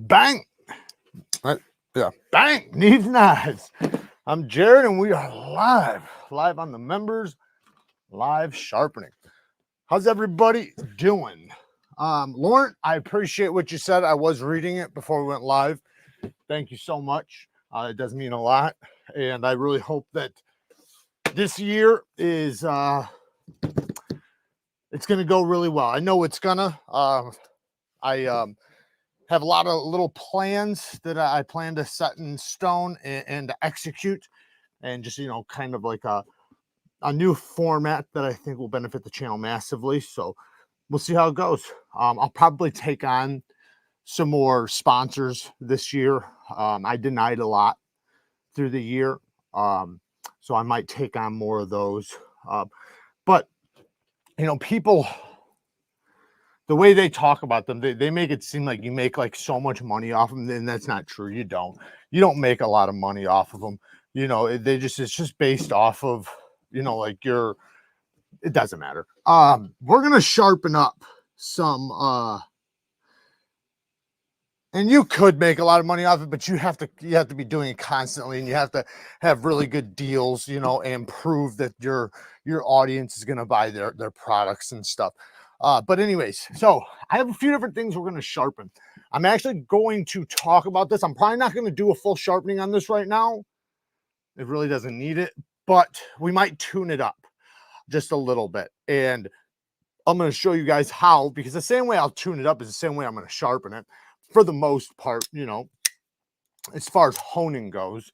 Bang. Yeah, bang. Needs knives. I'm Jared, and we are live on the members live sharpening. How's everybody doing? Lauren, I appreciate what you said. I was reading it before we went live. Thank you so much. It does mean a lot, and I really hope that this year is it's gonna go really well. I know it's gonna. I have a lot of little plans that I plan to set in stone and execute, and just, you know, kind of like a new format that I think will benefit the channel massively. So we'll see how it goes. I'll probably take on some more sponsors this year. I denied a lot through the year, so I might take on more of those. But you know, people, the way they talk about them, they make it seem like you make like so much money off them, and that's not true. You don't make a lot of money off of them. You know, it's just based off of, you know, like it doesn't matter. We're gonna sharpen up some and you could make a lot of money off it, but you have to be doing it constantly, and you have to have really good deals, you know, and prove that your audience is gonna buy their products and stuff. But anyways, so I have a few different things we're going to sharpen. I'm actually going to talk about this. I'm probably not going to do a full sharpening on this right now. It really doesn't need it, but we might tune it up just a little bit. And I'm going to show you guys how, because the same way I'll tune it up is the same way I'm going to sharpen it for the most part, you know, as far as honing goes.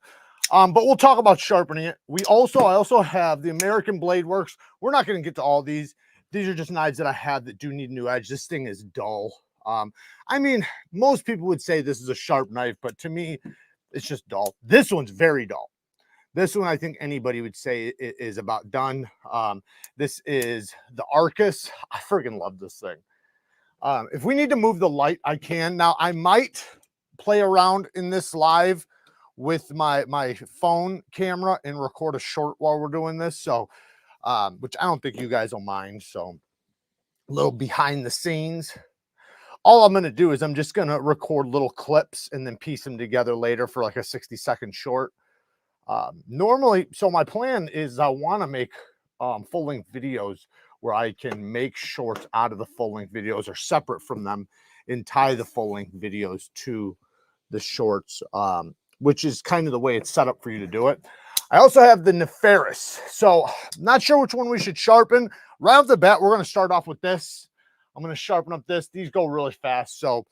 But we'll talk about sharpening it. I also have the American Blade Works. We're not going to get to all these. These are just knives that I have that do need a new edge. This thing is dull. I mean, most people would say this is a sharp knife, but to me, it's just dull. This one's very dull. This one, I think anybody would say is about done. This is the Arcus. I freaking love this thing. If we need to move the light, I can. Now, I might play around in this live with my phone camera and record a short while we're doing this. So, which I don't think you guys will mind. So a little behind the scenes. All I'm going to do is I'm just going to record little clips and then piece them together later for like a 60-second short. Normally, so my plan is I want to make full-length videos where I can make shorts out of the full-length videos or separate from them and tie the full-length videos to the shorts, which is kind of the way it's set up for you to do it. I also have the NEEVES. So not sure which one we should sharpen. Right off the bat, we're going to start off with this. I'm going to sharpen up this. These go really fast. So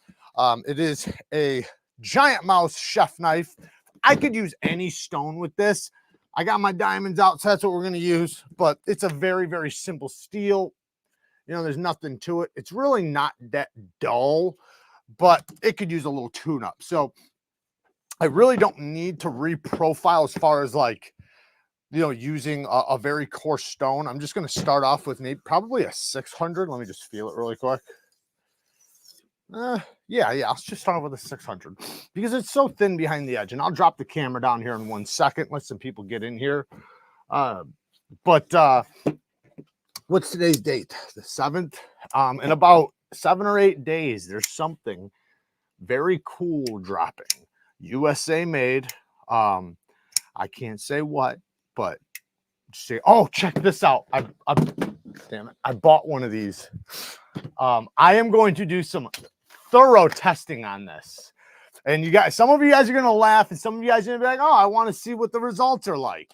it is a giant mouse chef knife. I could use any stone with this. I got my diamonds out, so that's what we're going to use. But it's a very, very simple steel. You know, there's nothing to it. It's really not that dull, but it could use a little tune-up. So I really don't need to reprofile as far as like, you know, using a very coarse stone. I'm just going to start off with probably a 600. Let me just feel it really quick. Yeah, I'll just start with a 600 because it's so thin behind the edge. And I'll drop the camera down here in 1 second. Let some people get in here. But what's today's date? The 7th. In about 7 or 8 days, there's something very cool dropping. USA made. I can't say what, but say, oh, check this out. Damn it, I bought one of these. I am going to do some thorough testing on this. And you guys, some of you guys are gonna laugh, and some of you guys are gonna be like, oh, I want to see what the results are like.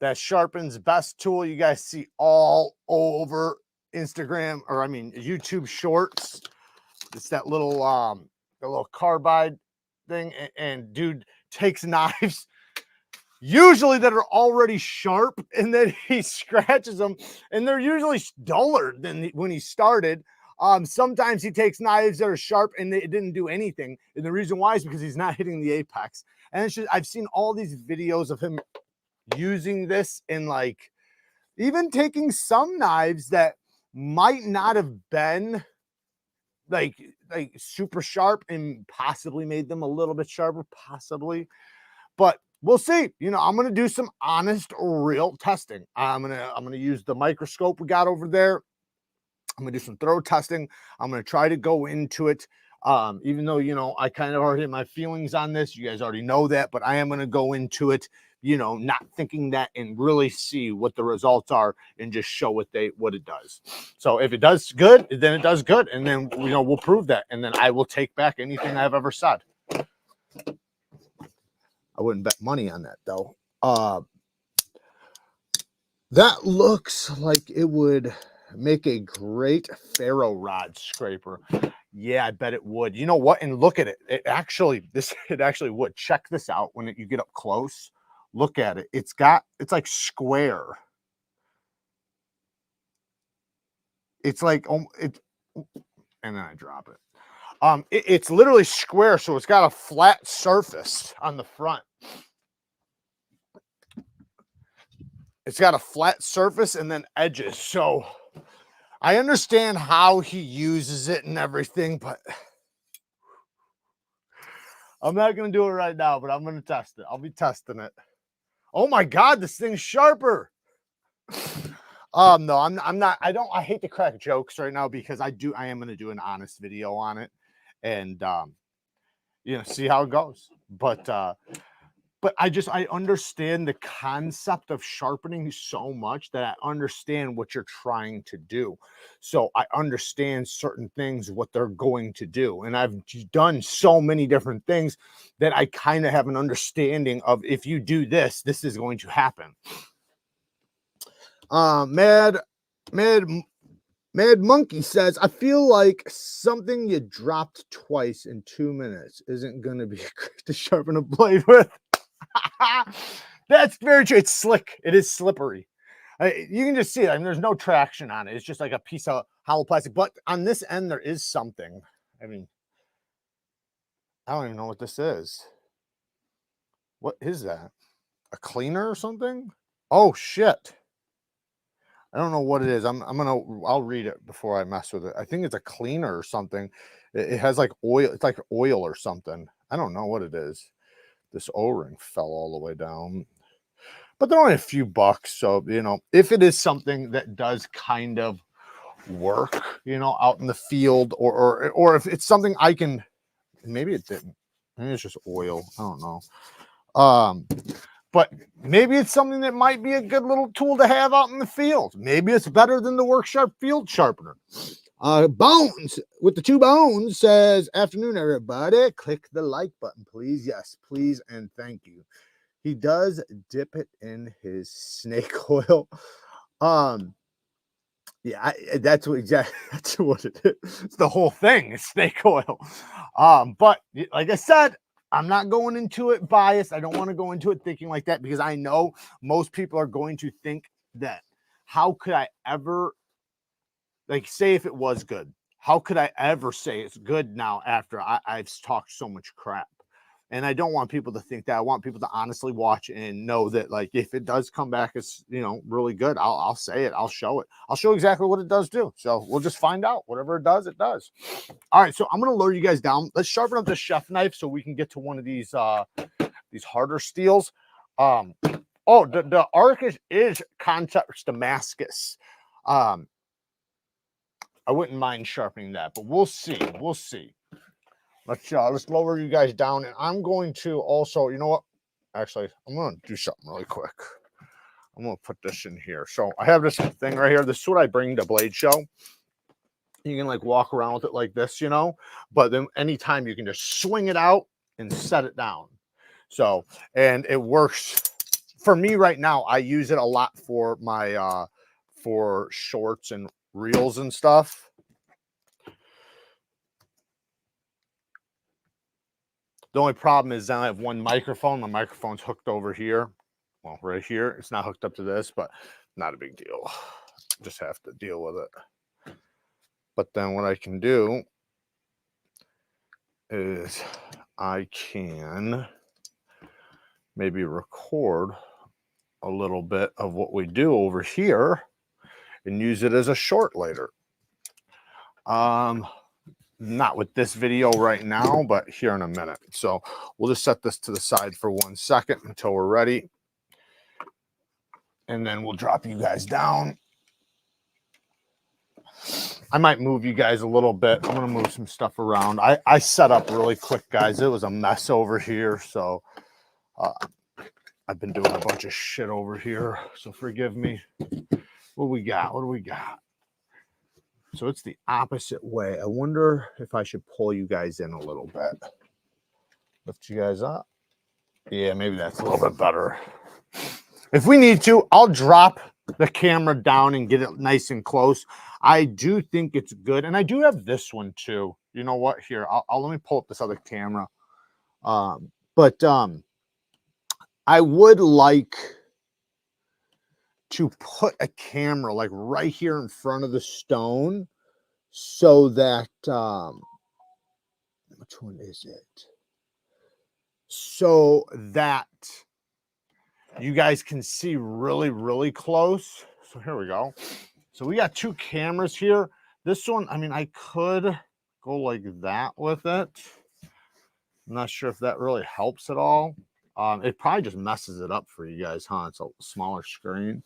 That Sharpen's best tool you guys see all over Instagram, or I mean YouTube shorts. It's that little the little carbide thing, and dude takes knives usually that are already sharp, and then he scratches them, and they're usually duller than when he started. Sometimes he takes knives that are sharp and it didn't do anything, and the reason why is because he's not hitting the apex. And it's just, I've seen all these videos of him using this and like even taking some knives that might not have been like super sharp and possibly made them a little bit sharper, possibly. But we'll see. You know, I'm gonna do some honest, real testing. I'm gonna use the microscope we got over there. I'm gonna do some thorough testing. I'm gonna try to go into it Even though, you know, I kind of already had my feelings on this, you guys already know that, but I am going to go into it, you know, not thinking that, and really see what the results are and just show what it does. So if it does good, then it does good. And then, you know, we'll prove that. And then I will take back anything I've ever said. I wouldn't bet money on that though. That looks like it would make a great ferro rod scraper. Yeah, I bet it would. You know what? And look at it. It actually would. Check this out when you get up close. Look at it. It's like square. It's like and then I drop it. It's literally square, so it's got a flat surface on the front. It's got a flat surface and then edges. So I understand how he uses it and everything, but I'm not going to do it right now, but I'm going to test it. I'll be testing it. Oh my God, this thing's sharper. No, I'm not. I hate to crack jokes right now because I am going to do an honest video on it and, you know, see how it goes. But I understand the concept of sharpening so much that I understand what you're trying to do. So I understand certain things, what they're going to do. And I've done so many different things that I kind of have an understanding of, if you do this, this is going to happen. Mad Monkey says, I feel like something you dropped twice in 2 minutes isn't going to be great to sharpen a blade with. That's very true. It's slick. It is slippery. You can just see it. I mean, there's no traction on it. It's just like a piece of hollow plastic. But on this end, there is something. I mean, I don't even know what this is. What is that? A cleaner or something? Oh, shit. I don't know what it is. I'll read it before I mess with it. I think it's a cleaner or something. It has like oil. It's like oil or something. I don't know what it is. This O-ring fell all the way down, but they're only a few bucks. So, you know, if it is something that does kind of work, you know, out in the field, or if it's something I can, maybe it didn't. Maybe it's just oil. I don't know. But maybe it's something that might be a good little tool to have out in the field. Maybe it's better than the Work Sharp field sharpener. Bones with the 2 bones says, afternoon, everybody. Click the like button, please. Yes, please, and thank you. He does dip it in his snake oil. Yeah, that's what it is. It's the whole thing is snake oil. But like I said, I'm not going into it biased. I don't want to go into it thinking like that, because I know most people are going to think that, how could I ever, like, say if it was good, how could I ever say it's good now after I've talked so much crap? And I don't want people to think that. I want people to honestly watch and know that, like, if it does come back as, you know, really good, I'll say it. I'll show it. I'll show exactly what it does do. So we'll just find out. Whatever it does, it does. All right, so I'm going to lower you guys down. Let's sharpen up this chef knife so we can get to one of these harder steels. The arc is Concept Damascus. I wouldn't mind sharpening that, but we'll see. We'll see. Let's lower you guys down, and I'm going to also, you know what? Actually, I'm going to do something really quick. I'm going to put this in here. So I have this thing right here. This is what I bring to Blade Show. You can like walk around with it like this, you know, but then anytime you can just swing it out and set it down. So, and it works for me right now. I use it a lot for my, for shorts and reels and stuff. The only problem is I have one microphone. My microphone's hooked over here. Well, right here. It's not hooked up to this, but not a big deal. Just have to deal with it. But then what I can do is I can maybe record a little bit of what we do over here and use it as a short later. Not with this video right now, but here in a minute. So we'll just set this to the side for 1 second until we're ready. And then we'll drop you guys down. I might move you guys a little bit. I'm gonna move some stuff around. I set up really quick, guys. It was a mess over here, so I've been doing a bunch of shit over here, so forgive me. What we got? What do we got? So it's the opposite way. I wonder if I should pull you guys in a little bit. Lift you guys up. Yeah, maybe that's a little bit better. If we need to, I'll drop the camera down and get it nice and close. I do think it's good. And I do have this one too. You know what? Here, I'll let me pull up this other camera. I would like to put a camera like right here in front of the stone so that, which one is it? So that you guys can see really, really close. So here we go. So we got two cameras here. This one, I mean, I could go like that with it. I'm not sure if that really helps at all. It probably just messes it up for you guys, huh? It's a smaller screen.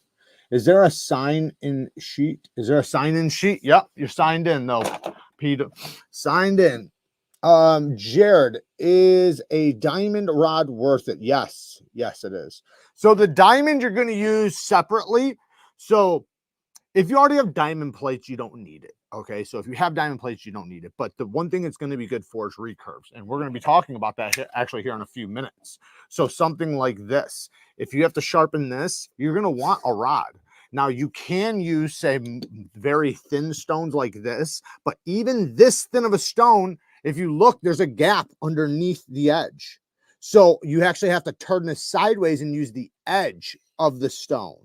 Is there a sign in sheet? Is there a sign in sheet? Yep, you're signed in though, Peter. Signed in. Jared, is a diamond rod worth it? Yes, yes, it is. So the diamond you're going to use separately. So if you already have diamond plates, you don't need it. Okay, so if you have diamond plates, you don't need it. But the one thing it's going to be good for is recurves. And we're going to be talking about that actually here in a few minutes. So something like this, if you have to sharpen this, you're going to want a rod. Now you can use, say, very thin stones like this, but even this thin of a stone, if you look, there's a gap underneath the edge. So you actually have to turn this sideways and use the edge of the stone.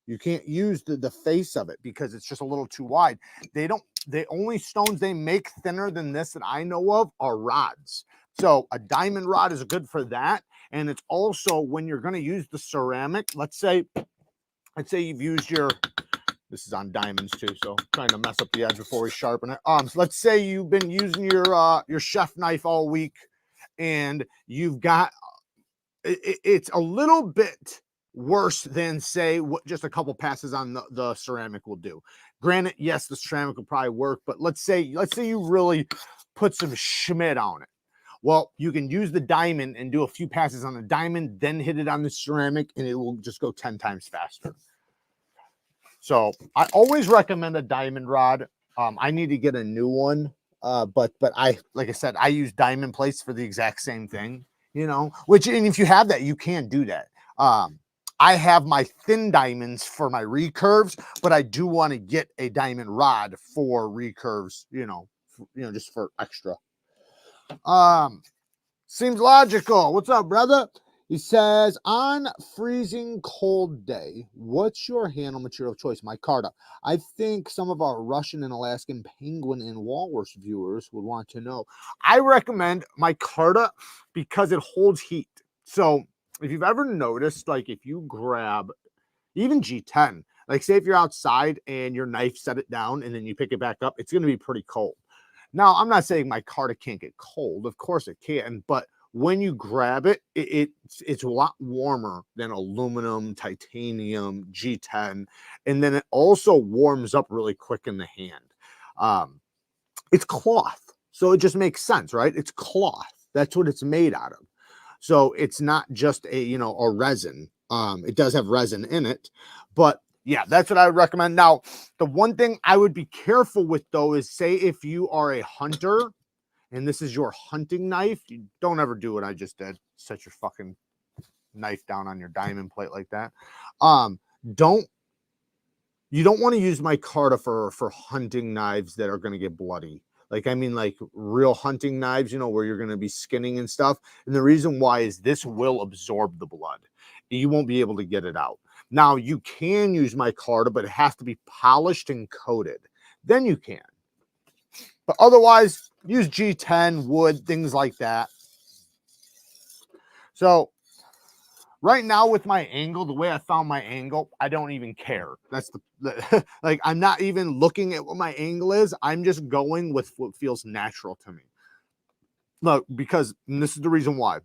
You can't use the face of it because it's just a little too wide. The only stones they make thinner than this that I know of are rods. So a diamond rod is good for that. And it's also when you're going to use the ceramic, let's say you've used your, this is on diamonds too, so I'm trying to mess up the edge before we sharpen it. So let's say you've been using your chef knife all week and you've got, it's a little bit worse than say what just a couple passes on the ceramic will do. Granted, yes, the ceramic will probably work, but let's say you really put some schmidt on it. Well, you can use the diamond and do a few passes on the diamond, then hit it on the ceramic, and it will just go 10 times faster. So I always recommend a diamond rod. I need to get a new one, but like I said, I use diamond plates for the exact same thing. You know, and if you have that, you can do that. I have my thin diamonds for my recurves, but I do want to get a diamond rod for recurves, just for extra. Seems logical. What's up, brother? He says, on freezing cold day, what's your handle material of choice? Micarta. I think some of our Russian and Alaskan penguin and walrus viewers would want to know. I recommend micarta because it holds heat. So if you've ever noticed, like if you grab even G10, like say if you're outside and your knife set it down and then you pick it back up, it's going to be pretty cold. Now, I'm not saying micarta can't get cold. Of course it can, but when you grab it, it's a lot warmer than aluminum, titanium, G10, and then it also warms up really quick in the hand. It's cloth, so it just makes sense, right? It's cloth. That's what it's made out of. So it's not just a resin. It does have resin in it, but yeah, that's what I would recommend. Now, the one thing I would be careful with though is say if you are a hunter and this is your hunting knife, you don't ever do what I just did. Set your fucking knife down on your diamond plate like that. You don't want to use micarta for hunting knives that are going to get bloody. Like, I mean, like real hunting knives, where you're going to be skinning and stuff. And the reason why is this will absorb the blood. You won't be able to get it out. Now, you can use micarta, but it has to be polished and coated. Then you can. But otherwise, use G10, wood, things like that. So right now with my angle, the way I found my angle, I don't even care. That's the like, I'm not even looking at what my angle is. I'm just going with what feels natural to me. Look, because this is the reason why.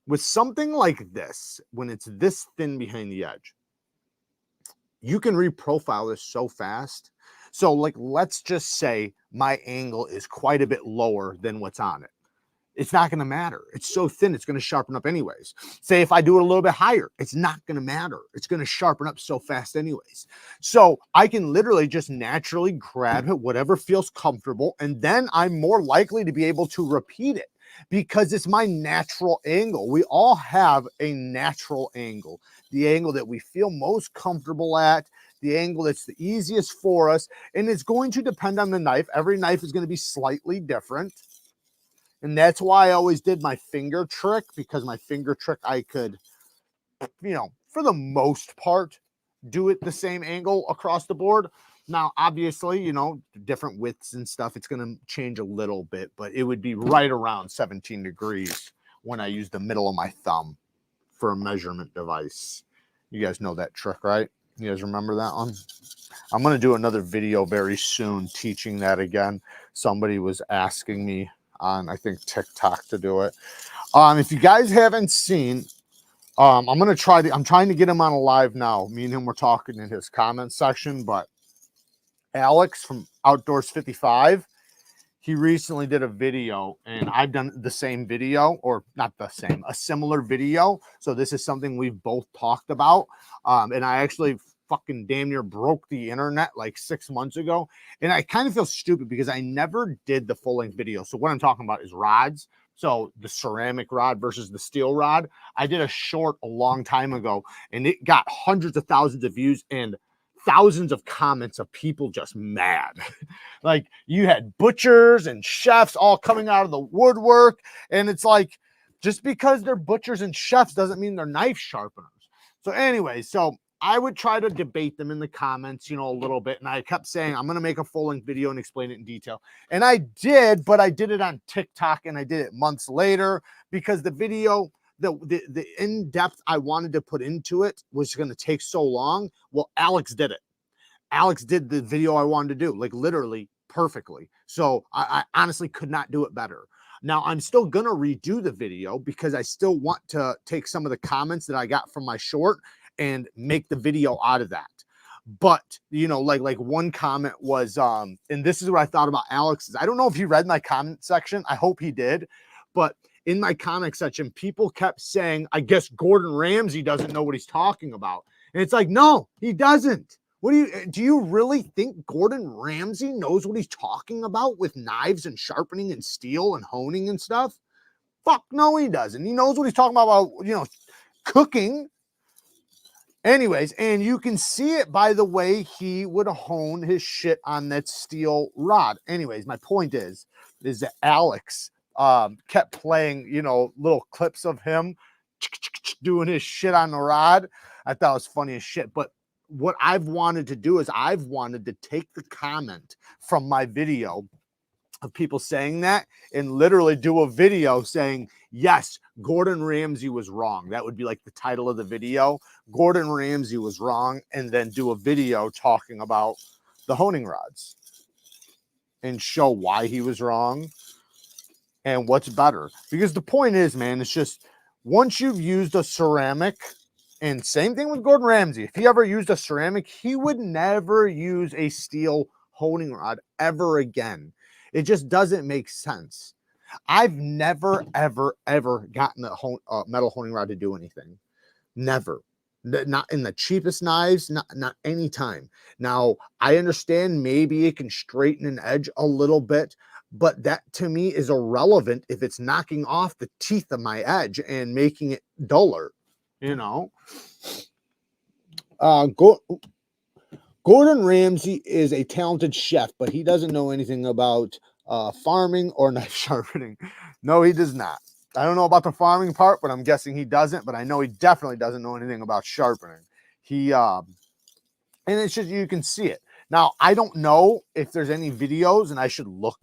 With something like this, when it's this thin behind the edge, you can reprofile this so fast. So like, let's just say my angle is quite a bit lower than what's on it. It's not going to matter. It's so thin, it's going to sharpen up anyways. Say if I do it a little bit higher, it's not going to matter. It's going to sharpen up so fast anyways. So I can literally just naturally grab it, whatever feels comfortable, and then I'm more likely to be able to repeat it because it's my natural angle. We all have a natural angle, the angle that we feel most comfortable at, the angle that's the easiest for us, and it's going to depend on the knife. Every knife is going to be slightly different. And that's why I always did my finger trick, because my finger trick, I could, you know, for the most part, do it the same angle across the board. Now, obviously, you know, different widths and stuff, it's going to change a little bit, but it would be right around 17 degrees when I use the middle of my thumb for a measurement device. You guys know that trick, right? You guys remember that one? I'm going to do another video very soon teaching that again. Somebody was asking me on, I think, TikTok to do it. If you guys haven't seen, I'm trying to get him on a live now. Me and him were talking in his comment section, but Alex from Outdoors 55, he recently did a video, and I've done the same video, or not the same, a similar video. So this is something we've both talked about. And I actually fucking damn near broke the internet like 6 months ago. And I kind of feel stupid because I never did the full length video. So what I'm talking about is rods. So the ceramic rod versus the steel rod. I did a short a long time ago, and it got hundreds of thousands of views and thousands of comments of people just mad. Like, you had butchers and chefs all coming out of the woodwork. And it's like, just because they're butchers and chefs doesn't mean they're knife sharpeners. So anyway, so I would try to debate them in the comments, you know, a little bit. And I kept saying, I'm going to make a full length video and explain it in detail. And I did, but I did it on TikTok, and I did it months later because the video, the in-depth I wanted to put into it was going to take so long. Well, Alex did it. Alex did the video I wanted to do, like literally perfectly. So I honestly could not do it better. Now, I'm still going to redo the video because I still want to take some of the comments that I got from my short and make the video out of that. But, you know, like one comment was, and this is what I thought about Alex's. I don't know if he read my comment section. I hope he did. But in my comment section, people kept saying, I guess Gordon Ramsay doesn't know what he's talking about. And it's like, no, he doesn't. What do you really think Gordon Ramsay knows what he's talking about with knives and sharpening and steel and honing and stuff? Fuck no, he doesn't. He knows what he's talking about, you know, cooking. Anyways, and you can see it by the way he would hone his shit on that steel rod. Anyways, my point is that Alex kept playing, you know, little clips of him doing his shit on the rod. I thought it was funny as shit. But what I've wanted to do is I've wanted to take the comment from my video of people saying that and literally do a video saying, yes, Gordon Ramsay was wrong. That would be like the title of the video. Gordon Ramsay was wrong. And then do a video talking about the honing rods and show why he was wrong and what's better. Because the point is, man, it's just once you've used a ceramic, and same thing with Gordon Ramsay, if he ever used a ceramic, he would never use a steel honing rod ever again. It just doesn't make sense. I've never, ever, ever gotten a metal honing rod to do anything. Never. Not in the cheapest knives, not any time. Now, I understand maybe it can straighten an edge a little bit, but that to me is irrelevant if it's knocking off the teeth of my edge and making it duller, you know. Gordon Ramsay is a talented chef, but he doesn't know anything about farming or knife sharpening. No, he does not. I don't know about the farming part, but I'm guessing he doesn't. But I know he definitely doesn't know anything about sharpening. And it's just, you can see it. Now, I don't know if there's any videos, and I should look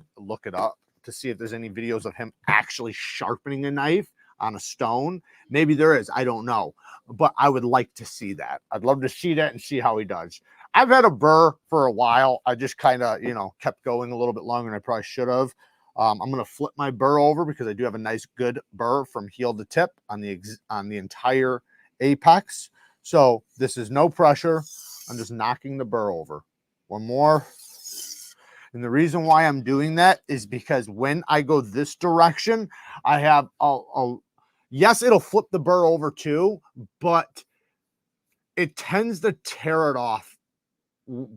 it up to see if there's any videos of him actually sharpening a knife on a stone. Maybe there is. I don't know. But I would like to see that. I'd love to see that and see how he does. I've had a burr for a while. I just kind of, you know, kept going a little bit longer than I probably should have. I'm going to flip my burr over because I do have a nice good burr from heel to tip on the entire apex. So this is no pressure. I'm just knocking the burr over. One more. And the reason why I'm doing that is because when I go this direction, I have yes, it'll flip the burr over too, but it tends to tear it off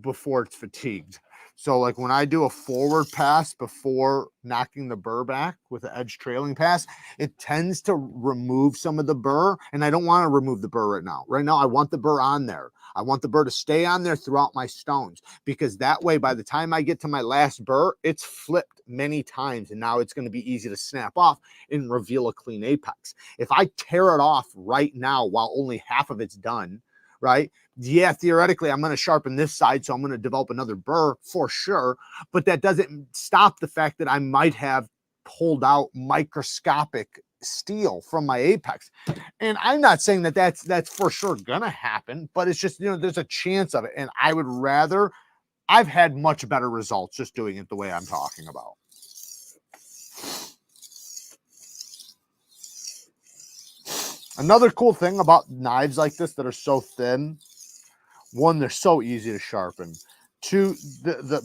before it's fatigued. So like when I do a forward pass before knocking the burr back with an edge trailing pass, it tends to remove some of the burr, and I don't want to remove the burr right now. Right now, I want the burr on there. I want the burr to stay on there throughout my stones, because that way, by the time I get to my last burr, it's flipped many times, and now it's going to be easy to snap off and reveal a clean apex. If I tear it off right now while only half of it's done, right? Yeah, theoretically, I'm going to sharpen this side, so I'm going to develop another burr for sure, but that doesn't stop the fact that I might have pulled out microscopic steel from my apex. And I'm not saying that that's for sure going to happen, but it's just, you know, there's a chance of it. And I would rather, I've had much better results just doing it the way I'm talking about. Another cool thing about knives like this that are so thin, one, they're so easy to sharpen. Two,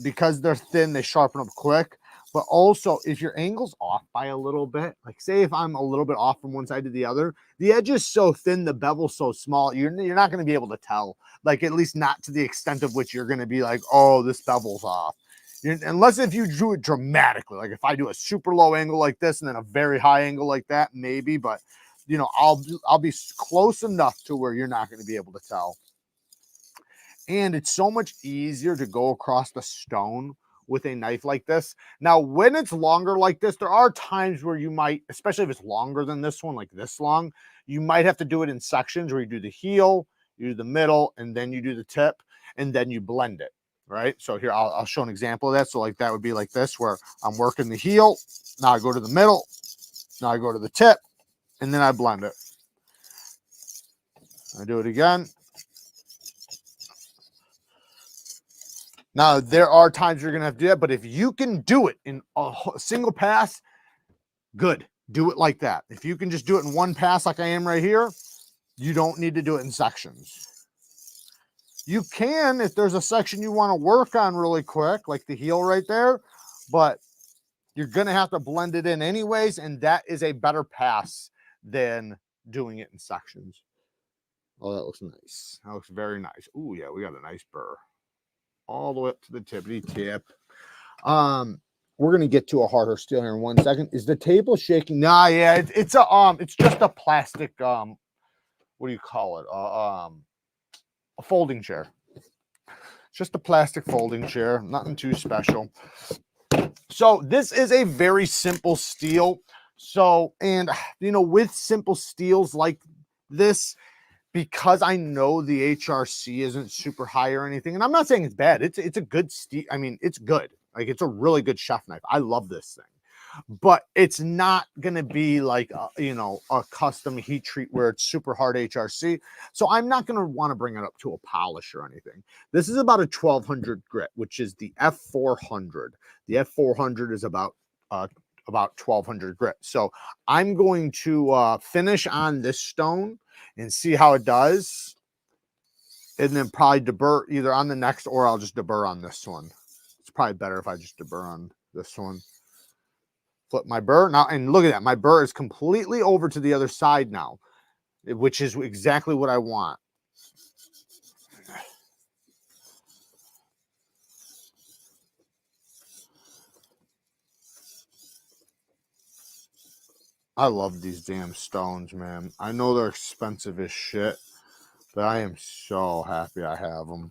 because they're thin, they sharpen up quick. But also, if your angle's off by a little bit, like say if I'm a little bit off from one side to the other, the edge is so thin, the bevel's so small, you're not going to be able to tell. Like, at least not to the extent of which you're going to be like, oh, this bevel's off. Unless if you drew it dramatically, like if I do a super low angle like this and then a very high angle like that, maybe. But you know, I'll be close enough to where you're not going to be able to tell. And it's so much easier to go across the stone with a knife like this. Now, when it's longer like this, there are times where you might, especially if it's longer than this one, like this long, you might have to do it in sections where you do the heel, you do the middle, and then you do the tip, and then you blend it, right? So here, I'll show an example of that. So like that would be like this, where I'm working the heel, now I go to the middle, now I go to the tip, and then I blend it. I do it again. Now, there are times you're going to have to do that, but if you can do it in a single pass, good. Do it like that. If you can just do it in one pass like I am right here, you don't need to do it in sections. You can if there's a section you want to work on really quick, like the heel right there, but you're going to have to blend it in anyways, and that is a better pass than doing it in sections. Oh, that looks nice. That looks very nice. Oh, yeah, we got a nice burr. All the way up to the tippity tip. We're gonna get to a harder steel here in 1 second. Is the table shaking? Nah, yeah, it's just a plastic what do you call it? A folding chair. It's just a plastic folding chair, nothing too special. So this is a very simple steel. So, and you know, with simple steels like this, because I know the HRC isn't super high or anything, and I'm not saying it's bad. It's a good steel. I mean, it's good. Like, it's a really good chef knife. I love this thing, but it's not gonna be like you know, a custom heat treat where it's super hard HRC. So I'm not gonna want to bring it up to a polish or anything. This is about a 1200 grit, which is the F400. The F400 is about 1200 grit. So I'm going to finish on this stone and see how it does, and then probably deburr either on the next, or I'll just deburr on this one. It's probably better if I just deburr on this one. Flip my burr now, and look at that, my burr is completely over to the other side now, which is exactly what I want. I love these damn stones, man. I know they're expensive as shit, but I am so happy I have them.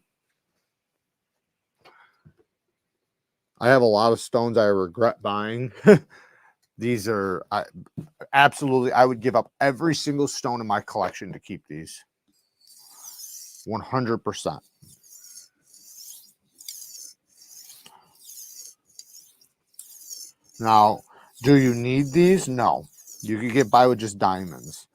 I have a lot of stones I regret buying. These are absolutely, I would give up every single stone in my collection to keep these. 100%. Now, do you need these? No. You could get by with just diamonds.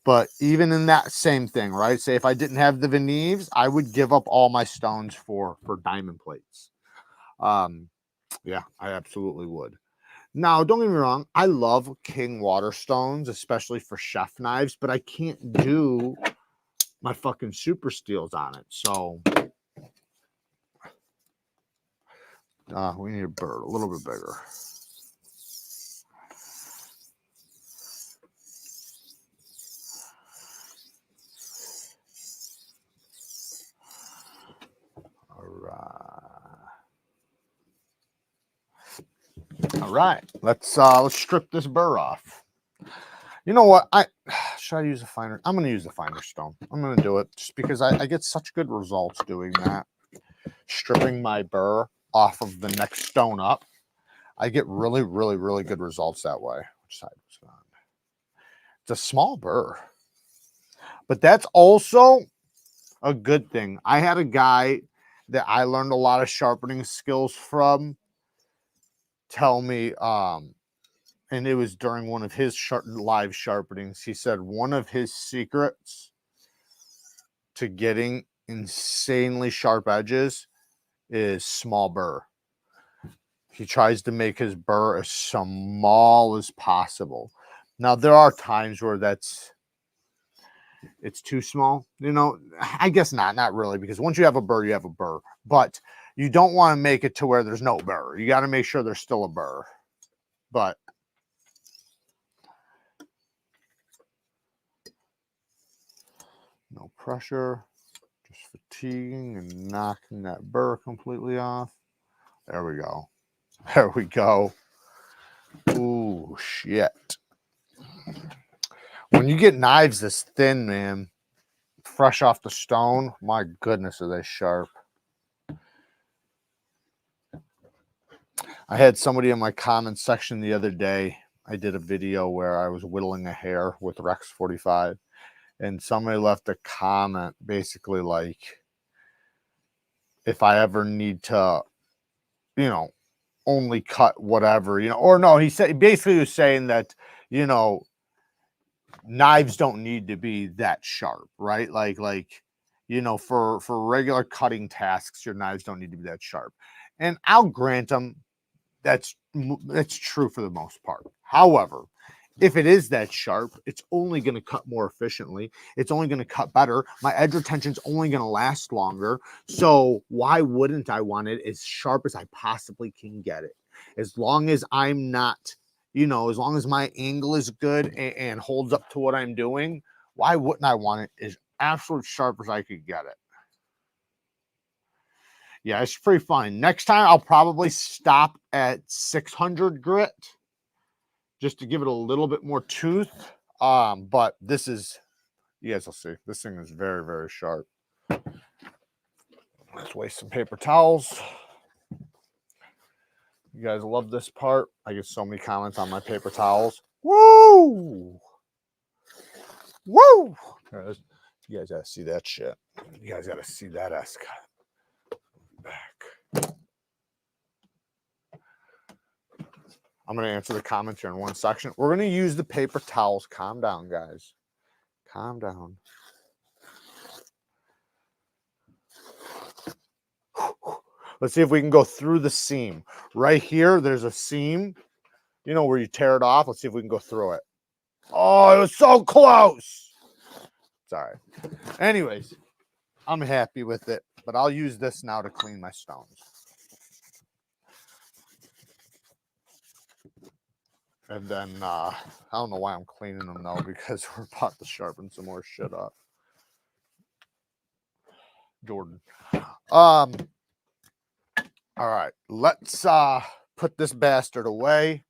But even in that same thing, right? Say if I didn't have the NEEVES, I would give up all my stones for diamond plates. Yeah, I absolutely would. Now, don't get me wrong, I love king water stones, especially for chef knives, but I can't do my fucking super steels on it. So We need a bird a little bit bigger. All right, let's strip this burr off. You know what? Should I use a finer? I'm going to use the finer stone. I'm going to do it just because I get such good results doing that. Stripping my burr off of the next stone up, I get really, really, really good results that way. Which side was it on? It's a small burr, but that's also a good thing. I had a guy that I learned a lot of sharpening skills from tell me, and it was during one of his live sharpenings. He said one of his secrets to getting insanely sharp edges is small burr. He tries to make his burr as small as possible. Now, there are times where it's too small. You know, I guess not really, because once you have a burr, you have a burr. But you don't want to make it to where there's no burr. You got to make sure there's still a burr. But no pressure, just fatiguing and knocking that burr completely off. There we go. There we go. Ooh, shit. When you get knives this thin, man, fresh off the stone, my goodness, are they sharp. I had somebody in my comment section the other day. I did a video where I was whittling a hair with Rex 45. And somebody left a comment basically like, if I ever need to, you know, only cut whatever, you know, or no, he said, basically he was saying that, you know, knives don't need to be that sharp, right? Like, you know, for regular cutting tasks, your knives don't need to be that sharp. And I'll grant them that's true for the most part. However, if it is that sharp, it's only going to cut more efficiently. It's only going to cut better. My edge retention is only going to last longer. So why wouldn't I want it as sharp as I possibly can get it? As long as I'm not, you know, as long as my angle is good and holds up to what I'm doing, why wouldn't I want it as absolute sharp as I could get it? Yeah, it's pretty fine. Next time I'll probably stop at 600 grit just to give it a little bit more tooth. But this is, you guys will see, this thing is very, very sharp. Let's waste some paper towels. You guys love this part. I get so many comments on my paper towels. Woo! Woo! You guys gotta see that shit. You guys gotta see that ass cut. Back. I'm going to answer the comments here in one section. We're going to use the paper towels. Calm down, guys. Calm down. Let's see if we can go through the seam. Right here, there's a seam, you know, where you tear it off. Let's see if we can go through it. Oh, it was so close. Sorry. Anyways, I'm happy with it, but I'll use this now to clean my stones. And then, I don't know why I'm cleaning them though, because we're about to sharpen some more shit up. Jordan. All right, let's put this bastard away.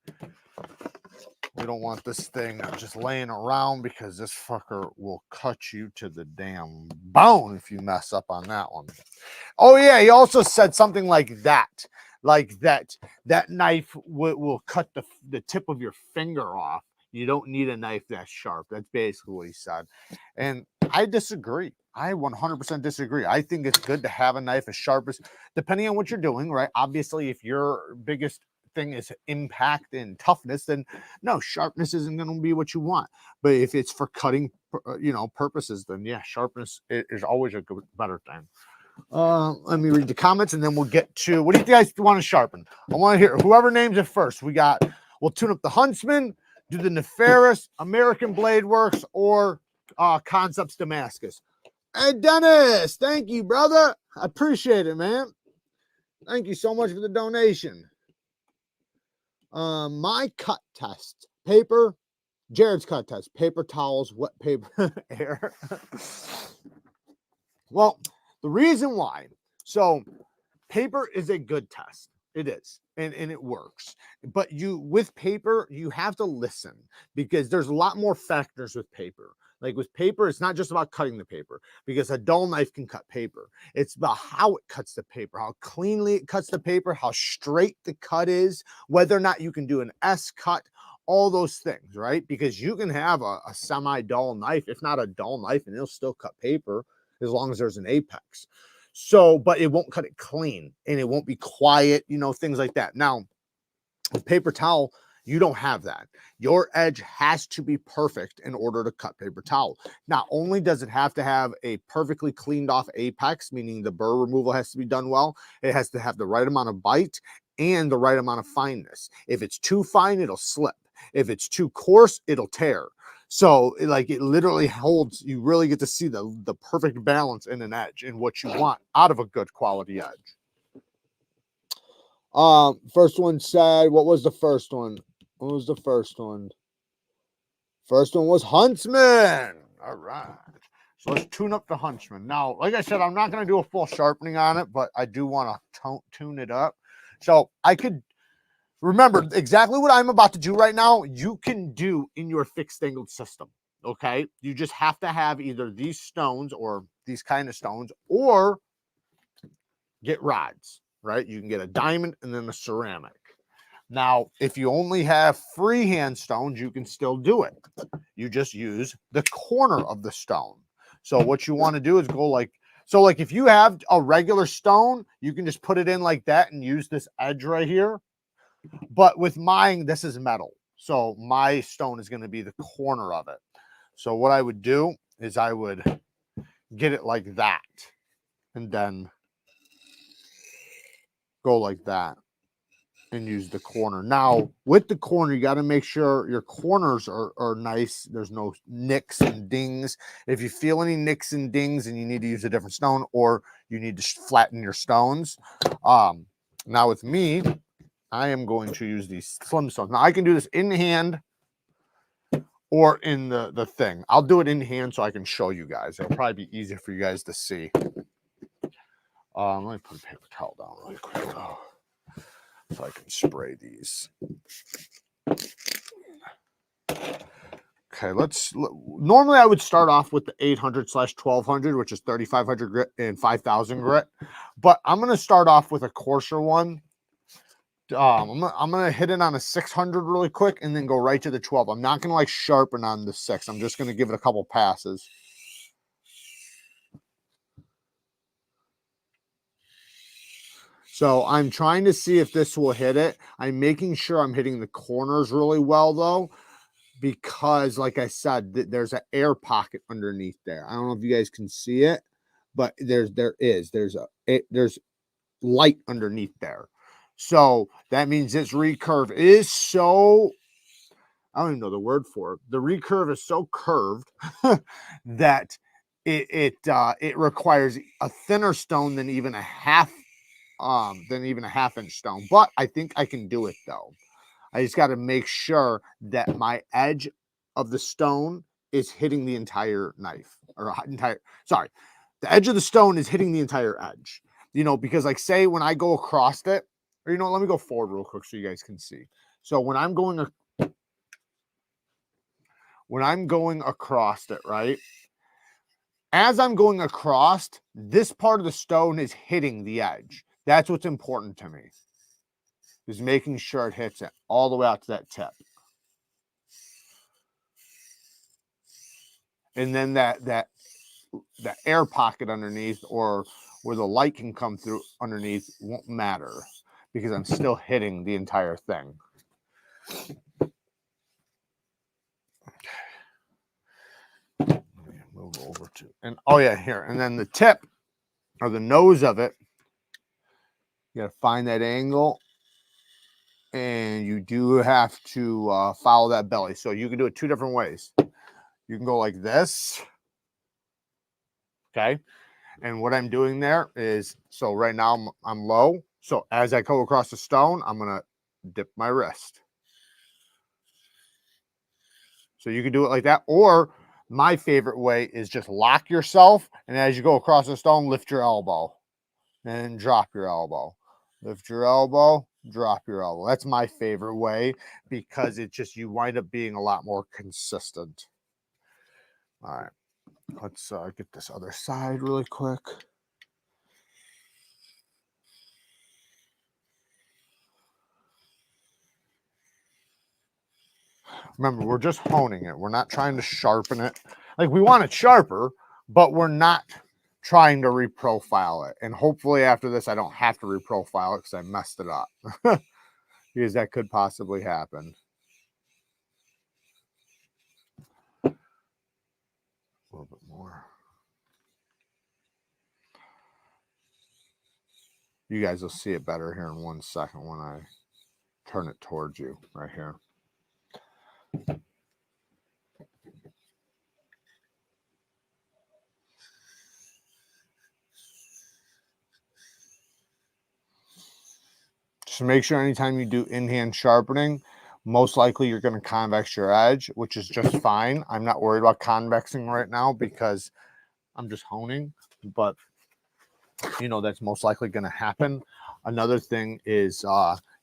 We don't want this thing just laying around because this fucker will cut you to the damn bone if you mess up on that one. Oh yeah, he also said something like that. Like that knife will cut the tip of your finger off. You don't need a knife that sharp. That's basically what he said. And I disagree. I 100% disagree. I think it's good to have a knife as sharp as, depending on what you're doing, right? Obviously, if your biggest thing is impact and toughness, then no, sharpness isn't going to be what you want. But if it's for cutting, you know, purposes, then yeah, sharpness is always a good, better thing. Let me read the comments and then we'll get to, what do you guys want to sharpen? I want to hear whoever names it first. We'll tune up the Huntsman, do the Nefarious, American Blade Works, or Concepts Damascus. Hey Dennis, thank you, brother. I appreciate it, man. Thank you so much for the donation. My cut test paper, Jared's cut test, paper towels, wet paper, air. Well, the reason why, so paper is a good test. It is, and it works. But with paper, you have to listen because there's a lot more factors with paper. Like with paper, it's not just about cutting the paper because a dull knife can cut paper. It's about how it cuts the paper, how cleanly it cuts the paper, how straight the cut is, whether or not you can do an S cut, all those things, right? Because you can have a semi-dull knife, if not a dull knife, and it'll still cut paper as long as there's an apex. So, but it won't cut it clean and it won't be quiet, you know, things like that. Now, with paper towel, you don't have that. Your edge has to be perfect in order to cut paper towel. Not only does it have to have a perfectly cleaned off apex, meaning the burr removal has to be done well, it has to have the right amount of bite and the right amount of fineness. If it's too fine, it'll slip. If it's too coarse, it'll tear. So like it literally holds, you really get to see the perfect balance in an edge and what you want out of a good quality edge. First one said, what was the first one? What was the first one? First one was Huntsman. All right. So let's tune up the Huntsman. Now, like I said, I'm not going to do a full sharpening on it, but I do want to tune it up. So I could remember exactly what I'm about to do right now. You can do in your fixed angled system. Okay. You just have to have either these stones or these kind of stones or get rods, right? You can get a diamond and then a ceramic. Now, if you only have freehand stones, you can still do it. You just use the corner of the stone. So what you want to do is go like, so like if you have a regular stone, you can just put it in like that and use this edge right here. But with mine, this is metal. So my stone is going to be the corner of it. So what I would do is I would get it like that and then go like that and use the corner. Now, with the corner, you got to make sure your corners are nice. There's no nicks and dings. If you feel any nicks and dings and you need to use a different stone or you need to flatten your stones. Now with me, I am going to use these slim stones. Now I can do this in hand or in the thing. I'll do it in hand so I can show you guys. It'll probably be easier for you guys to see. Let me put a paper towel down really quick though, so I can spray these. Okay, normally I would start off with the 800/1200, which is 3500 grit and 5000 grit, but I'm going to start off with a coarser one. I'm gonna hit it on a 600 really quick and then go right to the 12. I'm not gonna like sharpen on the 6. I'm just gonna give it a couple passes. So I'm trying to see if this will hit it. I'm making sure I'm hitting the corners really well though, because like I said, there's an air pocket underneath there. I don't know if you guys can see it, but there's light underneath there. So that means this recurve is so, I don't even know the word for it. The recurve is so curved that it requires a thinner stone than even a half inch stone. But I think I can do it though. I just got to make sure that my edge of the stone is hitting the entire knife the edge of the stone is hitting the entire edge. You know, because like say when I go across it, or you know, let me go forward real quick so you guys can see. So when I'm going across it, right? As I'm going across, this part of the stone is hitting the edge. That's what's important to me, is making sure it hits it all the way out to that tip. And then that air pocket underneath, or where the light can come through underneath, won't matter because I'm still hitting the entire thing. Move over to, and oh yeah, here, and then the tip or the nose of it, you got to find that angle, and you do have to follow that belly. So you can do it two different ways. You can go like this, okay, and what I'm doing there is, so right now I'm low, So as I go across the stone, I'm going to dip my wrist. So you can do it like that. Or my favorite way is just lock yourself. And as you go across the stone, lift your elbow and drop your elbow. Lift your elbow, drop your elbow. That's my favorite way because it just, you wind up being a lot more consistent. All right. Let's get this other side really quick. Remember, we're just honing it. We're not trying to sharpen it. Like, we want it sharper, but we're not trying to reprofile it. And hopefully after this, I don't have to reprofile it because I messed it up. Because that could possibly happen. A little bit more. You guys will see it better here in 1 second when I turn it towards you right here. So make sure anytime you do in-hand sharpening, most likely you're going to convex your edge, which is just fine. I'm not worried about convexing right now because I'm just honing, but you know, that's most likely going to happen. Another thing is,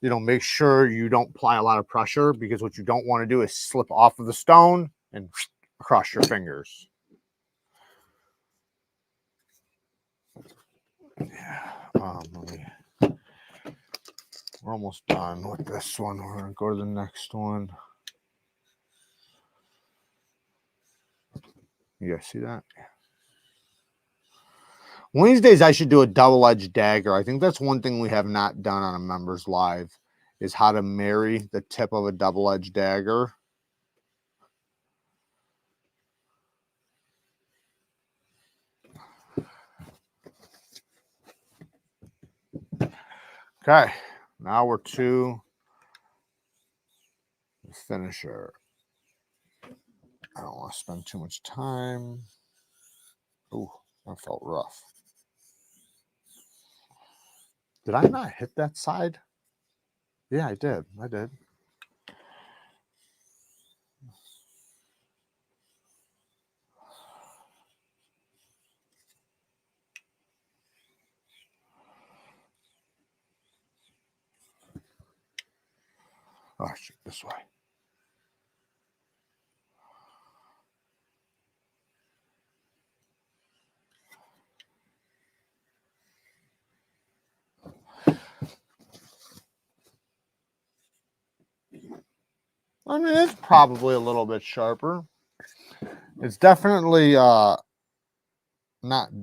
you know, make sure you don't apply a lot of pressure, because what you don't want to do is slip off of the stone and across your fingers. Yeah. We're almost done with this one. We're going to go to the next one. You guys see that? One of these days I should do a double-edged dagger. I think that's one thing we have not done on a members live, is how to marry the tip of a double-edged dagger. Okay, now we're to the finisher. I don't want to spend too much time. Ooh, that felt rough. Did I not hit that side? Yeah, I did. I did. Oh, shoot, this way. I mean, it's probably a little bit sharper. It's definitely not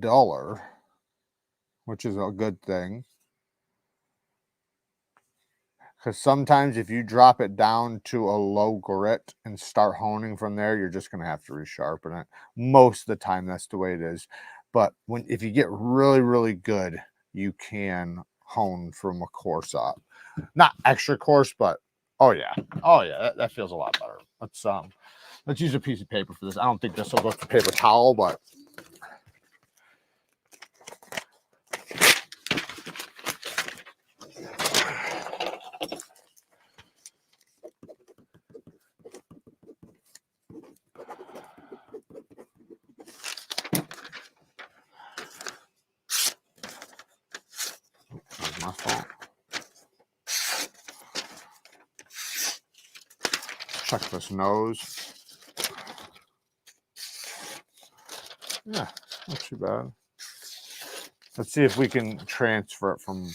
duller, which is a good thing. Because sometimes if you drop it down to a low grit and start honing from there, you're just going to have to resharpen it. Most of the time, that's the way it is. But if you get really, really good, you can hone from a course up. Not extra coarse, but oh yeah, that feels a lot better. Let's use a piece of paper for this. I don't think this will go with the paper towel, but that's my fault. Check this nose. Yeah, not too bad. Let's see if we can transfer it from.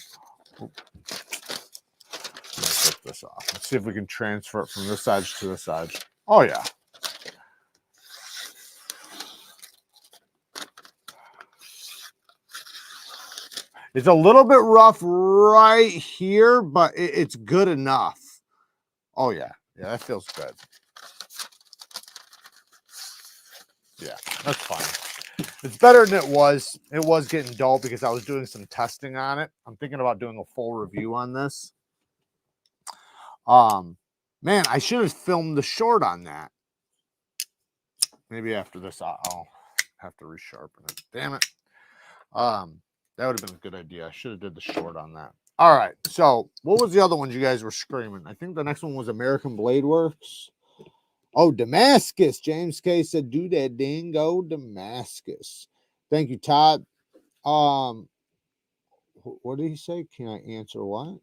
Take this off. Let's see if we can transfer it from this edge to this edge. Oh yeah. It's a little bit rough right here, but it's good enough. Oh yeah, that feels good. Yeah, that's fine. It's better than it was. It was getting dull because I was doing some testing on it. I'm thinking about doing a full review on this. Man, I should have filmed the short on that. Maybe after this, I'll have to resharpen it. Damn it. That would have been a good idea. I should have did the short on that. All right. So what was the other ones you guys were screaming? I think the next one was American Blade Works. Oh, Damascus. James K said, do that dingo Damascus. Thank you, Todd. What did he say? Can I answer what?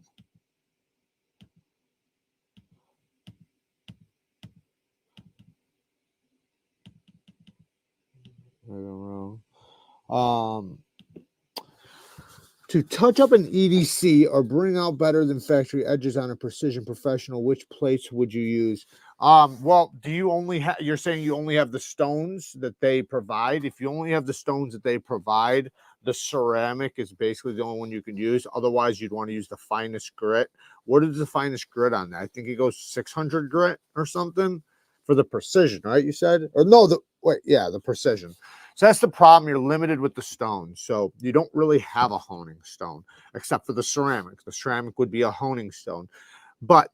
I don't know. To touch up an EDC or bring out better than factory edges on a precision professional, which plates would you use? Well, do you only have, you're saying you only have the stones that they provide? If you only have the stones that they provide, the ceramic is basically the only one you can use. Otherwise, you'd want to use the finest grit. What is the finest grit on that? I think it goes 600 grit or something for the precision, right? You said, or no, the precision. So that's the problem. You're limited with the stone. So you don't really have a honing stone except for the ceramic. The ceramic would be a honing stone. But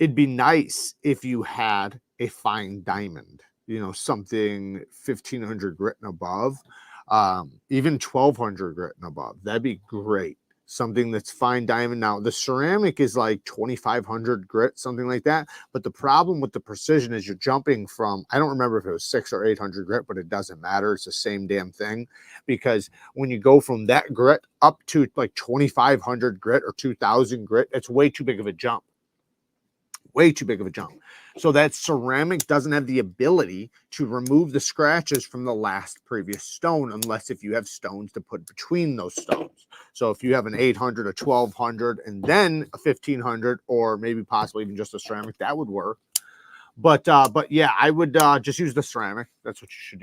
it'd be nice if you had a fine diamond, you know, something 1500 grit and above, even 1200 grit and above. That'd be great. Something that's fine diamond. Now, the ceramic is like 2500 grit, something like that. But the problem with the precision is you're jumping from, I don't remember if it was 600 or 800 grit, but it doesn't matter. It's the same damn thing. Because when you go from that grit up to like 2500 grit or 2000 grit, it's way too big of a jump. Way too big of a jump. So that ceramic doesn't have the ability to remove the scratches from the last previous stone unless if you have stones to put between those stones. So if you have an 800, a 1200, and then a 1500, or maybe possibly even just a ceramic, that would work. But yeah, I would just use the ceramic. That's what you should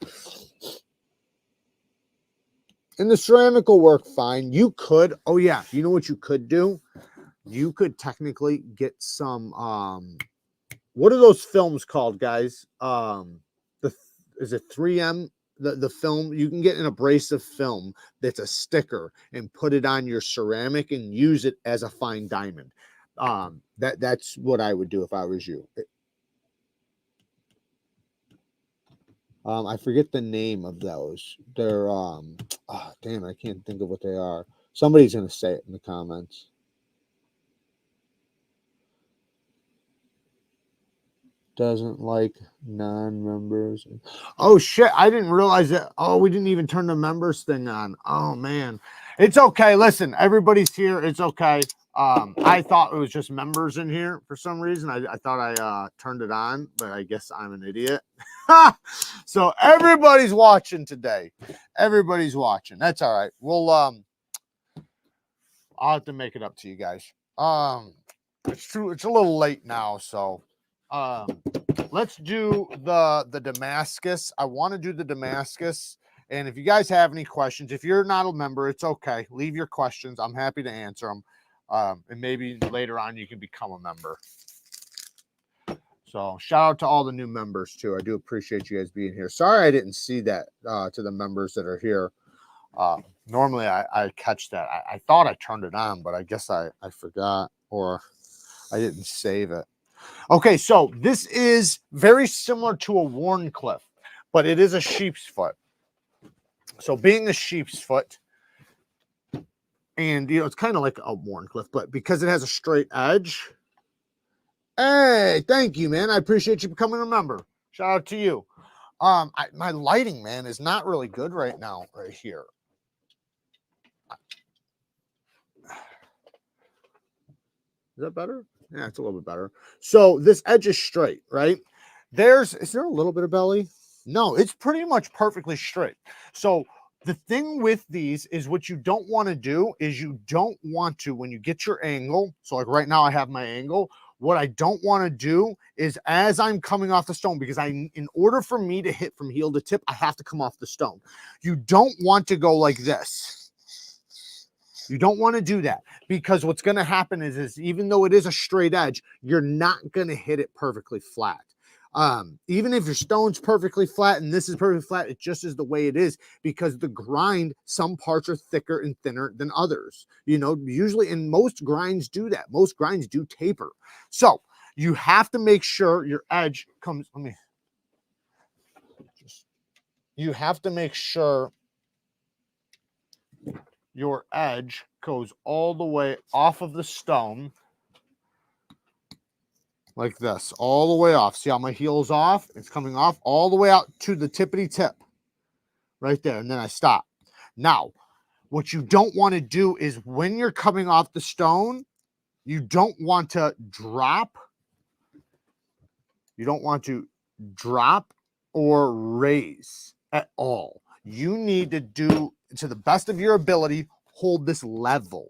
use. And the ceramic will work fine. You could, oh yeah, you know what you could do? You could technically get some what are those films called, guys? Is it 3M? The film, you can get an abrasive film that's a sticker and put it on your ceramic and use it as a fine diamond. That's what I would do if I was you. I forget the name of those. They're damn, I can't think of what they are. Somebody's gonna say it in the comments. Doesn't like non-members. Oh shit, I didn't realize that. Oh, we didn't even turn the members thing on. Oh man, it's okay. Listen, everybody's here. It's okay. I thought it was just members in here for some reason. I thought I turned it on, but I guess I'm an idiot. So everybody's watching today. Everybody's watching. That's all right. We'll I'll have to make it up to you guys. It's true. It's a little late now, so let's do the Damascus. I want to do the Damascus. And if you guys have any questions, if you're not a member, it's okay. Leave your questions. I'm happy to answer them. And maybe later on you can become a member. So shout out to all the new members too. I do appreciate you guys being here. Sorry I didn't see that to the members that are here. Normally I catch that. I thought I turned it on, but I guess I forgot or I didn't save it. Okay, so this is very similar to a Warncliffe, but it is a sheep's foot. So being a sheep's foot, and you know, it's kind of like a Warncliffe, but because it has a straight edge. Hey, thank you, man. I appreciate you becoming a member. Shout out to you. My lighting, man, is not really good right now, right here. Is that better? Yeah, it's a little bit better. So this edge is straight, right? Is there a little bit of belly? No, it's pretty much perfectly straight. So the thing with these is what you don't want to do is you don't want to, when you get your angle, so like right now I have my angle, what I don't want to do is as I'm coming off the stone, because in order for me to hit from heel to tip, I have to come off the stone. You don't want to go like this. You don't want to do that because what's going to happen is even though it is a straight edge, you're not going to hit it perfectly flat. Even if your stone's perfectly flat and this is perfectly flat, it just is the way it is because the grind, some parts are thicker and thinner than others. You know, usually, and most grinds do that. Most grinds do taper. So you have to make sure your edge comes. You have to make sure your edge goes all the way off of the stone like this, all the way off. See how my heel is off? It's coming off all the way out to the tippity tip right there. And then I stop. Now, what you don't want to do is when you're coming off the stone, you don't want to drop. You don't want to drop or raise at all. You need to do, to the best of your ability, hold this level.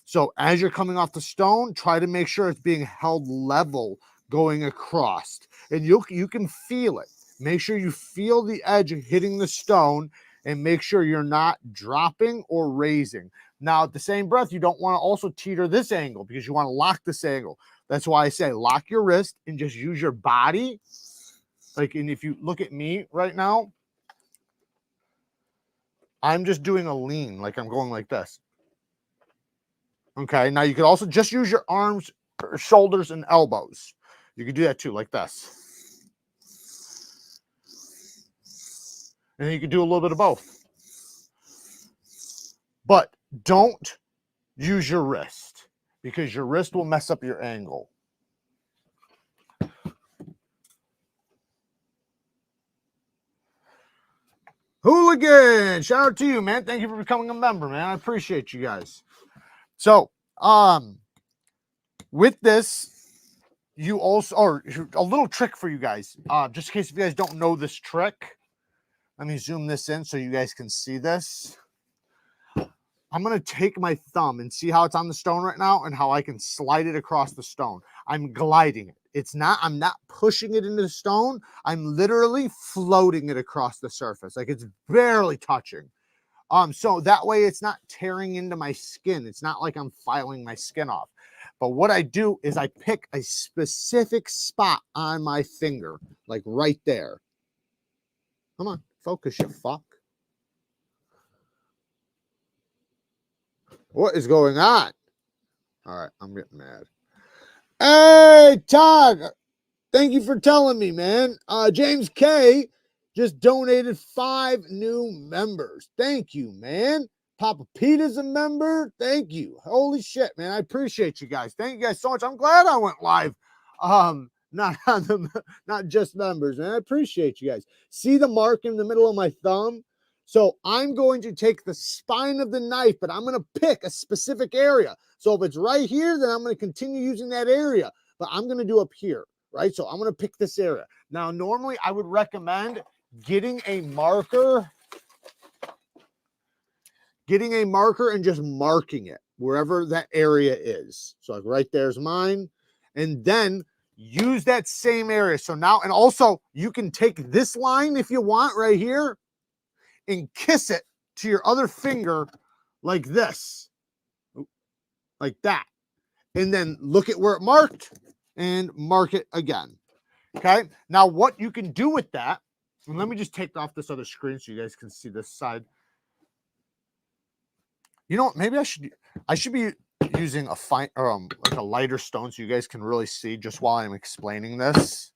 So as you're coming off the stone, try to make sure it's being held level going across. And you can feel it. Make sure you feel the edge hitting the stone and make sure you're not dropping or raising. Now, at the same breath, you don't want to also teeter this angle because you want to lock this angle. That's why I say lock your wrist and just use your body. Like, and if you look at me right now, I'm just doing a lean, like I'm going like this. Okay, now you could also just use your arms, shoulders, and elbows. You could do that too, like this. And then you could do a little bit of both. But don't use your wrist because your wrist will mess up your angle. Hooligan, shout out to you, man. Thank you for becoming a member, man. I appreciate you guys. So, with this, you also, or a little trick for you guys, just in case if you guys don't know this trick, let me zoom this in so you guys can see this. I'm going to take my thumb and see how it's on the stone right now and how I can slide it across the stone. I'm gliding it. I'm not pushing it into the stone. I'm literally floating it across the surface. Like it's barely touching. So that way it's not tearing into my skin. It's not like I'm filing my skin off. But what I do is I pick a specific spot on my finger, like right there. Come on, focus, you fuck. What is going on? All right, I'm getting mad. Hey, Todd, thank you for telling me, man. James K just donated 5 new members. Thank you, man. Papa Pete is a member. Thank you. Holy shit, man. I appreciate you guys. Thank you guys so much. I'm glad I went live. Not just members, man. I appreciate you guys. See the mark in the middle of my thumb? So I'm going to take the spine of the knife, but I'm going to pick a specific area. So if it's right here, then I'm going to continue using that area, but I'm going to do up here, right? So I'm going to pick this area. Now, normally I would recommend getting a marker and just marking it wherever that area is. So like right there's mine. And then use that same area. So now, and also you can take this line if you want right here and kiss it to your other finger like this, like that. And then look at where it marked and mark it again. Okay. Now what you can do with that, and let me just take off this other screen so you guys can see this side. You know what? Maybe I should be using a fine or like a lighter stone so you guys can really see just while I'm explaining this.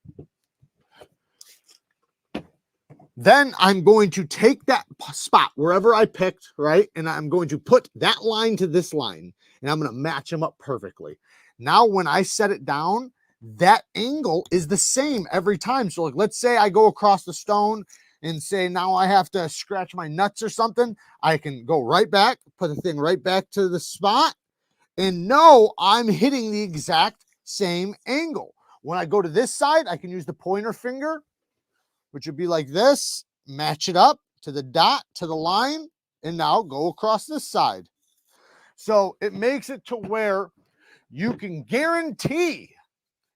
Then I'm going to take that spot wherever I picked, right? And I'm going to put that line to this line and I'm going to match them up perfectly. Now, when I set it down, that angle is the same every time. So like, let's say I go across the stone and say, now I have to scratch my nuts or something. I can go right back, put the thing right back to the spot and know I'm hitting the exact same angle. When I go to this side, I can use the pointer finger, which would be like this, match it up to the dot, to the line, and now go across this side. So it makes it to where you can guarantee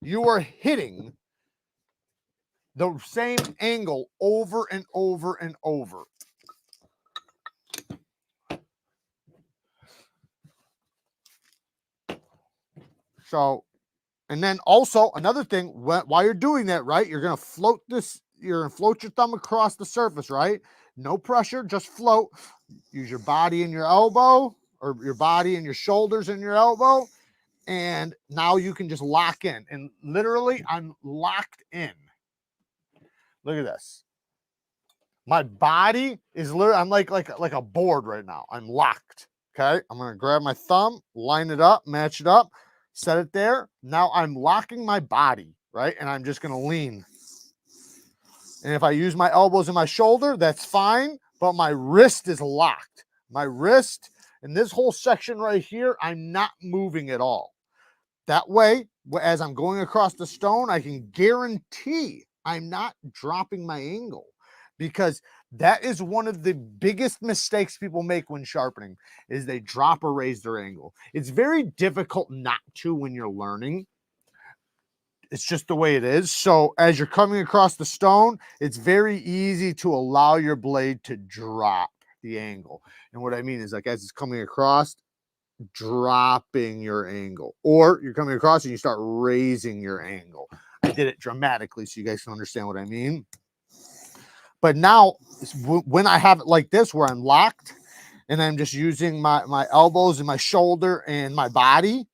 you are hitting the same angle over and over and over. So, and then also another thing, while you're doing that, right, you're going to float this, you're going to float your thumb across the surface, right? No pressure, just float. Use your body and your elbow, or your body and your shoulders and your elbow. And now you can just lock in. And literally, I'm locked in. Look at this. My body is literally, I'm like a board right now. I'm locked. Okay, I'm going to grab my thumb, line it up, match it up, set it there. Now I'm locking my body, right? And I'm just going to lean. And if I use my elbows and my shoulder, that's fine, but my wrist is locked. My wrist and this whole section right here, I'm not moving at all. That way, as I'm going across the stone, I can guarantee I'm not dropping my angle, because that is one of the biggest mistakes people make when sharpening, is they drop or raise their angle. It's very difficult not to when you're learning. It's just the way it is. So as you're coming across the stone, it's very easy to allow your blade to drop the angle. And what I mean is, like, as it's coming across, dropping your angle, or you're coming across and you start raising your angle. I did it dramatically so you guys can understand what I mean. But now when I have it like this, where I'm locked and I'm just using my elbows and my shoulder and my body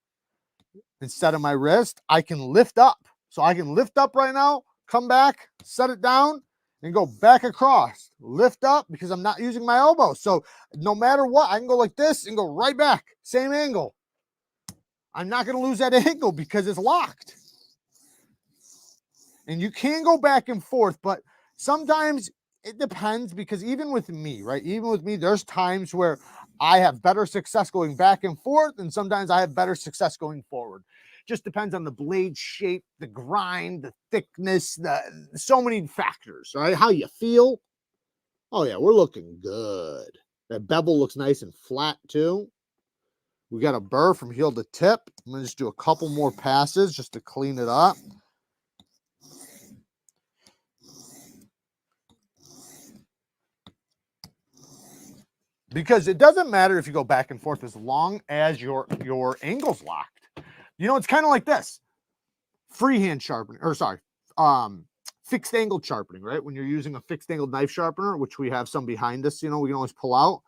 instead of my wrist, I can lift up. So I can lift up right now, come back, set it down, and go back across. Lift up because I'm not using my elbow. So no matter what, I can go like this and go right back. Same angle. I'm not going to lose that angle because it's locked. And you can go back and forth, but sometimes it depends, because even with me, right? Even with me, there's times where I have better success going back and forth, and sometimes I have better success going forward. Just depends on the blade shape, the grind, the thickness, so many factors, right? How you feel. Oh yeah, we're looking good. That bevel looks nice and flat too. We got a burr from heel to tip. I'm gonna just do a couple more passes just to clean it up. Because it doesn't matter if you go back and forth as long as your angle's locked. You know, it's kind of like this. Freehand sharpening, or sorry, fixed angled sharpening, right? When you're using a fixed angled knife sharpener, which we have some behind us, you know, we can always pull out.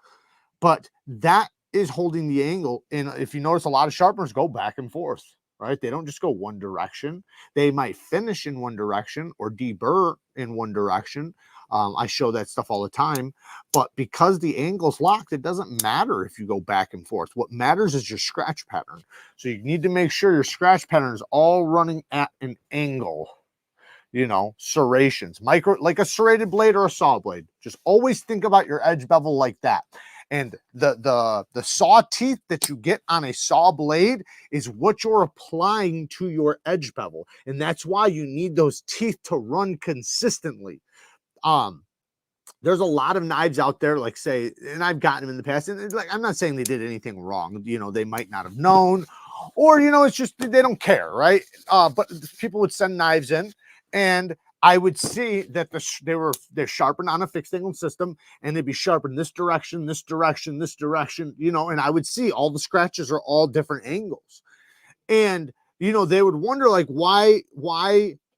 But that is holding the angle. And if you notice, a lot of sharpeners go back and forth, right? They don't just go one direction. They might finish in one direction or deburr in one direction. I show that stuff all the time, but because the angle's locked, it doesn't matter if you go back and forth. What matters is your scratch pattern. So you need to make sure your scratch pattern is all running at an angle. You know, serrations, like a serrated blade or a saw blade. Just always think about your edge bevel like that. And the saw teeth that you get on a saw blade is what you're applying to your edge bevel. And that's why you need those teeth to run consistently. There's a lot of knives out there, like, say, and I've gotten them in the past, and like, I'm not saying they did anything wrong. You know, they might not have known, or, you know, it's just they don't care, right? But people would send knives in, and I would see that they're sharpened on a fixed angle system, and they'd be sharpened this direction, this direction, this direction, you know, and I would see all the scratches are all different angles. And, you know, they would wonder, like, why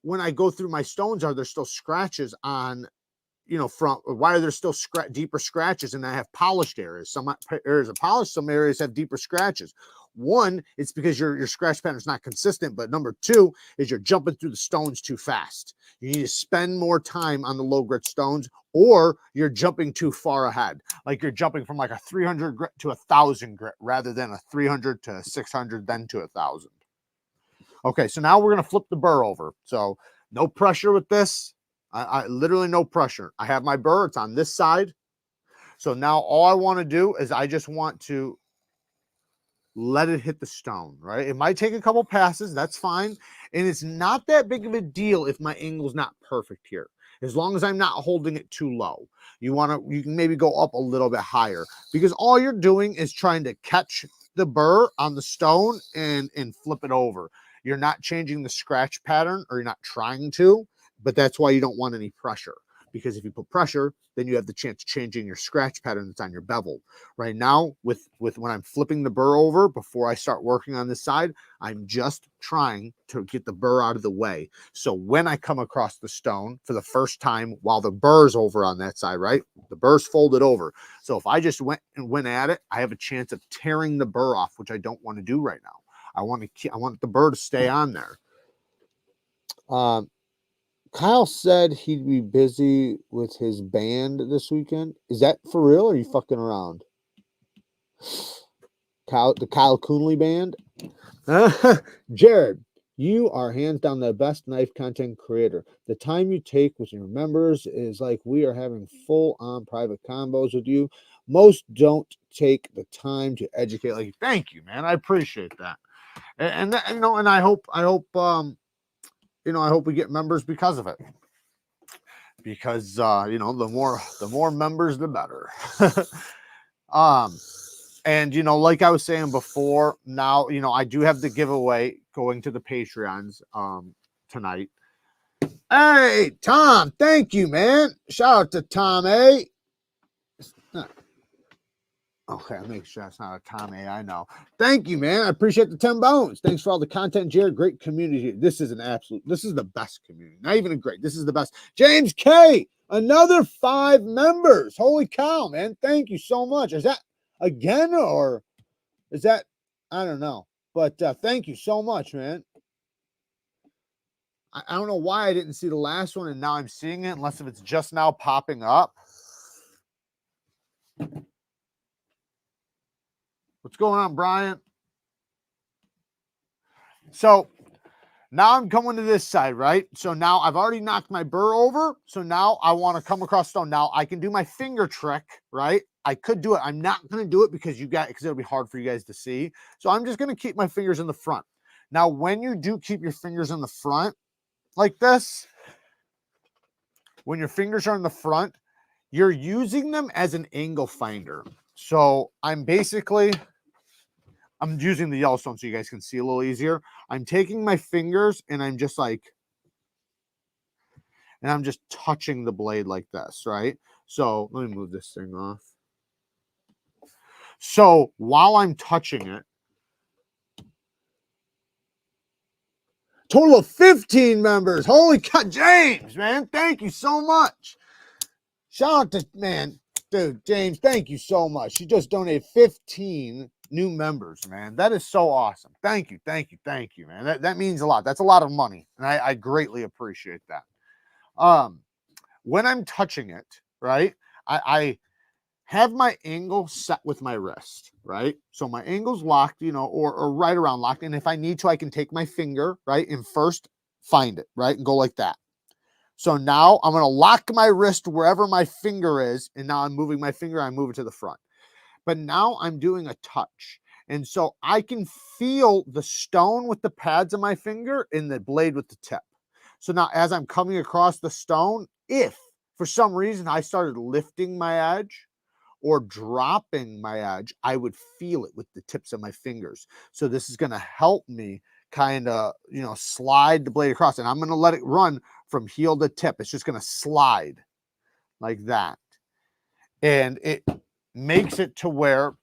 when I go through my stones, are there still scratches on, you know, why are there still deeper scratches? And I have polished areas. Some areas are polished, some areas have deeper scratches. One, it's because your scratch pattern is not consistent. But number two is you're jumping through the stones too fast. You need to spend more time on the low grit stones, or you're jumping too far ahead. Like you're jumping from like a 300 grit to 1,000 grit rather than a 300 to 600, then to 1,000. Okay, so now we're going to flip the burr over. So no pressure with this. I literally no pressure. I have my burr, it's on this side. So now all I want to do is I just want to let it hit the stone, right? It might take a couple passes, that's fine. And it's not that big of a deal if my angle's not perfect here, as long as I'm not holding it too low. You can maybe go up a little bit higher, because all you're doing is trying to catch the burr on the stone and flip it over. You're not changing the scratch pattern, or you're not trying to. But that's why you don't want any pressure, because if you put pressure, then you have the chance of changing your scratch pattern that's on your bevel. Right now, with when I'm flipping the burr over, before I start working on this side, I'm just trying to get the burr out of the way. So when I come across the stone for the first time, while the burr's over on that side, right? The burr's folded over. So if I just went at it, I have a chance of tearing the burr off, which I don't want to do right now. I want the burr to stay on there. Kyle said he'd be busy with his band this weekend. Is that for real, or are you fucking around? the Kyle Coonley band. Jared, you are hands down the best knife content creator. The time you take with your members is like we are having full-on private combos with you. Most don't take the time to educate. Like, thank you, man. I appreciate that. And that, you know, and I hope you know, I hope we get members because of it. Because you know, the more members, the better. And you know, like I was saying before, now you know I do have the giveaway going to the Patreons tonight. Hey Tom, thank you, man. Shout out to Tom A. Okay, I'll make sure it's not a Tom A. I know. Thank you, man. I appreciate the 10 bones. Thanks for all the content, Jared. Great community. This is the best community. Not even a great. This is the best. James K. Another 5 members. Holy cow, man. Thank you so much. Is that again, or is that, I don't know. But thank you so much, man. I don't know why I didn't see the last one and now I'm seeing it, unless if it's just now popping up. What's going on, Brian? So now I'm coming to this side, right? So now I've already knocked my burr over. So now I want to come across stone. Now I can do my finger trick, right? I could do it. I'm not going to do it because it'll be hard for you guys to see. So I'm just going to keep my fingers in the front. Now, when you do keep your fingers in the front like this, when your fingers are in the front, you're using them as an angle finder. So I'm using the Yellowstone so you guys can see a little easier. I'm taking my fingers and I'm just touching the blade like this, right? So let me move this thing off. So while I'm touching it, total of 15 members. Holy cow, James, man, thank you so much. Shout out to, man, dude, James, thank you so much. You just donated 15 new members, man. That is so awesome. Thank you, man. That means a lot. That's a lot of money, and I greatly appreciate that. When I'm touching it, right, I have my angle set with my wrist, right? So my angle's locked, you know, or right around locked. And if I need to, I can take my finger, right, and first find it, right, and go like that. So now I'm going to lock my wrist wherever my finger is, and now I'm moving my finger, I move it to the front. But now I'm doing a touch. And so I can feel the stone with the pads of my finger and the blade with the tip. So now as I'm coming across the stone, if for some reason I started lifting my edge or dropping my edge, I would feel it with the tips of my fingers. So this is going to help me kind of, you know, slide the blade across, and I'm going to let it run from heel to tip. It's just going to slide like that. And it makes it to where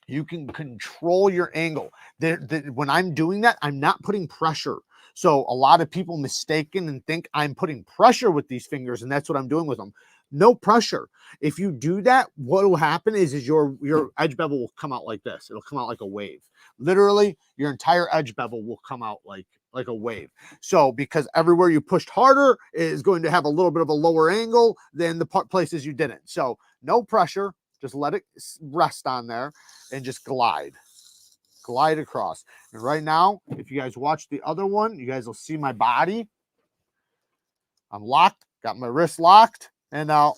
you can control your angle. When I'm doing that, I'm not putting pressure. So a lot of people mistaken and think I'm putting pressure with these fingers, and that's what I'm doing with them. No pressure. If you do that, what will happen is your edge bevel will come out like this. It'll come out like a wave. Literally, your entire edge bevel will come out like a wave. So because everywhere you pushed harder is going to have a little bit of a lower angle than the places you didn't. So no pressure. Just let it rest on there and just glide across. And right now, if you guys watch the other one, you guys will see my body. I'm locked, got my wrist locked, and now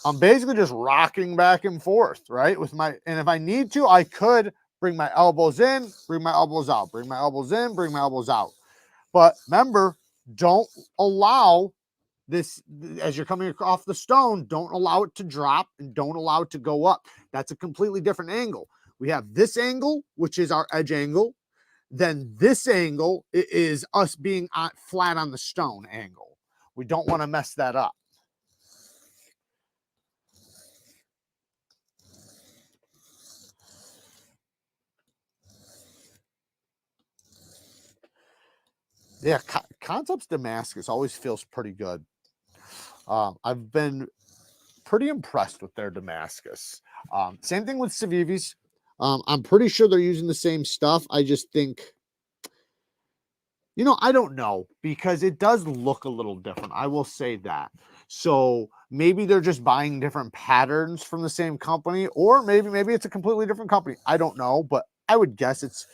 I'm basically just rocking back and forth, right? And if I need to, I could bring my elbows in, bring my elbows out, bring my elbows in, bring my elbows out. But remember, don't allow this, as you're coming off the stone, don't allow it to drop and don't allow it to go up. That's a completely different angle. We have this angle, which is our edge angle. Then this angle is us being flat on the stone angle. We don't want to mess that up. Yeah, Concepts Damascus always feels pretty good. I've been pretty impressed with their Damascus. Same thing with Civivi's. I'm pretty sure they're using the same stuff. I just think, you know, I don't know, because it does look a little different. I will say that. So maybe they're just buying different patterns from the same company, or maybe it's a completely different company. I don't know, but I would guess it's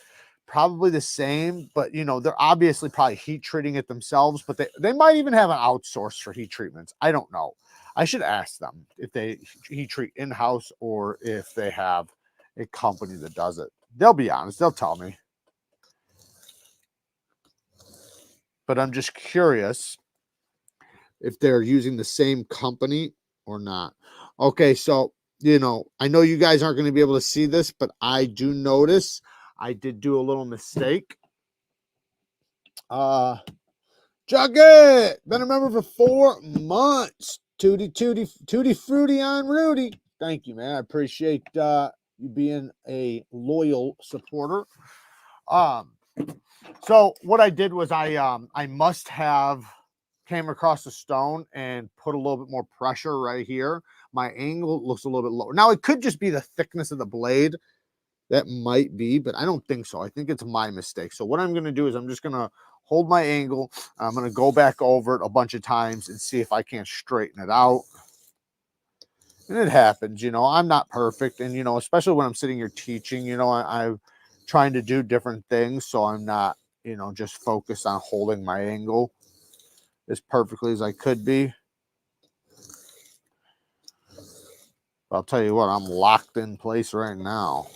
probably the same. But you know, they're obviously probably heat treating it themselves, but they might even have an outsource for heat treatments. I don't know. I should ask them if they heat treat in-house or if they have a company that does it. They'll be honest, they'll tell me. But I'm just curious if they're using the same company or not. Okay, so, you know, I know you guys aren't going to be able to see this, but I do notice I did do a little mistake. Jugget, been a member for 4 months. Tutti fruity on Rudy. Thank you, man. I appreciate you being a loyal supporter. So what I did was I must have came across the stone and put a little bit more pressure right here. My angle looks a little bit lower. Now it could just be the thickness of the blade. That might be, but I don't think so. I think it's my mistake. So what I'm going to do is I'm just going to hold my angle. I'm going to go back over it a bunch of times and see if I can't straighten it out. And it happens, you know, I'm not perfect. And, you know, especially when I'm sitting here teaching, you know, I'm trying to do different things. So I'm not, you know, just focused on holding my angle as perfectly as I could be. I'll tell you what, I'm locked in place right now.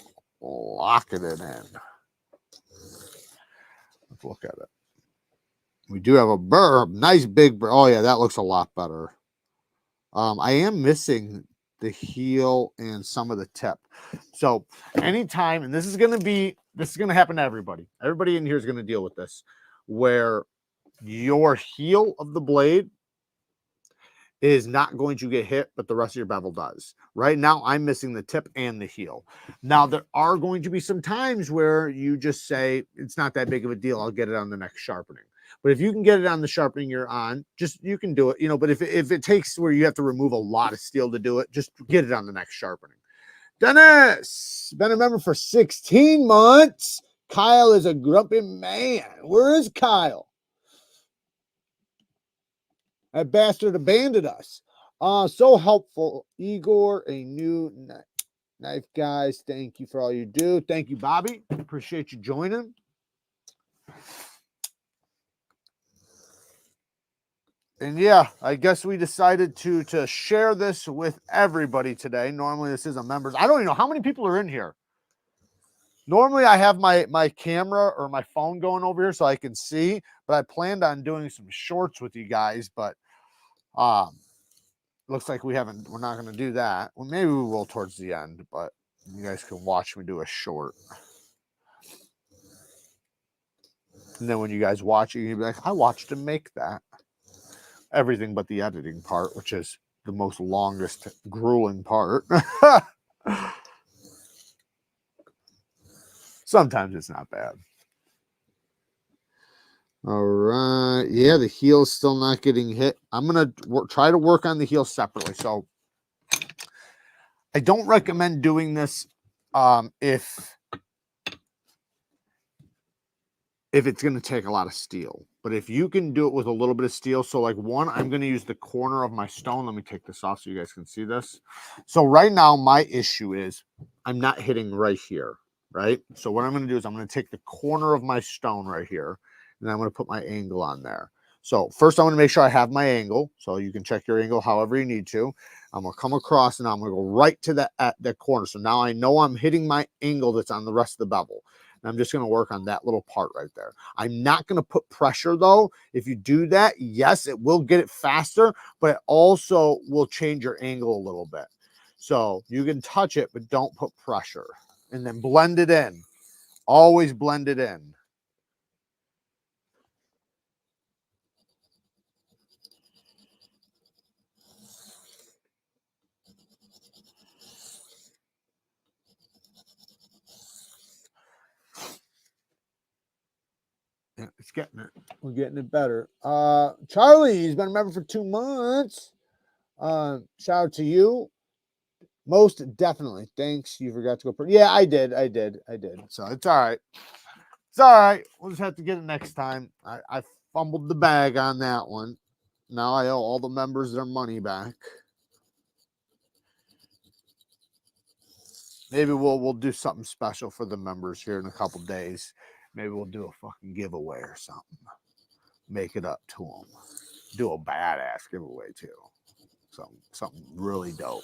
Locking it in. Let's look at it. We do have a burr, nice big burr. Oh yeah, that looks a lot better. I am missing the heel and some of the tip. So anytime, and this is going to happen to everybody. Everybody in here is going to deal with this, where your heel of the blade is not going to get hit, but the rest of your bevel does. Right now, I'm missing the tip and the heel. Now, there are going to be some times where you just say, it's not that big of a deal. I'll get it on the next sharpening. But if you can get it on the sharpening you're on, just you can do it, you know. But if it takes where you have to remove a lot of steel to do it, just get it on the next sharpening. Dennis, been a member for 16 months. Kyle is a grumpy man. Where is Kyle? That bastard abandoned us. So helpful. Igor, a new knife, guys. Thank you for all you do. Thank you, Bobby. Appreciate you joining. And yeah, I guess we decided to share this with everybody today. Normally this is a members. I don't even know how many people are in here. Normally I have my camera or my phone going over here so I can see, but I planned on doing some shorts with you guys, but looks like we're not going to do that. Well, maybe we will towards the end, but you guys can watch me do a short. And then when you guys watch it, you'll be like, I watched him make that. Everything but the editing part, which is the most longest, grueling part. Sometimes it's not bad. All right. Yeah, the heel's still not getting hit. I'm going to try to work on the heel separately. So I don't recommend doing this if it's going to take a lot of steel. But if you can do it with a little bit of steel, so like I'm going to use the corner of my stone. Let me take this off so you guys can see this. So right now, my issue is I'm not hitting right here, right? So what I'm going to do is I'm going to take the corner of my stone right here, and I'm going to put my angle on there. So first, I'm going to make sure I have my angle. So you can check your angle however you need to. I'm going to come across, and I'm going to go right to that corner. So now I know I'm hitting my angle that's on the rest of the bevel. And I'm just going to work on that little part right there. I'm not going to put pressure, though. If you do that, yes, it will get it faster, but it also will change your angle a little bit. So you can touch it, but don't put pressure. And then blend it in. Always blend it in. Yeah, it's getting it. We're getting it better. Charlie's been a member for 2 months. Shout out to you. Most definitely. Thanks. You forgot to go. Yeah, I did. So it's all right. It's all right. We'll just have to get it next time. I fumbled the bag on that one. Now I owe all the members their money back. Maybe we'll do something special for the members here in a couple days. Maybe we'll do a fucking giveaway or something. Make it up to them. Do a badass giveaway too. Something really dope.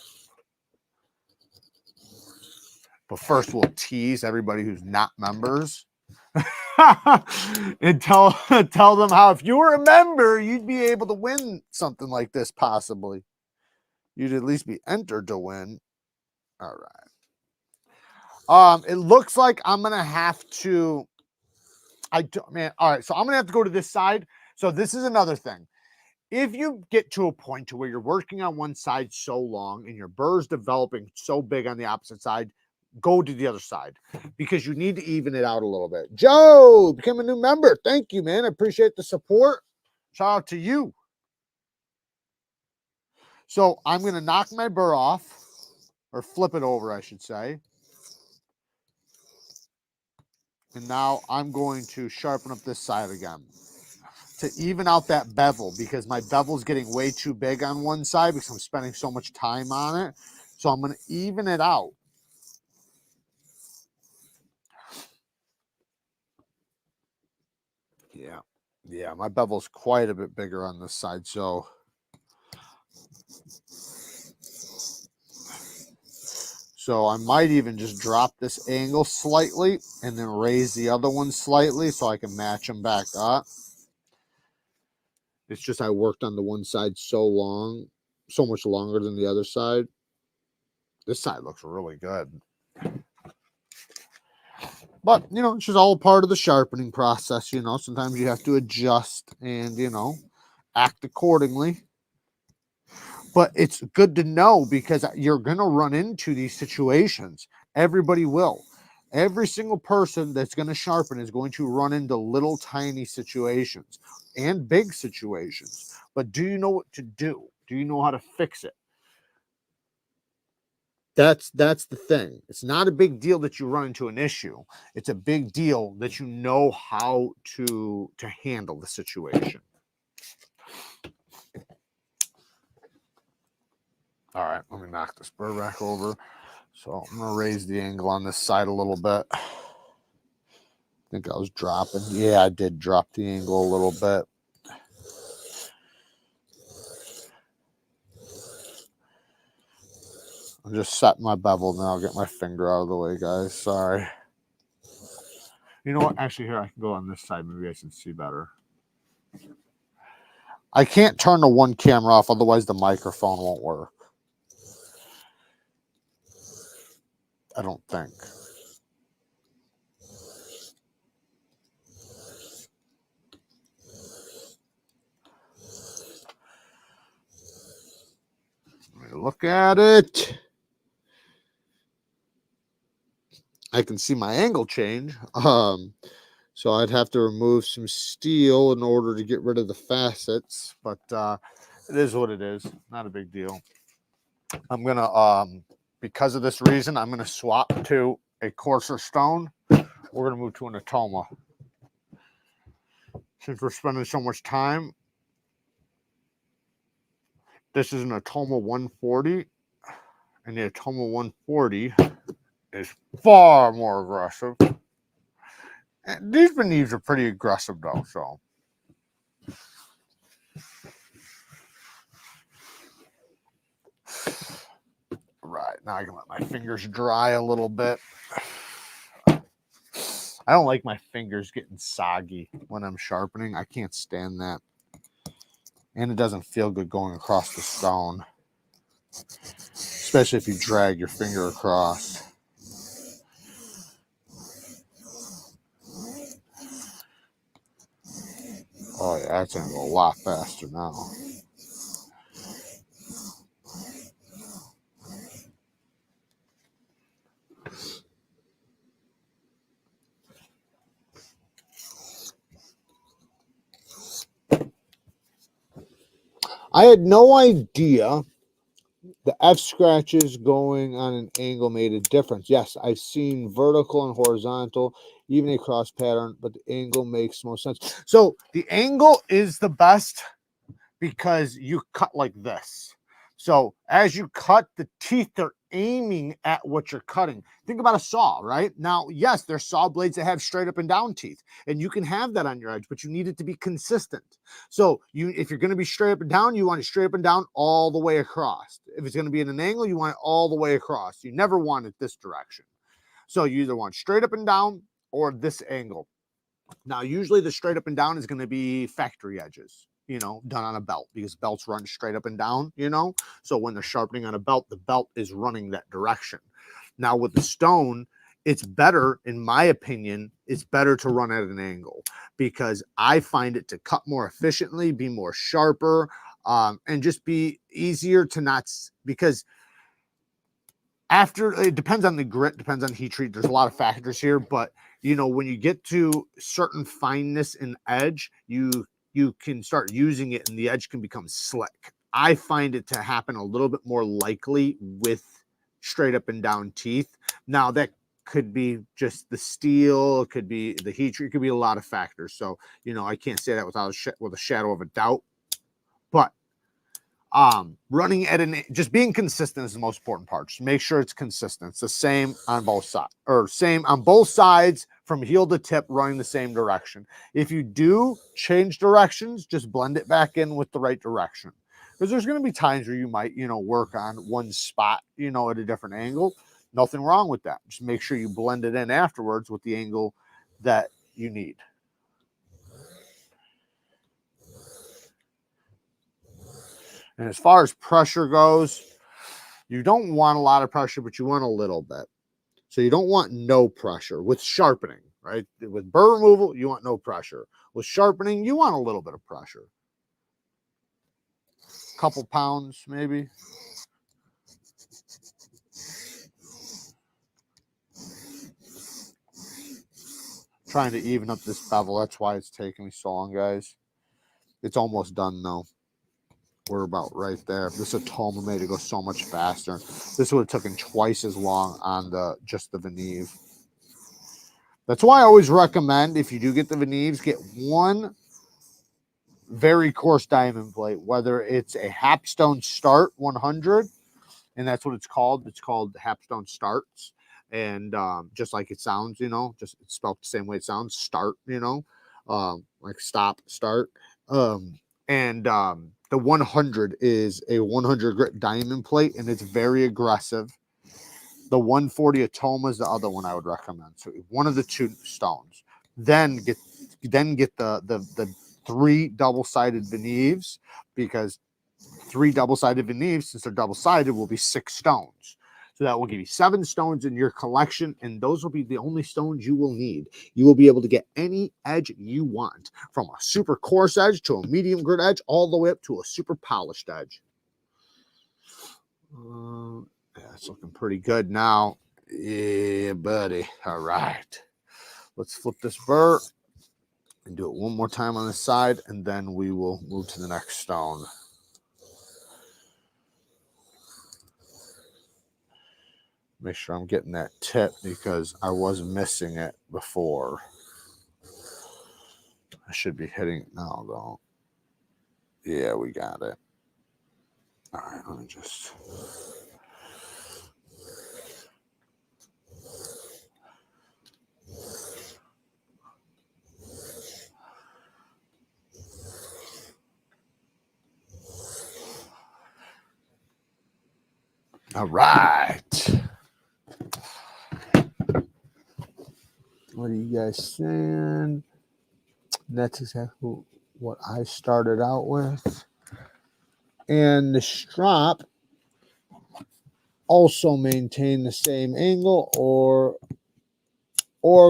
But first we'll tease everybody who's not members. And tell them how if you were a member, you'd be able to win something like this possibly. You'd at least be entered to win. All right. It looks like I'm gonna have to. All right. So I'm gonna have to go to this side. So this is another thing. If you get to a point to where you're working on one side so long and your burr's developing so big on the opposite side, go to the other side because you need to even it out a little bit. Joe, became a new member. Thank you, man. I appreciate the support. Shout out to you. So I'm going to knock my burr off, or flip it over, I should say. And now I'm going to sharpen up this side again to even out that bevel, because my bevel is getting way too big on one side because I'm spending so much time on it. So I'm going to even it out. Yeah, my bevel's quite a bit bigger on this side, so I might even just drop this angle slightly and then raise the other one slightly so I can match them back up. It's just I worked on the one side so much longer than the other side. This side looks really good. But, you know, it's just all part of the sharpening process, you know. Sometimes you have to adjust and, you know, act accordingly. But it's good to know because you're going to run into these situations. Everybody will. Every single person that's going to sharpen is going to run into little tiny situations and big situations. But do you know what to do? Do you know how to fix it? That's the thing. It's not a big deal that you run into an issue. It's a big deal that you know how to handle the situation. All right, let me knock this burr back over. So I'm going to raise the angle on this side a little bit. I think I was dropping. Yeah, I did drop the angle a little bit. I'm just setting my bevel now. I'll get my finger out of the way, guys. Sorry. You know what? Actually, here, I can go on this side. Maybe I can see better. I can't turn the one camera off, otherwise the microphone won't work. I don't think. Let me look at it. I can see my angle change. So I'd have to remove some steel in order to get rid of the facets, but it is what it is. Not a big deal. I'm gonna because of this reason, I'm gonna swap to a coarser stone. We're gonna move to an Atoma. Since we're spending so much time, this is an Atoma 140, and the Atoma 140 is far more aggressive. And these beneaths are pretty aggressive though, so. Right, now I can let my fingers dry a little bit. I don't like my fingers getting soggy when I'm sharpening. I can't stand that. And it doesn't feel good going across the stone. Especially if you drag your finger across. Oh yeah, that's gonna go a lot faster now. I had no idea the F scratches going on an angle made a difference. Yes, I've seen vertical and horizontal, even a cross pattern, but the angle makes most sense. So the angle is the best because you cut like this. So as you cut, the teeth are aiming at what you're cutting. Think about a saw, right? Now, yes, there's saw blades that have straight up and down teeth, and you can have that on your edge, but you need it to be consistent. So if you're going to be straight up and down, you want it straight up and down all the way across. If it's going to be in an angle, you want it all the way across. You never want it this direction. So you either want straight up and down or this angle. Now, usually the straight up and down is going to be factory edges, you know, done on a belt, because belts run straight up and down, you know. So when they're sharpening on a belt, the belt is running that direction. Now with the stone, it's better, in my opinion, it's better to run at an angle, because I find it to cut more efficiently, be more sharper, and just be easier to not, because after, it depends on the grit, depends on heat treat. There's a lot of factors here, but you know, when you get to certain fineness in edge, you can start using it and the edge can become slick. I find it to happen a little bit more likely with straight up and down teeth. Now that could be just the steel, it could be the heat treat, it could be a lot of factors. So, you know, I can't say that without with a shadow of a doubt, but running at just being consistent is the most important part. Just make sure it's consistent. It's the same on both sides, or same on both sides from heel to tip, running the same direction. If you do change directions, just blend it back in with the right direction, because there's going to be times where you might, you know, work on one spot, you know, at a different angle. Nothing wrong with that. Just make sure you blend it in afterwards with the angle that you need. And as far as pressure goes, you don't want a lot of pressure, but you want a little bit. So you don't want no pressure with sharpening, right? With burr removal, you want no pressure. With sharpening, you want a little bit of pressure. A couple pounds, maybe. Trying to even up this bevel. That's why it's taking me so long, guys. It's almost done, though. We're about right there. This Atoma made it go so much faster. This would have taken twice as long on just the VNIVE. That's why I always recommend, if you do get the VNIVES, get one very coarse diamond plate, whether it's a HAPSTONE Start 100, and that's what it's called. It's called HAPSTONE Starts, and just like it sounds, you know, just it's spelled the same way it sounds, start, you know, like stop, start, the 100 is a 100 grit diamond plate, and it's very aggressive. The 140 Atoma is the other one I would recommend. So one of the two stones. Then get the 3 double-sided VNIVES, because 3 double-sided VNIVES, since they're double-sided, will be 6 stones. So that will give you 7 stones in your collection, and those will be the only stones you will need. You will be able to get any edge you want, from a super coarse edge to a medium grit edge, all the way up to a super polished edge. Yeah, it's looking pretty good now. Yeah, buddy. All right. Let's flip this burr and do it one more time on the side, and then we will move to the next stone. Make sure I'm getting that tip, because I was missing it before. I should be hitting it now, though. Yeah, we got it. All right, let me just... All right. What are you guys saying? That's exactly what I started out with. And the strop also maintain the same angle, or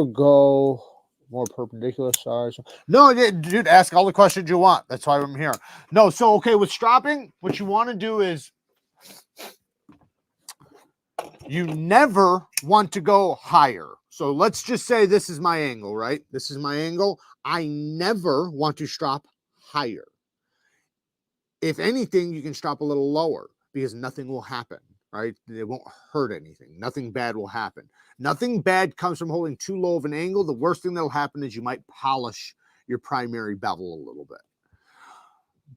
go more perpendicular. Sorry. No, dude, ask all the questions you want. That's why I'm here. No, so okay, with stropping, what you want to do is you never want to go higher. So let's just say this is my angle, right? This is my angle. I never want to strop higher. If anything, you can strop a little lower, because nothing will happen, right? It won't hurt anything. Nothing bad will happen. Nothing bad comes from holding too low of an angle. The worst thing that'll happen is you might polish your primary bevel a little bit.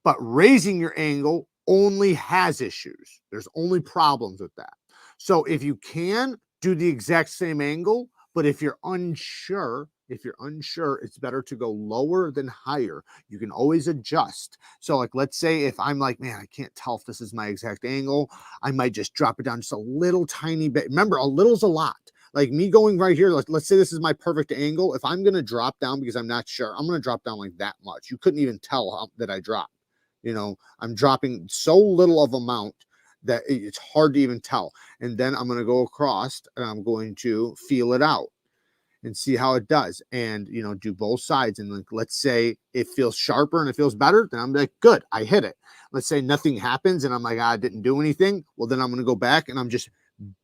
But raising your angle only has issues. There's only problems with that. So if you can do the exact same angle, but if you're unsure, it's better to go lower than higher. You can always adjust. So like, let's say if I'm like, man, I can't tell if this is my exact angle, I might just drop it down just a little tiny bit. Remember, a little's a lot. Like me going right here, like, let's say this is my perfect angle. If I'm going to drop down because I'm not sure, I'm going to drop down like that much. You couldn't even tell that I dropped. You know, I'm dropping so little of amount that it's hard to even tell. And then I'm going to go across and I'm going to feel it out and see how it does, and you know, do both sides. And like, let's say it feels sharper and it feels better, then I'm like, good, I hit it. Let's say nothing happens and I'm like, I didn't do anything. Well, then I'm going to go back and I'm just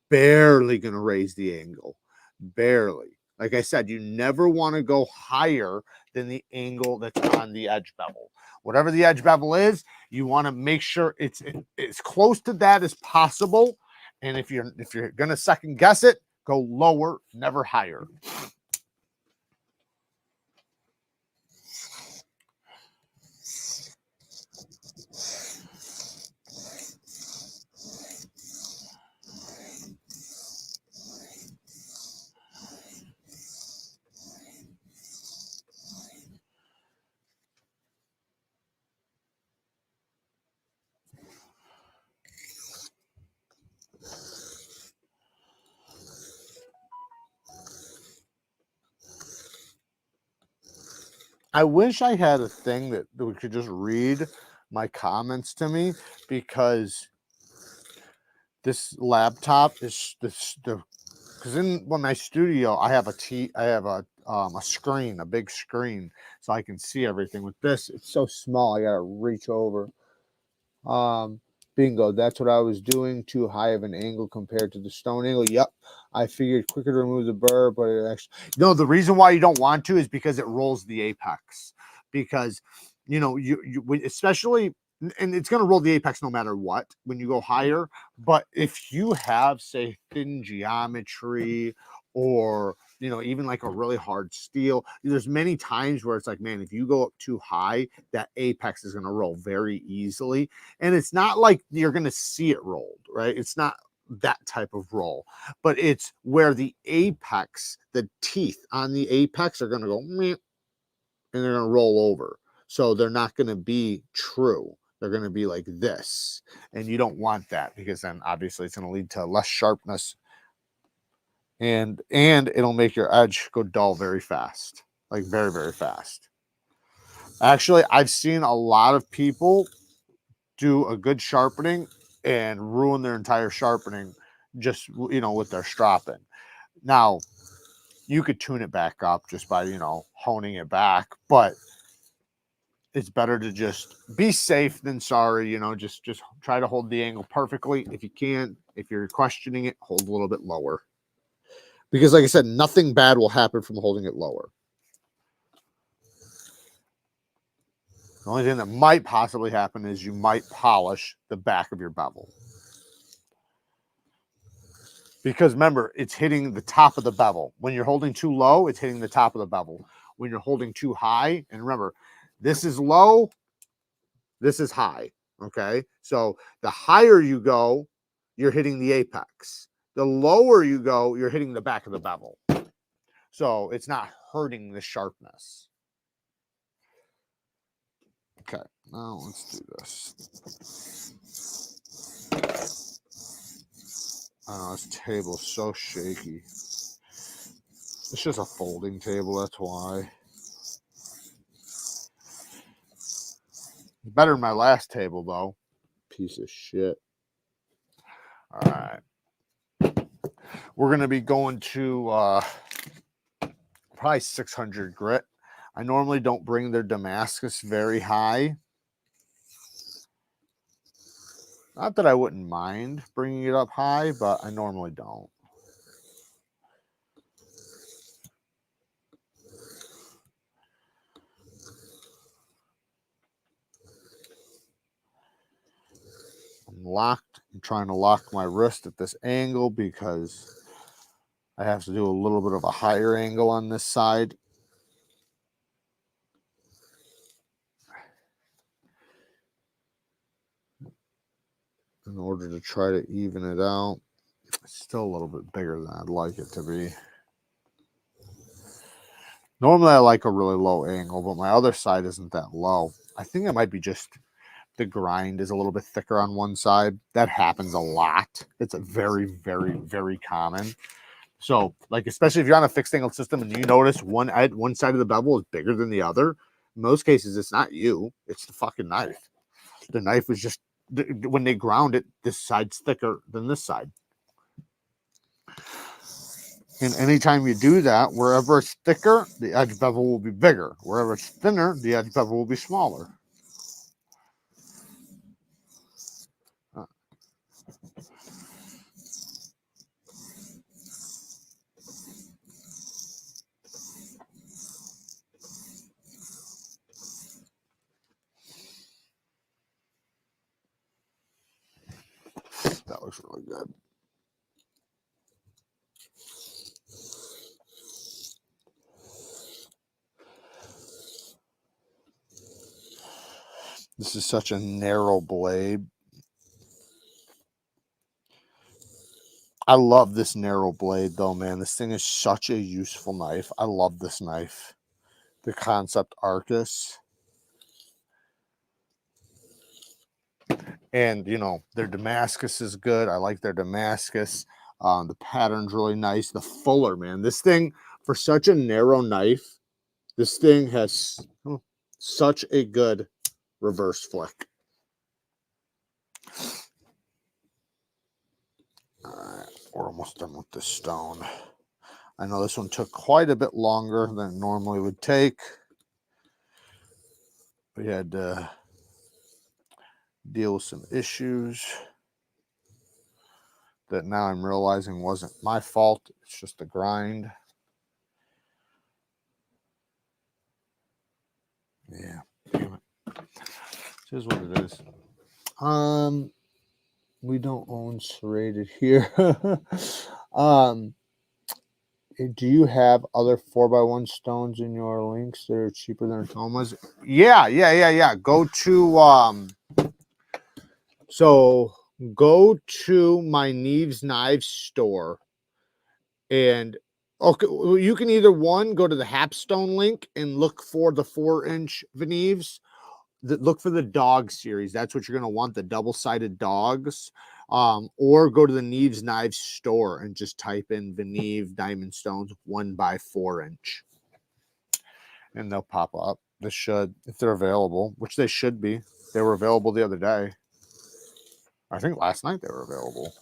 barely going to raise the angle, barely. Like I said, you never want to go higher than the angle that's on the edge bevel. Whatever the edge bevel is, you want to make sure it's as close to that as possible. And if you're going to second guess it, go lower, never higher. I wish I had a thing that we could just read my comments to me, because this laptop is because in my studio I have a screen, a big screen, so I can see everything. With this, it's so small, I gotta reach over. Bingo, that's what I was doing. Too high of an angle compared to the stone angle. Yep, I figured quicker to remove the burr, but it actually, no, the reason why you don't want to is because it rolls the apex. Because you know, you especially, and it's going to roll the apex no matter what when you go higher. But if you have, say, thin geometry, or you know, even like a really hard steel, there's many times where it's like, man, if you go up too high, that apex is going to roll very easily. And it's not like you're going to see it rolled, right? It's not that type of roll, but it's where the apex, the teeth on the apex are going to go meh, and they're going to roll over. So they're not going to be true. They're going to be like this. And you don't want that, because then obviously it's going to lead to less sharpness, and it'll make your edge go dull very fast, like very, very fast. Actually, I've seen a lot of people do a good sharpening and ruin their entire sharpening, just, you know, with their stropping. Now, you could tune it back up just by, you know, honing it back, but it's better to just be safe than sorry. You know, just try to hold the angle perfectly. If you can, if you're questioning it, hold a little bit lower, because like I said, nothing bad will happen from holding it lower. The only thing that might possibly happen is you might polish the back of your bevel. Because remember, it's hitting the top of the bevel. When you're holding too low, it's hitting the top of the bevel. When you're holding too high, and remember, this is low, this is high, okay? So the higher you go, you're hitting the apex. The lower you go, you're hitting the back of the bevel. So it's not hurting the sharpness. Okay, now let's do this. Oh, this table is so shaky. It's just a folding table, that's why. Better than my last table, though. Piece of shit. All right. We're going to be going to probably 600 grit. I normally don't bring their Damascus very high. Not that I wouldn't mind bringing it up high, but I normally don't. I'm locked. I'm trying to lock my wrist at this angle because I have to do a little bit of a higher angle on this side. in order to try to even it out. It's still a little bit bigger than I'd like it to be. Normally I like a really low angle, but my other side isn't that low. I think it might be just the grind is a little bit thicker on one side. That happens a lot. It's a very, very, very common. So, like, especially if you're on a fixed angle system and you notice one side of the bevel is bigger than the other, in most cases it's not you, it's the fucking knife. The knife is just, when they ground it, this side's thicker than this side. And anytime you do that, wherever it's thicker, the edge bevel will be bigger. Wherever it's thinner, the edge bevel will be smaller. That looks really good. This is such a narrow blade. I love this narrow blade though, man. This thing is such a useful knife. I love this knife. The KANSEPT Arcus. And, you know, their Damascus is good. I like their Damascus. The pattern's really nice. The fuller, man. This thing, for such a narrow knife, this thing has such a good reverse flick. All right, we're almost done with this stone. I know this one took quite a bit longer than it normally would take. We had to deal with some issues that now I'm realizing wasn't my fault. It's just the grind. Yeah, damn it. Here's what it is. We don't own serrated here. Do you have other 4x1 stones in your links that are cheaper than Tomas? Yeah. Go to so go to my NEEVESKNIVES store, and okay, you can either go to the HAPSTONE link and look for the 4-inch VNEVES. Look for the dog series. That's what you're going to want, the double-sided dogs. Or go to the NEEVESKNIVES store and just type in VNEVE diamond stones 1x4-inch. And they'll pop up. They should, if they're available, which they should be. They were available the other day. I think last night they were available.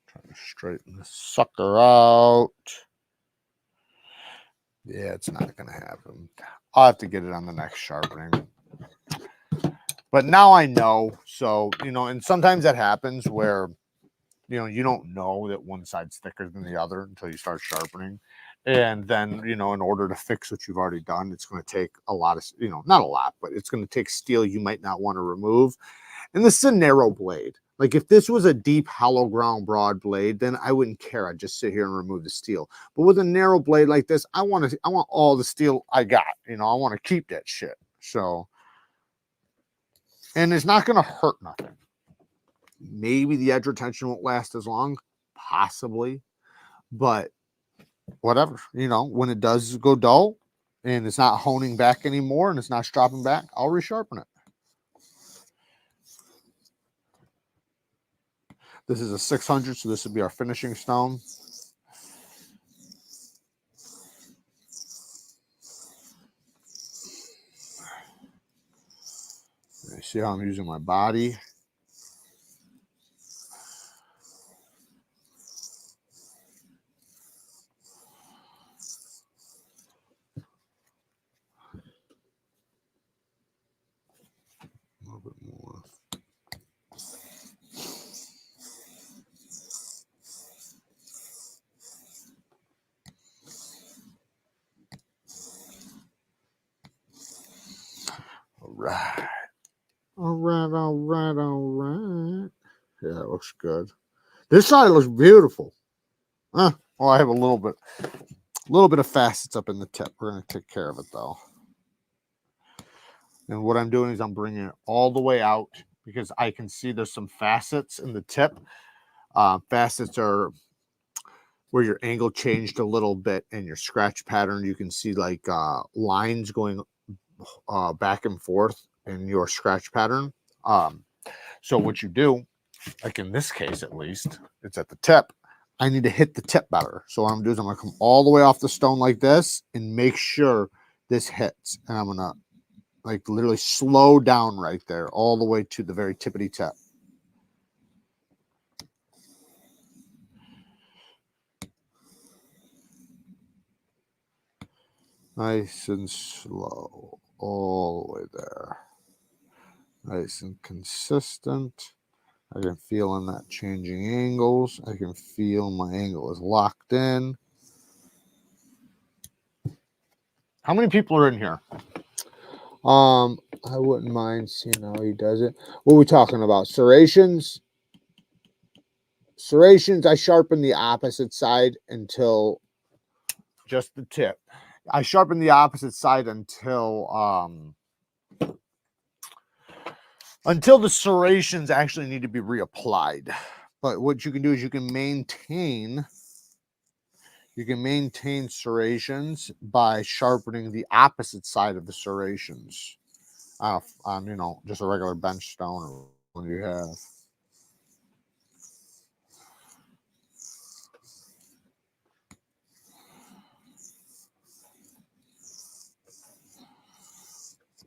Trying to straighten this sucker out. Yeah, it's not going to happen. I'll have to get it on the next sharpening. But now I know. So, you know, and sometimes that happens where, you know, you don't know that one side's thicker than the other until you start sharpening. And then, you know, in order to fix what you've already done, it's going to take a lot of, you know, not a lot, but it's going to take steel you might not want to remove. And this is a narrow blade. Like if this was a deep hollow ground broad blade, then I wouldn't care. I'd just sit here and remove the steel. But with a narrow blade like this, I want all the steel I got. You know, I want to keep that shit. So, and it's not going to hurt nothing. Maybe the edge retention won't last as long, possibly, but whatever. You know, when it does go dull and it's not honing back anymore and it's not stropping back, I'll resharpen it. This is a 600, so this would be our finishing stone. You see how I'm using my body? A little bit more. All right. All right, all right, all right. Yeah, it looks good. This side looks beautiful. Well, I have a little bit of facets up in the tip. We're going to take care of it though. And what I'm doing is I'm bringing it all the way out because I can see there's some facets in the tip. Facets are where your angle changed a little bit in your scratch pattern. You can see like lines going back and forth in your scratch pattern. So what you do, like in this case at least, it's at the tip. I need to hit the tip better. So what I'm doing is I'm going to come all the way off the stone like this and make sure this hits. And I'm going to like literally slow down right there all the way to the very tippity tip. Nice and slow all the way there. Nice and consistent. I can feel I'm not changing angles. I can feel my angle is locked in. How many people are in here? I wouldn't mind seeing how he does it. What are we talking about? Serrations? Serrations, I sharpen the opposite side until just the tip. I sharpen the opposite side until the serrations actually need to be reapplied. But what you can do is you can maintain serrations by sharpening the opposite side of the serrations on you know, just a regular bench stone or what you have.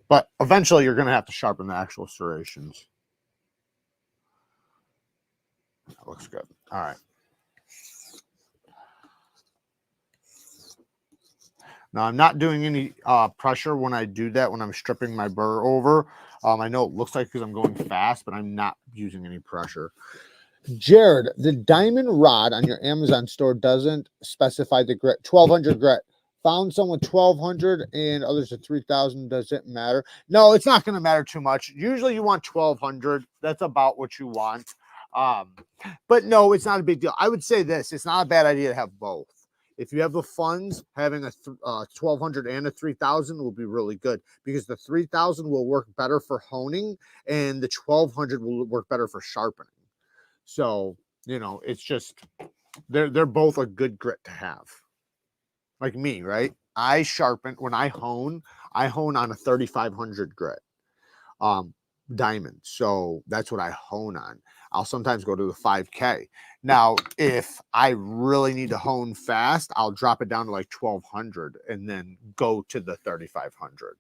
But eventually you're going to have to sharpen the actual serrations. That looks good. All right. Now, I'm not doing any pressure when I do that, when I'm stripping my burr over. I know it looks like because I'm going fast, but I'm not using any pressure. Jared, the diamond rod on your Amazon store doesn't specify the grit. 1200 grit. Found some with 1200 and others at 3000. Does it matter? No, it's not going to matter too much. Usually you want 1200. That's about what you want. But no, it's not a big deal. I would say this. It's not a bad idea to have both. If you have the funds, having a 1200 and a 3000 will be really good because the 3000 will work better for honing and the 1200 will work better for sharpening. So, you know, it's just, they're both a good grit to have. Like me, right? I sharpen, when I hone on a 3500 grit diamond. So that's what I hone on. I'll sometimes go to the 5K. Now, if I really need to hone fast, I'll drop it down to like 1200 and then go to the 3500.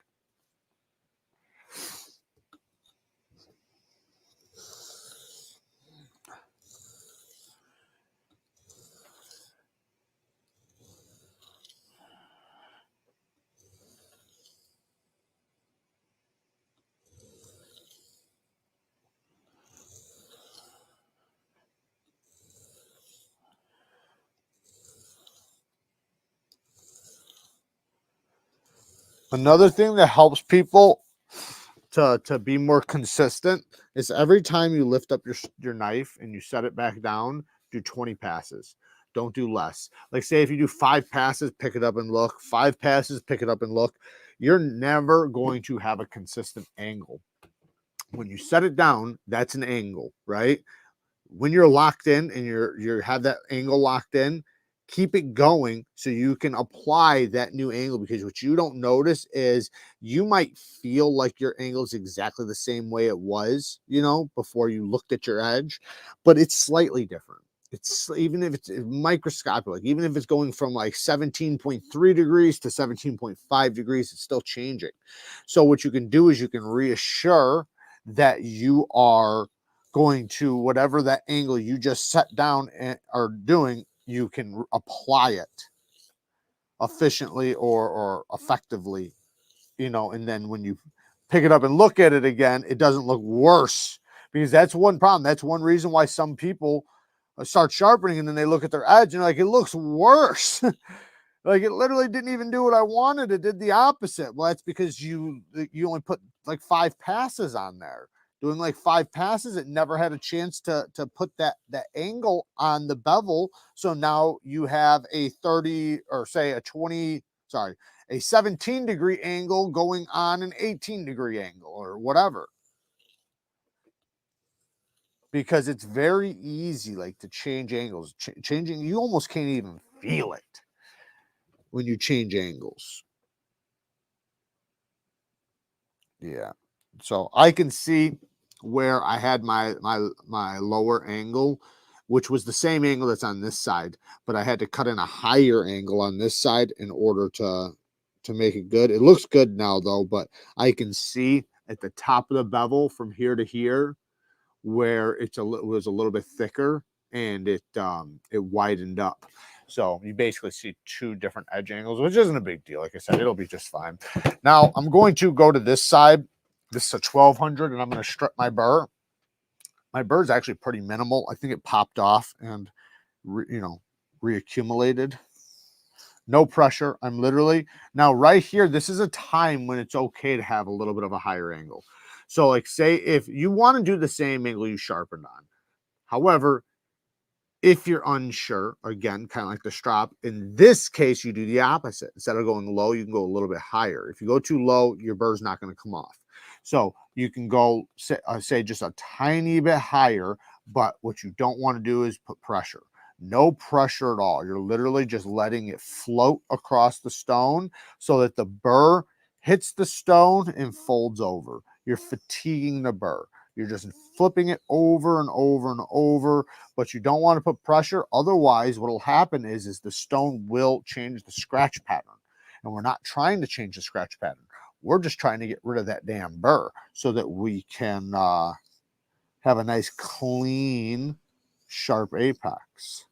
Another thing that helps people to be more consistent is every time you lift up your knife and you set it back down, do 20 passes. Don't do less. Like say if you do 5 passes, pick it up and look. 5 passes, pick it up and look. You're never going to have a consistent angle. When you set it down, that's an angle, right? When you're locked in and you have that angle locked in, keep it going so you can apply that new angle, because what you don't notice is you might feel like your angle is exactly the same way it was, you know, before you looked at your edge, but it's slightly different. It's even if it's microscopic, like even if it's going from like 17.3 degrees to 17.5 degrees, it's still changing. So what you can do is you can reassure that you are going to whatever that angle you just set down and are doing, you can apply it efficiently or effectively, you know, and then when you pick it up and look at it again, it doesn't look worse, because that's one problem. That's one reason why some people start sharpening and then they look at their edge and like, it looks worse. Like it literally didn't even do what I wanted. It did the opposite. Well, that's because you only put like 5 passes on there. doing like 5 passes, it never had a chance to put that angle on the bevel. So now you have a 30 or say a 20, sorry, a 17-degree angle going on an 18-degree angle or whatever. Because it's very easy, like, to change angles. Changing, you almost can't even feel it when you change angles. Yeah. So I can see where I had my lower angle, which was the same angle that's on this side, but I had to cut in a higher angle on this side in order to make it good. It looks good now though, but I can see at the top of the bevel from here to here where it was a little bit thicker, and it widened up. So you basically see 2 different edge angles, which isn't a big deal. Like I said, it'll be just fine. Now I'm going to go to this side. This is a 1200, and I'm going to strip my burr. My burr is actually pretty minimal. I think it popped off and reaccumulated. No pressure. I'm literally now right here. This is a time when it's okay to have a little bit of a higher angle. So like say if you want to do the same angle you sharpened on. However, if you're unsure, again, kind of like the strop, in this case, you do the opposite. Instead of going low, you can go a little bit higher. If you go too low, your burr's not going to come off. So you can go, say just a tiny bit higher, but what you don't want to do is put pressure. No pressure at all. You're literally just letting it float across the stone so that the burr hits the stone and folds over. You're fatiguing the burr. You're just flipping it over and over and over, but you don't want to put pressure. Otherwise, what will happen is the stone will change the scratch pattern. And we're not trying to change the scratch pattern. We're just trying to get rid of that damn burr so that we can have a nice, clean, sharp apex.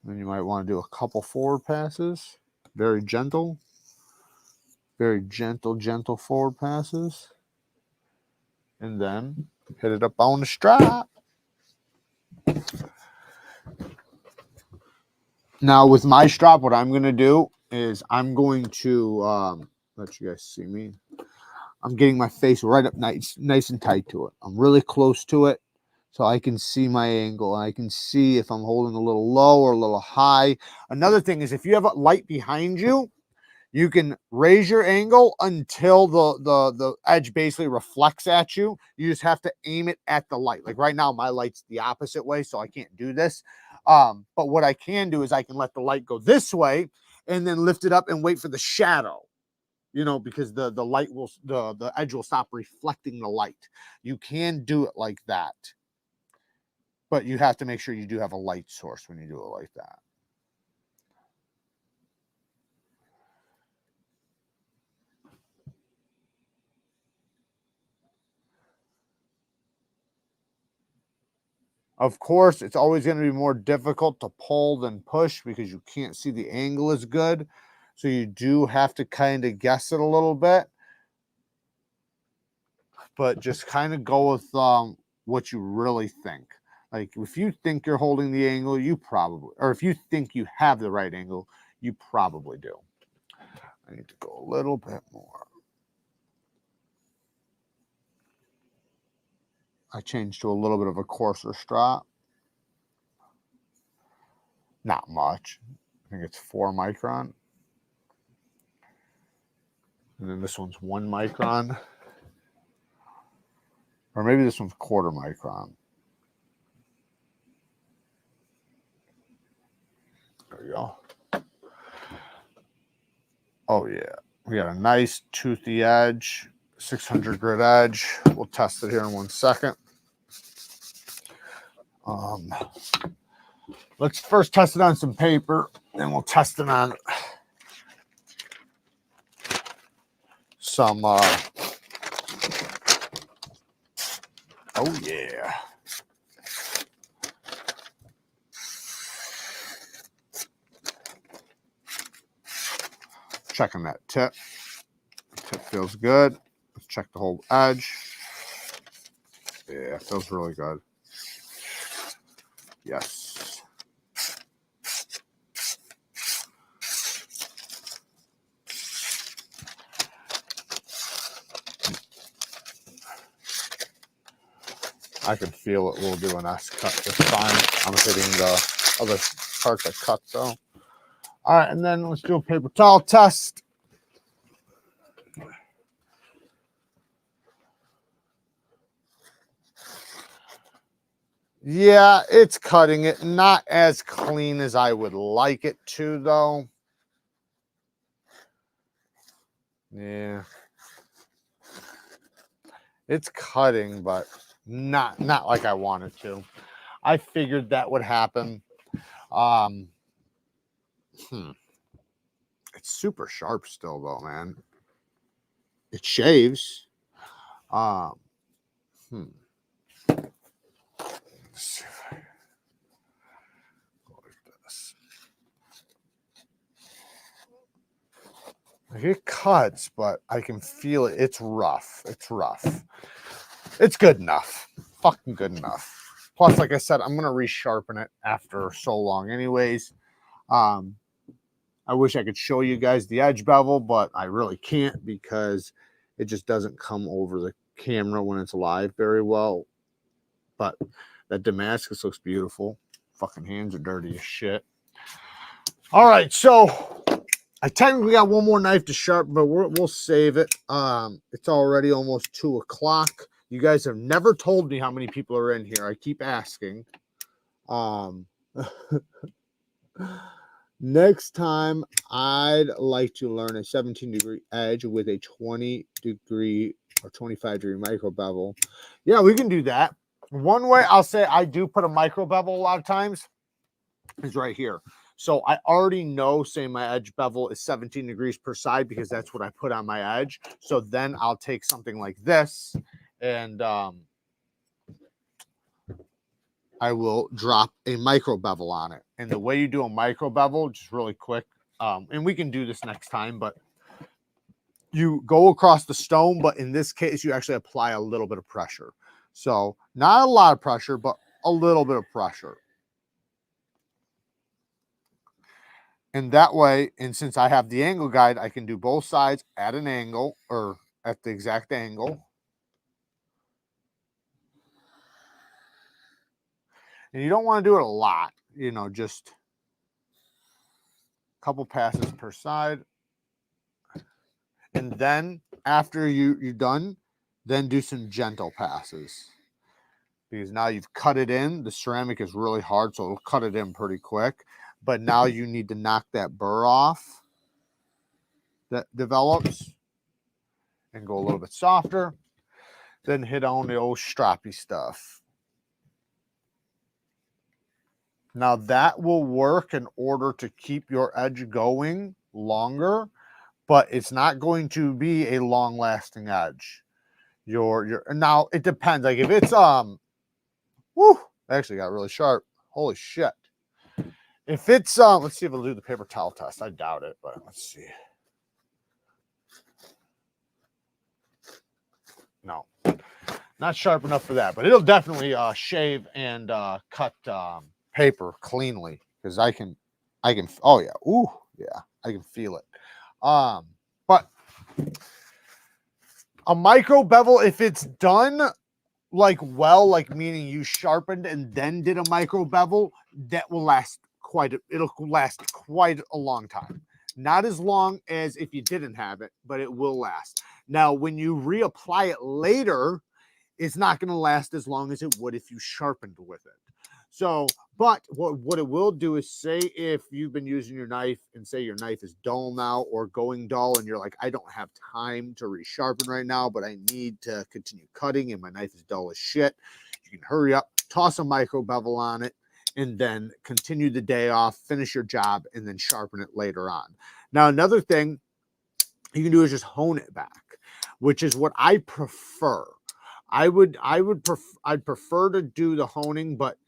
Then you might want to do a couple forward passes. Very gentle. Very gentle forward passes. And then hit it up on the strap. Now with my strap, what I'm going to do is I'm going to let you guys see me. I'm getting my face right up nice and tight to it. I'm really close to it so I can see my angle. And I can see if I'm holding a little low or a little high. Another thing is if you have a light behind you, you can raise your angle until the edge basically reflects at you. You just have to aim it at the light. Like right now, my light's the opposite way, so I can't do this. But what I can do is I can let the light go this way and then lift it up and wait for the shadow. Because the light will, the edge will stop reflecting the light. You can do it like that. But you have to make sure you do have a light source when you do it like that. Of course, it's always going to be more difficult to pull than push because you can't see the angle as good. So you do have to kind of guess it a little bit. But just kind of go with what you really think. Like if you think you're holding the angle, you probably, or if you think you have the right angle, you probably do. I need to go a little bit more. I changed to a little bit of a coarser strop. Not much. I think it's 4 micron. And then this one's 1 micron. Or maybe this one's 1/4 micron. There we go. Oh yeah. We got a nice toothy edge, 600 grit edge. We'll test it here in 1 second. Let's first test it on some paper, then we'll test it on some oh yeah. Checking that tip. Tip feels good. Let's check the whole edge. Yeah, it feels really good. Yes. I can feel it will do an S cut just fine. I'm hitting the other part that cuts though. All right, and then let's do a paper towel test. Yeah, it's cutting it. Not as clean as I would like it to, though. Yeah. It's cutting, but not like I wanted to. I figured that would happen. It's super sharp still, though, man. It shaves. Let's see if I go like this. Like it cuts, but I can feel it. It's rough. It's rough. It's good enough. Fucking good enough. Plus, like I said, I'm gonna resharpen it after so long, anyways. I wish I could show you guys the edge bevel, but I really can't because it just doesn't come over the camera when it's live very well. But that Damascus looks beautiful. Fucking hands are dirty as shit. All right, so I technically got one more knife to sharpen, but we'll save it. It's already almost 2 o'clock. You guys have never told me how many people are in here. I keep asking. Next time, I'd like to learn a 17-degree edge with a 20-degree or 25-degree micro bevel. Yeah, we can do that. One way I'll say I do put a micro bevel a lot of times is right here. So I already know, say my edge bevel is 17 degrees per side because that's what I put on my edge. So then I'll take something like this and I will drop a micro bevel on it. And the way you do a micro bevel, just really quick, and we can do this next time, but you go across the stone, but in this case, you actually apply a little bit of pressure. So not a lot of pressure, but a little bit of pressure. And that way, and since I have the angle guide, I can do both sides at an angle or at the exact angle. And you don't want to do it a lot, you know, just a couple passes per side. And then after you're done, then do some gentle passes. Because now you've cut it in. The ceramic is really hard, so it'll cut it in pretty quick. But now you need to knock that burr off that develops and go a little bit softer. Then hit on the old stroppy stuff. Now that will work in order to keep your edge going longer, but it's not going to be a long lasting edge. Now it depends. Like if it's woo, actually got really sharp. Holy shit. If it's let's see if it'll do the paper towel test. I doubt it, but let's see. No, not sharp enough for that, but it'll definitely shave and cut paper cleanly because I can oh yeah, ooh yeah, I can feel it. But a micro bevel, if it's done like well, like meaning you sharpened and then did a micro bevel, that will last it'll last quite a long time. Not as long as if you didn't have it, but it will last. Now, when you reapply it later, it's not going to last as long as it would if you sharpened with it. So, but what it will do is, say if you've been using your knife and say your knife is dull now or going dull and you're like, I don't have time to resharpen right now, but I need to continue cutting and my knife is dull as shit. You can hurry up, toss a micro bevel on it, and then continue the day off, finish your job, and then sharpen it later on. Now, another thing you can do is just hone it back, which is what I prefer. I'd prefer to do the honing, but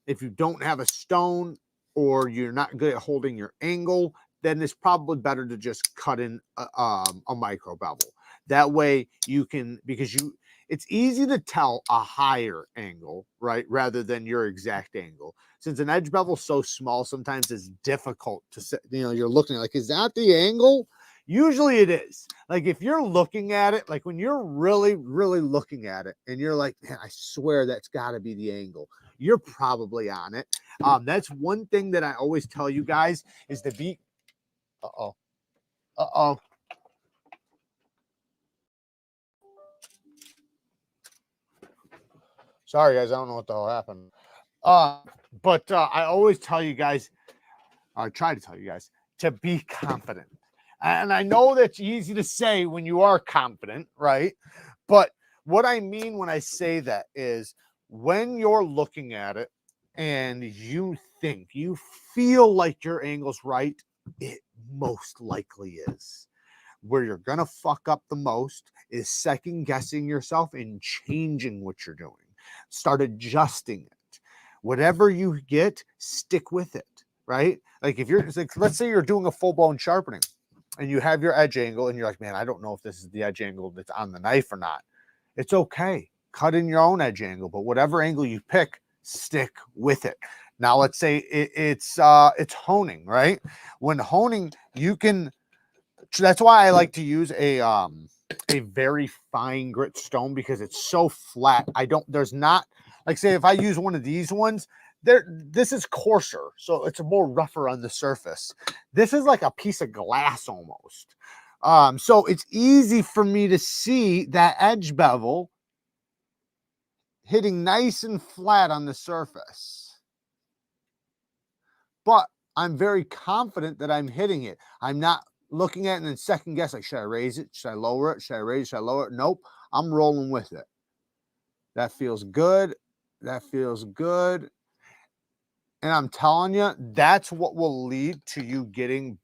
if you don't have a stone or you're not good at holding your angle, then it's probably better to just cut in a micro bevel. That way you can, because it's easy to tell a higher angle, right, rather than your exact angle. Since an edge bevel is so small, sometimes it's difficult to set, you know, you're looking like, is that the angle? Usually it is. Like if you're looking at it, like when you're really, really looking at it and you're like, man, I swear that's got to be the angle. You're probably on it. That's one thing that I always tell you guys is to be, uh-oh, uh-oh. Sorry, guys, I don't know what the hell happened. But I always tell you guys, I try to tell you guys to be confident. And I know that's easy to say when you are confident, right? But what I mean when I say that is when you're looking at it and you think, you feel like your angle's right, it most likely is. Where you're going to fuck up the most is second guessing yourself and changing what you're doing. Start adjusting it. Whatever you get, stick with it, right? Like if you're, like, let's say you're doing a full-blown sharpening and you have your edge angle and you're like, man, I don't know if this is the edge angle that's on the knife or not. It's okay. Cut in your own edge angle, but whatever angle you pick, stick with it. Now, let's say it's honing, right? When honing, you can, that's why I like to use a very fine grit stone because it's so flat. There's not, like say if I use one of these ones, this is coarser, so it's more rougher on the surface. This is like a piece of glass almost. So it's easy for me to see that edge bevel hitting nice and flat on the surface. But I'm very confident that I'm hitting it. I'm not looking at it and then second guess, like, should I raise it? Should I lower it? Should I raise it? Should I lower it? Nope. I'm rolling with it. That feels good. That feels good. And I'm telling you, that's what will lead to you getting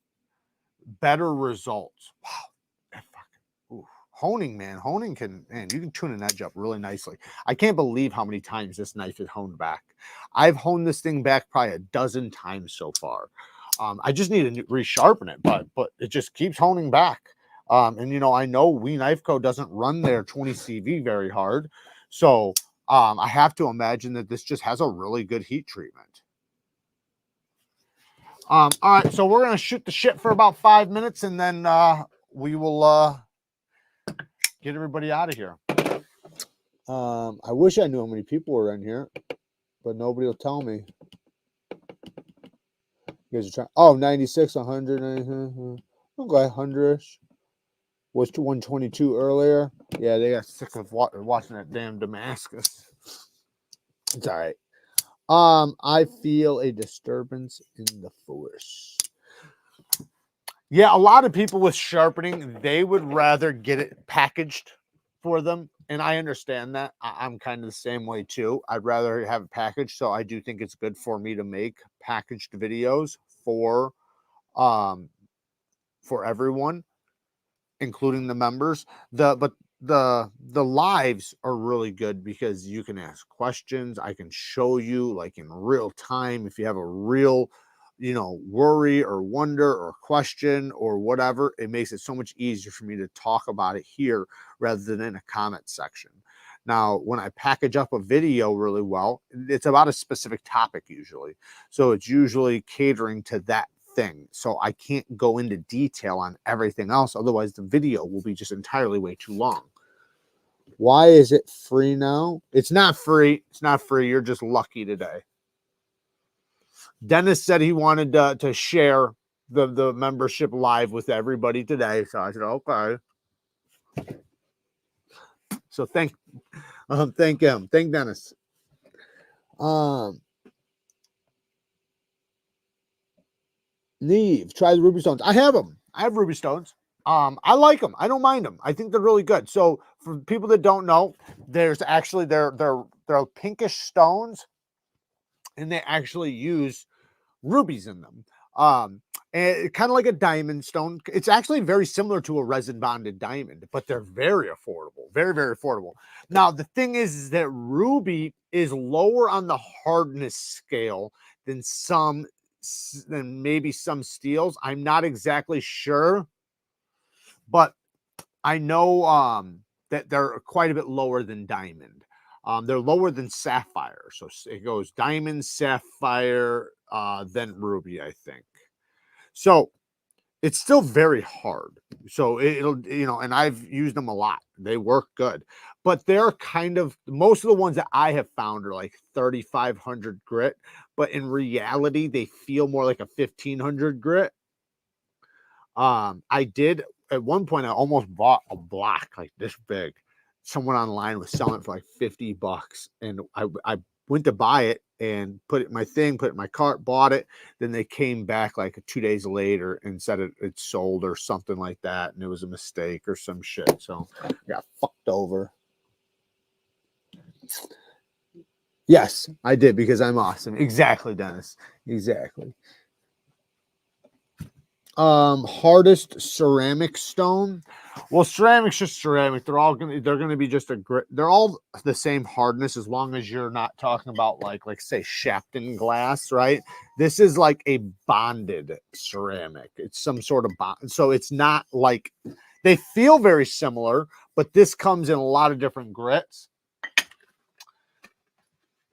better results. Wow. Ooh. Honing, man. Honing can, man, you can tune an edge up really nicely. I can't believe how many times this knife is honed back. I've honed this thing back probably a dozen times so far. I just need to resharpen it, but it just keeps honing back. And you know, I know NEEVESKNIVECO doesn't run their 20 CV very hard. So I have to imagine that this just has a really good heat treatment. All right, so we're gonna shoot the shit for about 5 minutes, and then we will get everybody out of here. I wish I knew how many people were in here, but nobody will tell me. You guys are trying. Oh, 96, 100. Okay, 100-ish. Was 122 earlier. Yeah, they got sick of watching that damn Damascus. It's all right. I feel a disturbance in the force. Yeah, a lot of people with sharpening, they would rather get it packaged for them. And I understand that. I'm kind of the same way too. I'd rather have it packaged. So I do think it's good for me to make packaged videos for everyone, including the members. But the lives are really good because you can ask questions. I can show you like in real time if you have a real, you know, worry or wonder or question or whatever. It makes it so much easier for me to talk about it here rather than in a comment section. Now, when I package up a video really well, it's about a specific topic usually. So it's usually catering to that thing. So I can't go into detail on everything else. Otherwise, the video will be just entirely way too long. Why is it free now? It's not free. It's not free. You're just lucky today. Dennis said he wanted to share the membership live with everybody today. So I said, okay. So thank him. Thank Dennis. Neve, try the ruby stones. I have them. I have ruby stones. I like them. I don't mind them. I think they're really good. So for people that don't know, there's actually they're pinkish stones, and they actually use rubies in them. And kind of like a diamond stone. It's actually very similar to a resin bonded diamond, but they're very affordable. Very, very affordable. Now, the thing is that ruby is lower on the hardness scale than maybe some steels. I'm not exactly sure, but I know that they're quite a bit lower than diamond. They're lower than sapphire. So it goes diamond, sapphire, then ruby, I think. So it's still very hard. So it'll, you know, and I've used them a lot. They work good, but they're kind of, most of the ones that I have found are like 3,500 grit, but in reality, they feel more like a 1,500 grit. I did at one point, I almost bought a block like this big. Someone online was selling it for like 50 bucks. And I went to buy it and put it in my thing, put it in my cart, bought it. Then they came back like 2 days later and said it sold or something like that. And it was a mistake or some shit. So I got fucked over. Yes, I did, because I'm awesome. Exactly, Dennis. Exactly. Hardest ceramic stone. Well, ceramic's just ceramic. They're gonna be just a grit. They're all the same hardness, as long as you're not talking about like say Shapton glass, right? This is like a bonded ceramic. It's some sort of bond. So it's not like, they feel very similar, but this comes in a lot of different grits.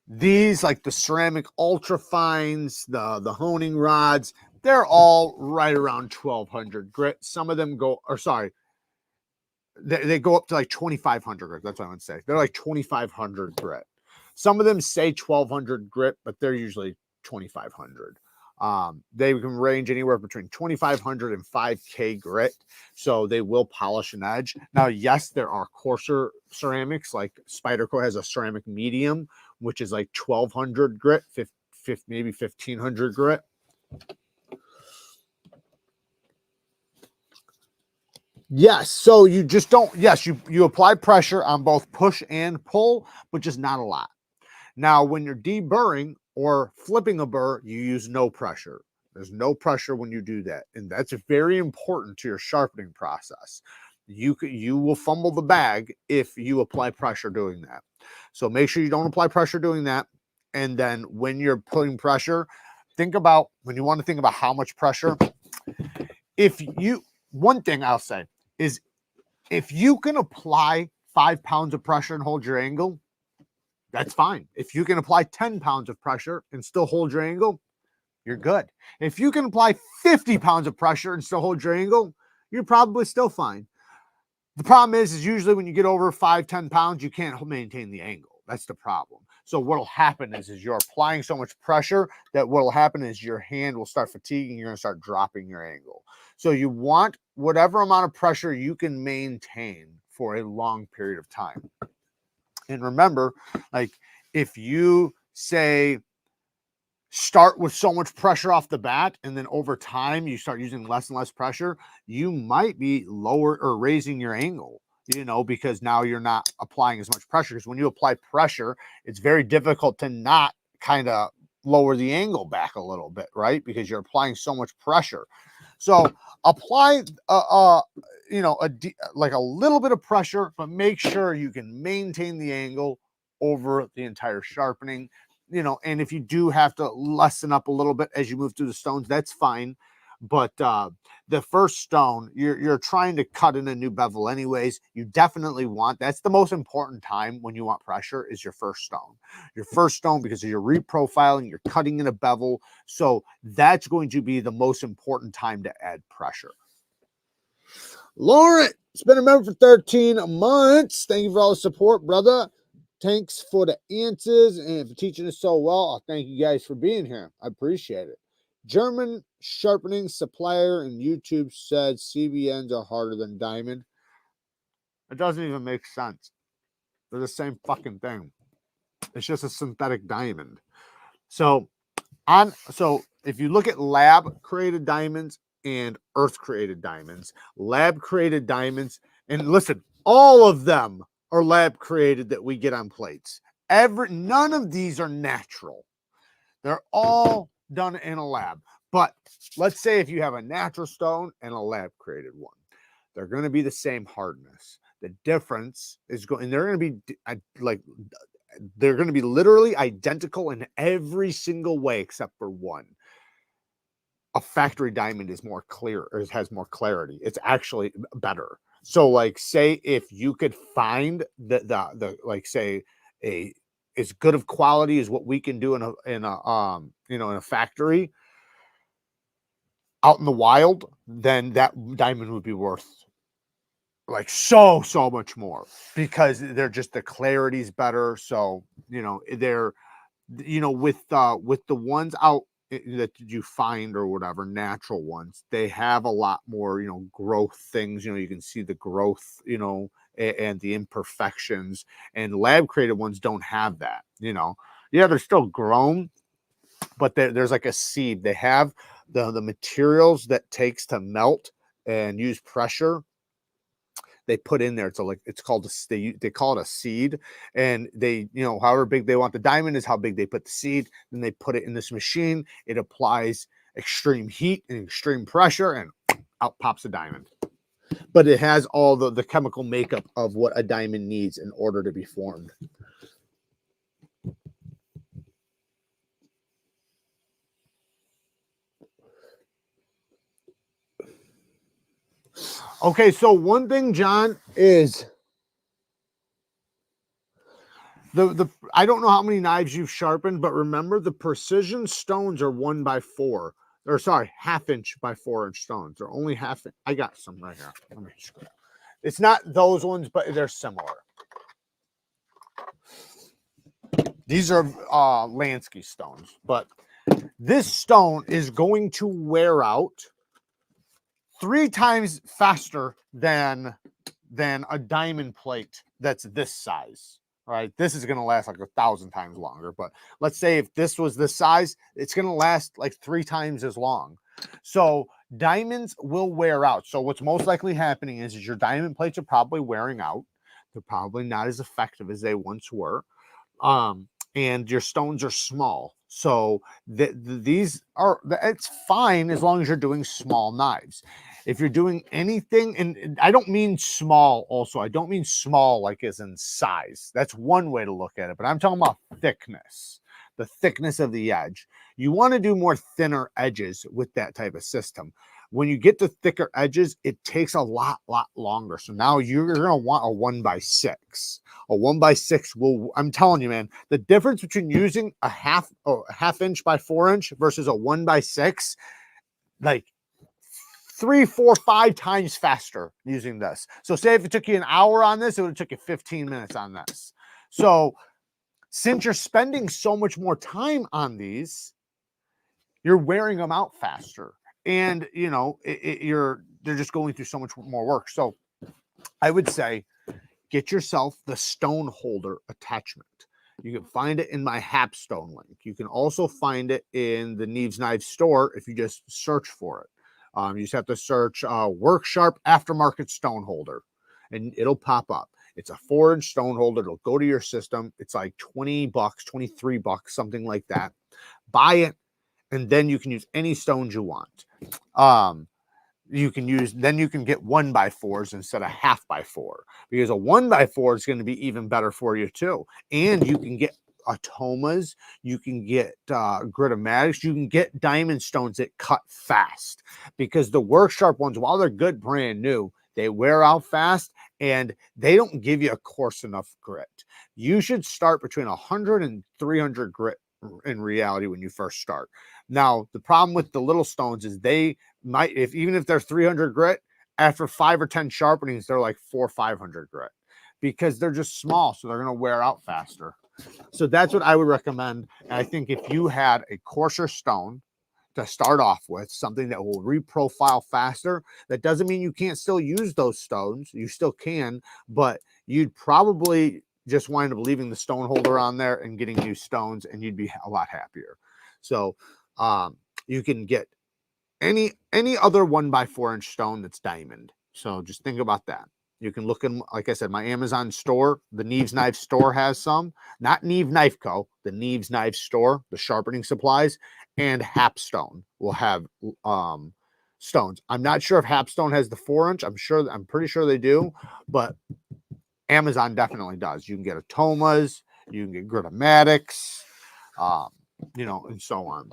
These, like the ceramic ultra fines, the honing rods, they're all right around 1,200 grit. Some of them go, or sorry, they go up to like 2,500 grit. That's what I would say. They're like 2,500 grit. Some of them say 1,200 grit, but they're usually 2,500. They can range anywhere between 2,500 and 5K grit, so they will polish an edge. Now, yes, there are coarser ceramics, like Spyderco has a ceramic medium, which is like 1,200 grit, maybe 1,500 grit. Yes, so you just don't, yes, you apply pressure on both push and pull, but just not a lot. Now, when you're deburring or flipping a burr, you use no pressure. There's no pressure when you do that, and that's very important to your sharpening process. You will fumble the bag if you apply pressure doing that. So make sure you don't apply pressure doing that. And then when you're putting pressure, think about, when you want to think about how much pressure, one thing I'll say is, if you can apply 5 pounds of pressure and hold your angle, that's fine. If you can apply 10 pounds of pressure and still hold your angle, you're good. If you can apply 50 pounds of pressure and still hold your angle, you're probably still fine. The problem is usually when you get over 5-10 pounds, you can't maintain the angle. That's the problem. So what will happen is you're applying so much pressure that what will happen is your hand will start fatiguing. You're going to start dropping your angle. So you want whatever amount of pressure you can maintain for a long period of time. And remember, like, if you say start with so much pressure off the bat, and then over time you start using less and less pressure, you might be lower or raising your angle, you know, because now you're not applying as much pressure. Because when you apply pressure, it's very difficult to not kind of lower the angle back a little bit, right? Because you're applying so much pressure. So apply you know, like a little bit of pressure, but make sure you can maintain the angle over the entire sharpening. You know, and if you do have to lessen up a little bit as you move through the stones, that's fine. But the first stone, you're trying to cut in a new bevel anyways. You definitely want, that's the most important time when you want pressure, is your first stone. Your first stone, because you're reprofiling, you're cutting in a bevel. So that's going to be the most important time to add pressure. Lauren, it's been a member for 13 months. Thank you for all the support, brother. Thanks for the answers and for teaching us so well. Thank you guys for being here. I appreciate it. German sharpening supplier and YouTube said CBNs are harder than diamond. It doesn't even make sense. They're the same fucking thing. It's just a synthetic diamond. So if you look at lab created diamonds and earth created diamonds, lab created diamonds, and listen, all of them are lab created that we get on plates. None of these are natural. They're all done in a lab. But let's say if you have a natural stone and a lab created one, they're going to be the same hardness. The difference is they're going to be like, they're going to be literally identical in every single way except for one. A factory diamond is more clear, or it has more clarity. It's actually better. So like, say if you could find the like, say as good of quality as what we can do in a you know, in a factory, out in the wild, then that diamond would be worth like so much more, because they're just, the clarity's better. So, you know, they're, you know, with the ones out that you find or whatever, natural ones, they have a lot more, you know, growth things. You know, you can see the growth, you know, and the imperfections, and lab created ones don't have that. You know, yeah, they're still grown, but there's like a seed. They have the materials that takes to melt and use pressure, they put in there. It's called they call it a seed, and they, you know, however big they want the diamond is how big they put the seed. Then they put it in this machine. It applies extreme heat and extreme pressure, and out pops a diamond. But it has all the chemical makeup of what a diamond needs in order to be formed. Okay, so one thing, John, is I don't know how many knives you've sharpened, but remember, the precision stones are 1x4, or sorry, 1/2 inch by 4-inch stones. They're only half. I got some right here. Let me scrap. It's not those ones, but they're similar. These are Lansky stones, but this stone is going to wear out 3 times faster than a diamond plate that's this size. Right, this is going to last like 1,000 times longer, but let's say if this was this size, it's going to last like 3 times as long. So diamonds will wear out. So what's most likely happening is your diamond plates are probably wearing out. They're probably not as effective as they once were. And your stones are small. So these are, it's fine as long as you're doing small knives. If you're doing anything, and I don't mean small also, I don't mean small like as in size. That's one way to look at it, but I'm talking about thickness, the thickness of the edge. You want to do more thinner edges with that type of system. When you get to thicker edges, it takes a lot longer. So now you're going to want a 1x6. A 1x6 will, I'm telling you, man, the difference between using a half inch by 4-inch versus a 1x6, like 3, 4, 5 times faster using this. So say if it took you an hour on this, it would have took you 15 minutes on this. So since you're spending so much more time on these, you're wearing them out faster. And, you know, they're just going through so much more work. So I would say get yourself the stone holder attachment. You can find it in my HAPSTONE link. You can also find it in the Neeves Knives store if you just search for it. You just have to search Work Sharp Aftermarket Stone Holder, and it'll pop up. It's a 4-inch stone holder. It'll go to your system. It's like $20, $23, something like that. Buy it, and then you can use any stones you want. You can get 1x4s instead of 1/2x4, because a 1x4 is going to be even better for you too. And you can get atomas, you can get gritomatics, you can get diamond stones that cut fast, because the Work Sharp ones, while they're good brand new, they wear out fast and they don't give you a coarse enough grit. You should start between 100 and 300 grit in reality when you first start. Now, the problem with the little stones is they might, even if they're 300 grit, after 5 or 10 sharpenings, they're like 400 or 500 grit, because they're just small, so they're going to wear out faster. So that's what I would recommend. And I think if you had a coarser stone to start off with, something that will reprofile faster, that doesn't mean you can't still use those stones. You still can, but you'd probably just wind up leaving the stone holder on there and getting new stones, and you'd be a lot happier. So you can get any other 1x4-inch stone that's diamond. So just think about that. You can look in, like I said, my Amazon store, the Neeves Knives store has some, not NEEVEKNIVECO, the Neeves Knives store, the sharpening supplies, and HAPSTONE will have stones. I'm not sure if HAPSTONE has the 4-inch. I'm pretty sure they do, but Amazon definitely does. You can get atomas, you can get gritomatics, you know, and so on.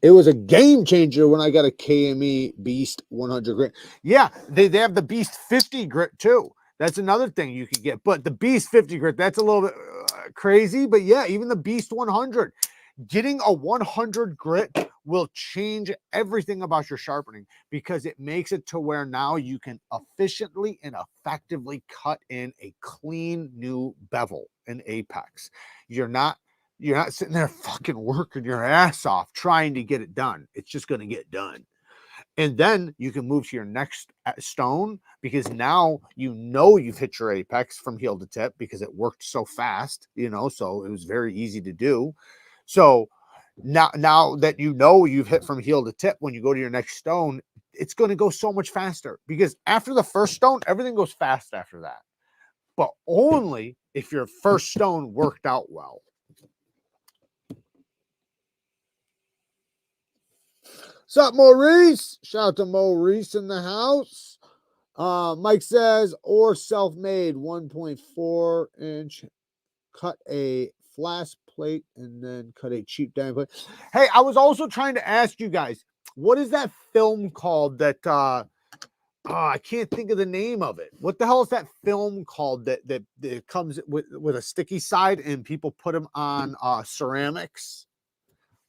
It was a game changer when I got a KME Beast 100 grit. Yeah, they have the Beast 50 grit too. That's another thing you could get. But the Beast 50 grit, that's a little bit crazy. But yeah, even the Beast 100. Getting a 100 grit will change everything about your sharpening, because it makes it to where now you can efficiently and effectively cut in a clean new bevel and apex. You're not sitting there fucking working your ass off trying to get it done. It's just going to get done. And then you can move to your next stone, because now you know you've hit your apex from heel to tip because it worked so fast, you know, so it was very easy to do. So now that you know you've hit from heel to tip, when you go to your next stone, it's going to go so much faster, because after the first stone, everything goes fast after that. But only if your first stone worked out well. What's up, Maurice? Shout out to Maurice in the house. Mike says, or self-made 1.4 inch, cut a flash plate and then cut a cheap diamond plate. Hey, I was also trying to ask you guys, what is that film called that I can't think of the name of it. What the hell is that film called that comes with a sticky side and people put them on ceramics?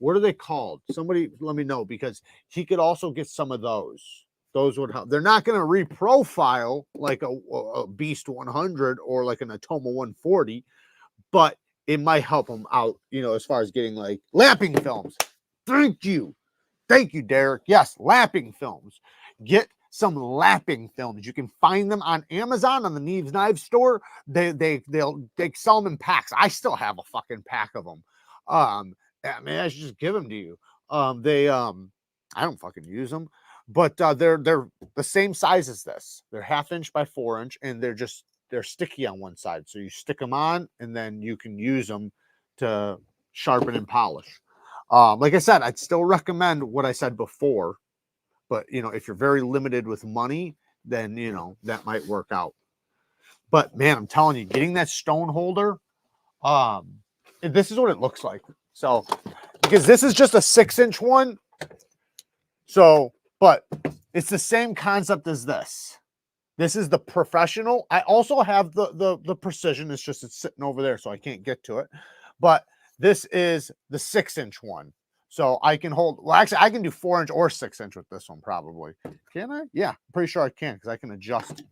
What are they called? Somebody let me know, because he could also get some of those. Those would help. They're not going to reprofile like a Beast 100 or like an Atoma 140, but it might help them out, you know, as far as getting like lapping films. Thank you, Derek. Yes, lapping films. Get some lapping films. You can find them on Amazon, on the Neeves Knives store. They sell them in packs. I still have a fucking pack of them. I mean, I should just give them to you. I don't fucking use them, but they're the same size as this. They're 1/2 inch by 4 inch, and they're sticky on one side. So you stick them on, and then you can use them to sharpen and polish. Like I said, I'd still recommend what I said before, but you know, if you're very limited with money, then you know that might work out. But man, I'm telling you, getting that stone holder, this is what it looks like. So, because this is just a 6-inch one, so, but it's the same concept as this. This is the professional. I also have the precision. It's just it's sitting over there, so I can't get to it. But this is the 6-inch one. So I can hold, well, actually, I can do 4-inch or 6-inch with this one, probably. Can I? Yeah, I'm pretty sure I can, because I can adjust.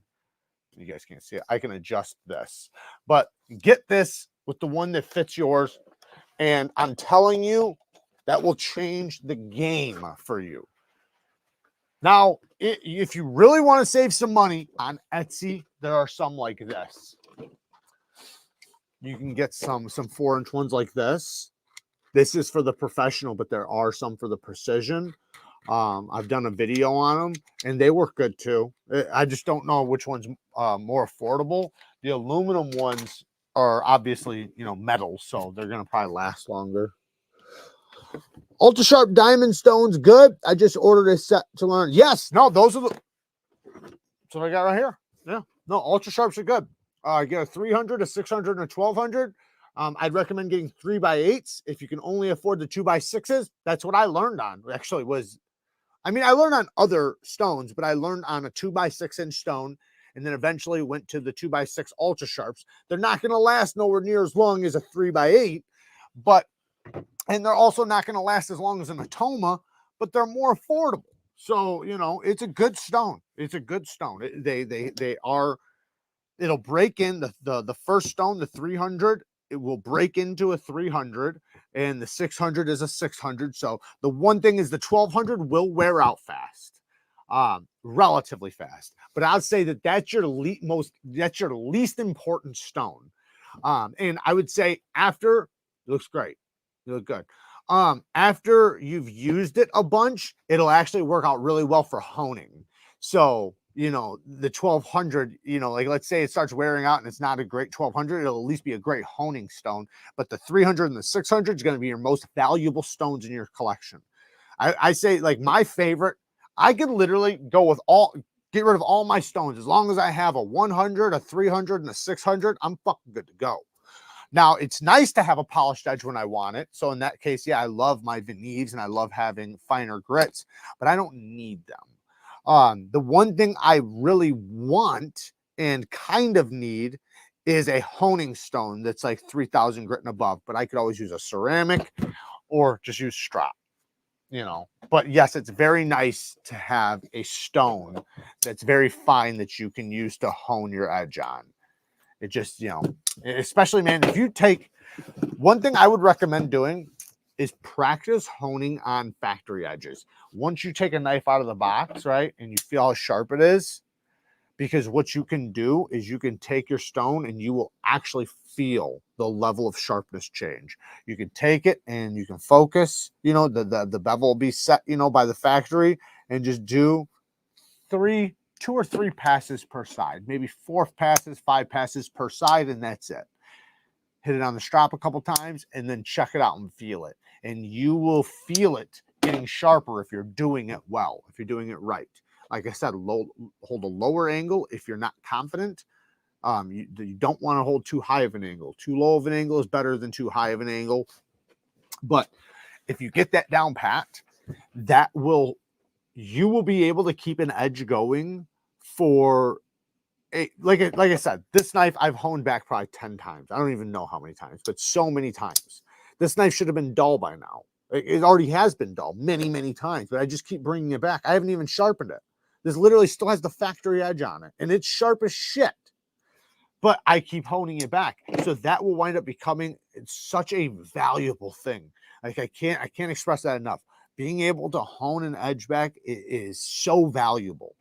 You guys can't see it. I can adjust this. But get this with the one that fits yours. And I'm telling you, that will change the game for you. Now, if you really want to save some money, on Etsy, there are some like this. You can get some 4-inch ones like this. This is for the professional, but there are some for the precision. I've done a video on them, and they work good too. I just don't know which one's more affordable. The aluminum ones are obviously, you know, metal, so they're going to probably last longer. Ultra Sharp Diamond Stones, good. I just ordered a set to learn. Yes, no, those are that's what I got right here. Yeah, no, Ultra Sharps are good. I get a 300, a 600, and a 1200. I'd recommend getting 3x8s if you can only afford the 2x6s. That's what I learned on. Actually, I learned on other stones, but I learned on a 2x6-inch stone, and then eventually went to the 2x6 Ultra Sharps. They're not going to last nowhere near as long as a 3x8, and they're also not going to last as long as an Atoma, but they're more affordable. So, you know, it's a good stone. It's a good stone. It'll break in the first stone, the 300. It will break into a 300, and the 600 is a 600. So the one thing is the 1200 will wear out fast, relatively fast. But I'd say that's your least important stone. And I would say after, it looks great. You look good. After you've used it a bunch, it'll actually work out really well for honing. So, you know, the 1200, you know, like let's say it starts wearing out and it's not a great 1200, it'll at least be a great honing stone. But the 300 and the 600 is going to be your most valuable stones in your collection. I say, like, my favorite, I could literally get rid of all my stones. As long as I have a 100, a 300, and a 600, I'm fucking good to go. Now, it's nice to have a polished edge when I want it. So in that case, yeah, I love my VNEEVES and I love having finer grits, but I don't need them. The one thing I really want and kind of need is a honing stone that's like 3000 grit and above, but I could always use a ceramic or just use Strop. you know, but yes, it's very nice to have a stone that's very fine that you can use to hone your edge on. It just, you know, especially, man, if you take one thing I would recommend doing is practice honing on factory edges. Once you take a knife out of the box, right, and you feel how sharp it is, because what you can do is you can take your stone and you will actually feel the level of sharpness change. You can take it and you can focus, you know, the bevel will be set, you know, by the factory, and just do 2 or 3 passes per side, maybe 4 passes, 5 passes per side, and that's it. Hit it on the strop a couple times and then check it out and feel it. And you will feel it getting sharper if you're doing it well, if you're doing it right. Like I said, hold a lower angle if you're not confident. You don't want to hold too high of an angle. Too low of an angle is better than too high of an angle. But if you get that down pat, you will be able to keep an edge going for like I said, this knife I've honed back probably 10 times. I don't even know how many times, but so many times. This knife should have been dull by now. It already has been dull many, many times, but I just keep bringing it back. I haven't even sharpened it. This literally still has the factory edge on it, and it's sharp as shit. But I keep honing it back. So that will wind up becoming such a valuable thing. Like I can't express that enough. Being able to hone an edge back is so valuable.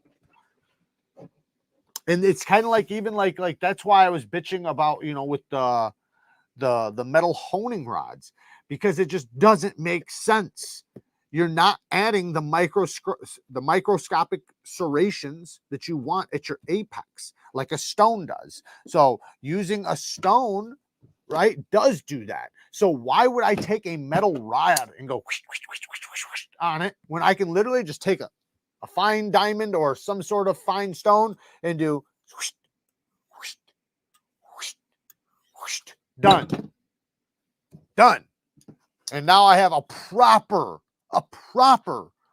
And it's kind of like, even like that's why I was bitching about, you know, with the metal honing rods, because it just doesn't make sense. You're not adding the microscopic serrations that you want at your apex, like a stone does. So using a stone, right, does do that. So why would I take a metal rod and go whoosh, whoosh, whoosh, whoosh, whoosh, whoosh on it when I can literally just take a fine diamond or some sort of fine stone and do whoosh, whoosh, whoosh, whoosh, done. And now I have a proper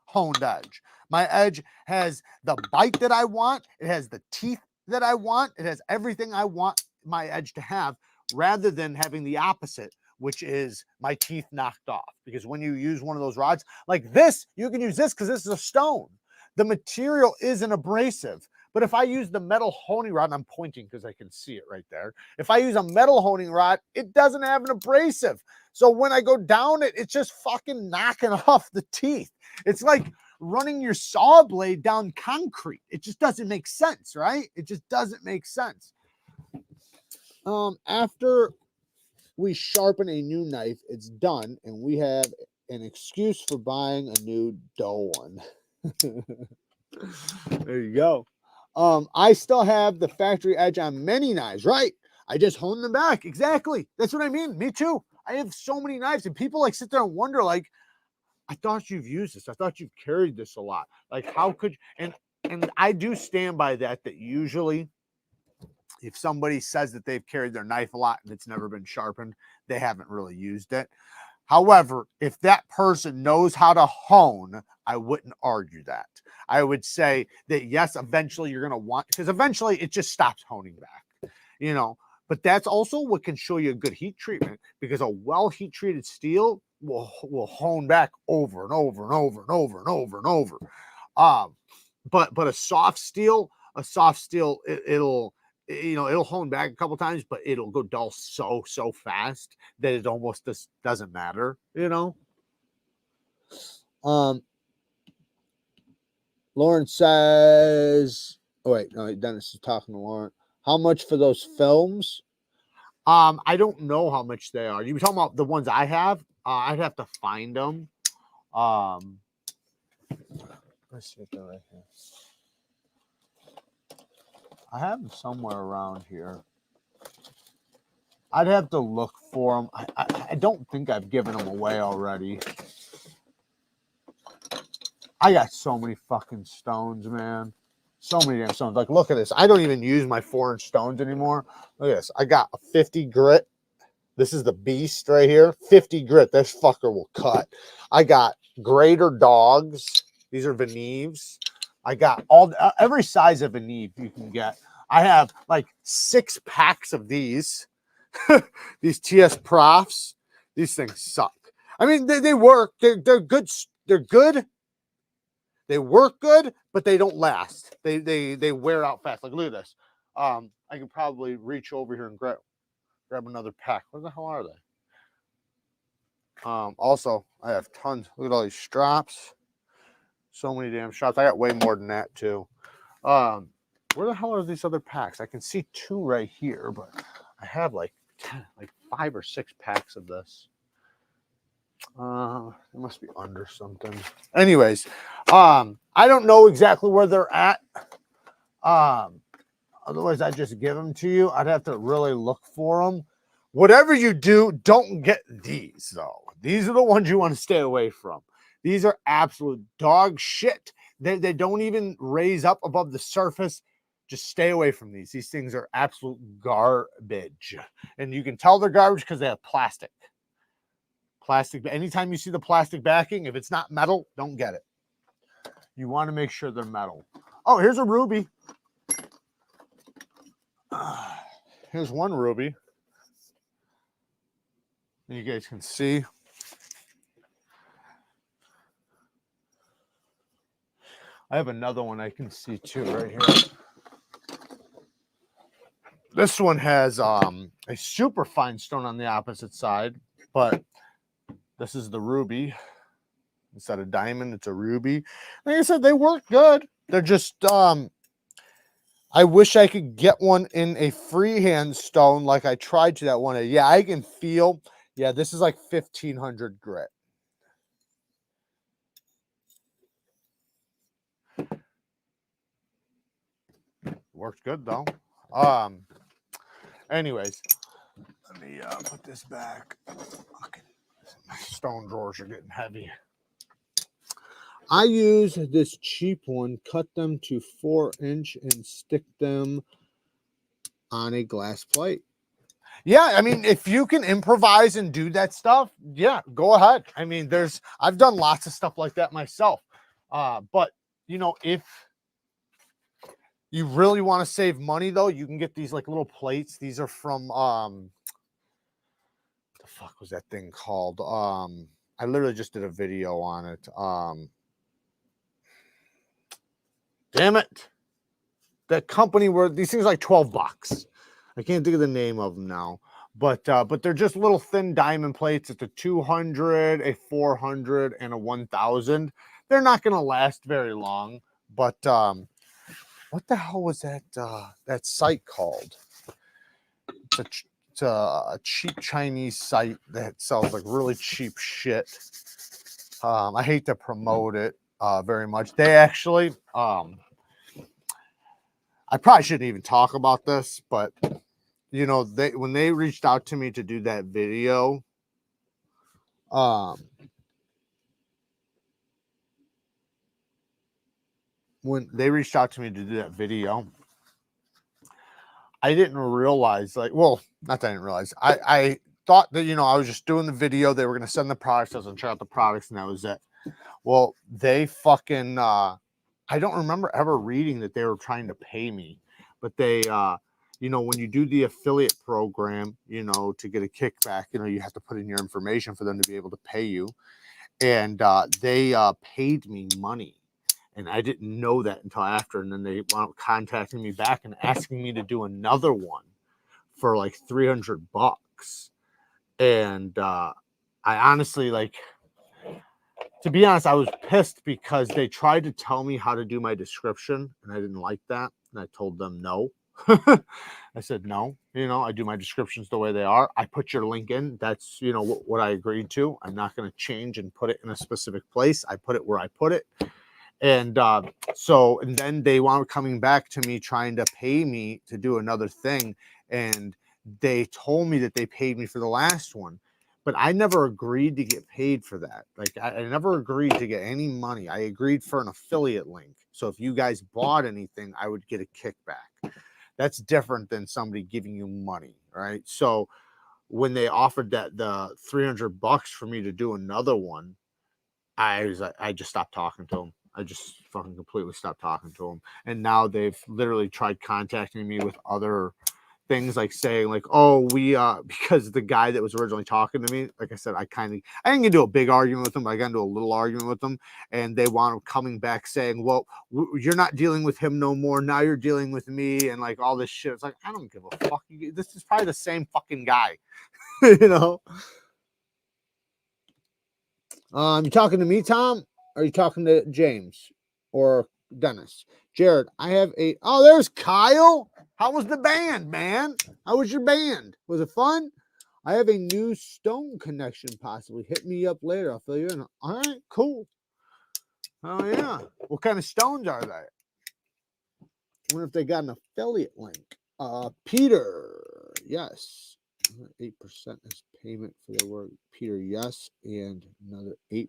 honed edge. My edge has the bite that I want. It has the teeth that I want. It has everything I want my edge to have, rather than having the opposite, which is my teeth knocked off. Because when you use one of those rods like this, you can use this because this is a stone. The material isn't abrasive. But if I use the metal honing rod, and I'm pointing because I can see it right there. If I use a metal honing rod, it doesn't have an abrasive. So when I go down it, it's just fucking knocking off the teeth. It's like running your saw blade down concrete. It just doesn't make sense, right? It just doesn't make sense. After we sharpen a new knife, it's done, and we have an excuse for buying a new dull one. There you go. I still have the factory edge on many knives, right? I just honed them back. Exactly. That's what I mean. Me too. I have so many knives, and people like sit there and wonder, like, I thought you've used this. I thought you've carried this a lot. Like, how could you? And I do stand by that usually if somebody says that they've carried their knife a lot and it's never been sharpened, they haven't really used it. However, if that person knows how to hone, I wouldn't argue that. I would say that, yes, eventually you're going to want, because eventually it just stops honing back, you know. But that's also what can show you a good heat treatment, because a well heat treated steel will hone back over and over and over and over and over and over. But a soft steel, it'll hone back a couple times, but it'll go dull so fast that it almost just doesn't matter, you know. Lauren says, oh wait, no, Dennis is talking to Lauren. How much for those films? I don't know how much they are. You were talking about the ones I have? I'd have to find them. Let's see if they're right here. I have them somewhere around here. I'd have to look for them. I don't think I've given them away already. I got so many fucking stones, man. So many damn stones. Like, look at this. I don't even use my 4-inch stones anymore. Look at this. I got a 50 grit. This is the beast right here. 50 grit. This fucker will cut. I got greater dogs. These are VOSTEED. I got every size of VOSTEED you can get. I have like 6 packs of these. These TS Profs. These things suck. I mean, they work. They're good. they're good. They work good, but they don't last. They wear out fast. Like, look at this. I can probably reach over here and grab another pack. Where the hell are they? Also, I have tons. Look at all these straps. So many damn straps. I got way more than that too. Where the hell are these other packs? I can see 2 right here, but I have like 10, like 5 or 6 packs of this. It must be under something. Anyways, I don't know exactly where they're at. Otherwise, I'd just give them to you. I'd have to really look for them. Whatever you do, don't get these, though. These are the ones you want to stay away from. These are absolute dog shit. They don't even raise up above the surface. Just stay away from these. These things are absolute garbage. And you can tell they're garbage because they have plastic. Plastic. Anytime you see the plastic backing, if it's not metal, don't get it. You want to make sure they're metal. Oh, here's a ruby. Here's one ruby. You guys can see. I have another one I can see too right here. This one has a super fine stone on the opposite side, but this is the ruby. Instead of diamond, it's a ruby. Like I said, they work good. They're just I wish I could get one in a freehand stone like I tried to that one. Yeah, I can feel. Yeah, this is like 1500 grit. Worked good though. Anyways, let me put this back. Fucking stone drawers are getting heavy. I use this cheap one, cut them to 4-inch and stick them on a glass plate. Yeah, I mean, if you can improvise and do that stuff, yeah, go ahead. I mean, I've done lots of stuff like that myself. But you know, if you really want to save money though, you can get these like little plates. These are from what the fuck was that thing called? I literally just did a video on it. Damn it. That company where these things are like 12 bucks. I can't think of the name of them now. But they're just little thin diamond plates. It's a 200, a 400, and a 1000. They're not going to last very long. But what the hell was that site called? It's a cheap Chinese site that sells like really cheap shit. I hate to promote it very much. They actually, I probably shouldn't even talk about this, but you know, when they reached out to me to do that video, when they reached out to me to do that video, I didn't realize, like, well, not that I didn't realize. I thought that, you know, I was just doing the video. They were going to send the products. I was going to try out the products, and that was it. Well, they fucking, I don't remember ever reading that they were trying to pay me, but they, you know, when you do the affiliate program, you know, to get a kickback, you know, you have to put in your information for them to be able to pay you. And they paid me money. And I didn't know that until after. And then they wound up contacting me back and asking me to do another one for like 300 bucks. And I honestly, like, to be honest, I was pissed because they tried to tell me how to do my description. And I didn't like that. And I told them no. I said, no, you know, I do my descriptions the way they are. I put your link in. That's, you know, what I agreed to. I'm not going to change and put it in a specific place. I put it where I put it. And and then they wound up coming back to me trying to pay me to do another thing. And they told me that they paid me for the last one, but I never agreed to get paid for that. Like I never agreed to get any money. I agreed for an affiliate link. So if you guys bought anything, I would get a kickback. That's different than somebody giving you money, right? So when they offered the 300 bucks for me to do another one, I just stopped talking to them. I just fucking completely stopped talking to them. And now they've literally tried contacting me with other, things like saying like, oh, we because the guy that was originally talking to me, like I said, I didn't get into a big argument with them, but I got into a little argument with them, and they wound up coming back saying, well, you're not dealing with him no more, now you're dealing with me, and like all this shit. It's like, I don't give a fuck. This is probably the same fucking guy. You know. You talking to me, Tom? Or are you talking to James or Dennis? Jared, I have a. Oh, there's Kyle. How was the band, man? How was your band? Was it fun? I have a new stone connection, possibly. Hit me up later. I'll fill you in. All right, cool. Oh, yeah. What kind of stones are they? I wonder if they got an affiliate link. Peter, yes. 8% is payment for their work. Peter, yes. And another 8%.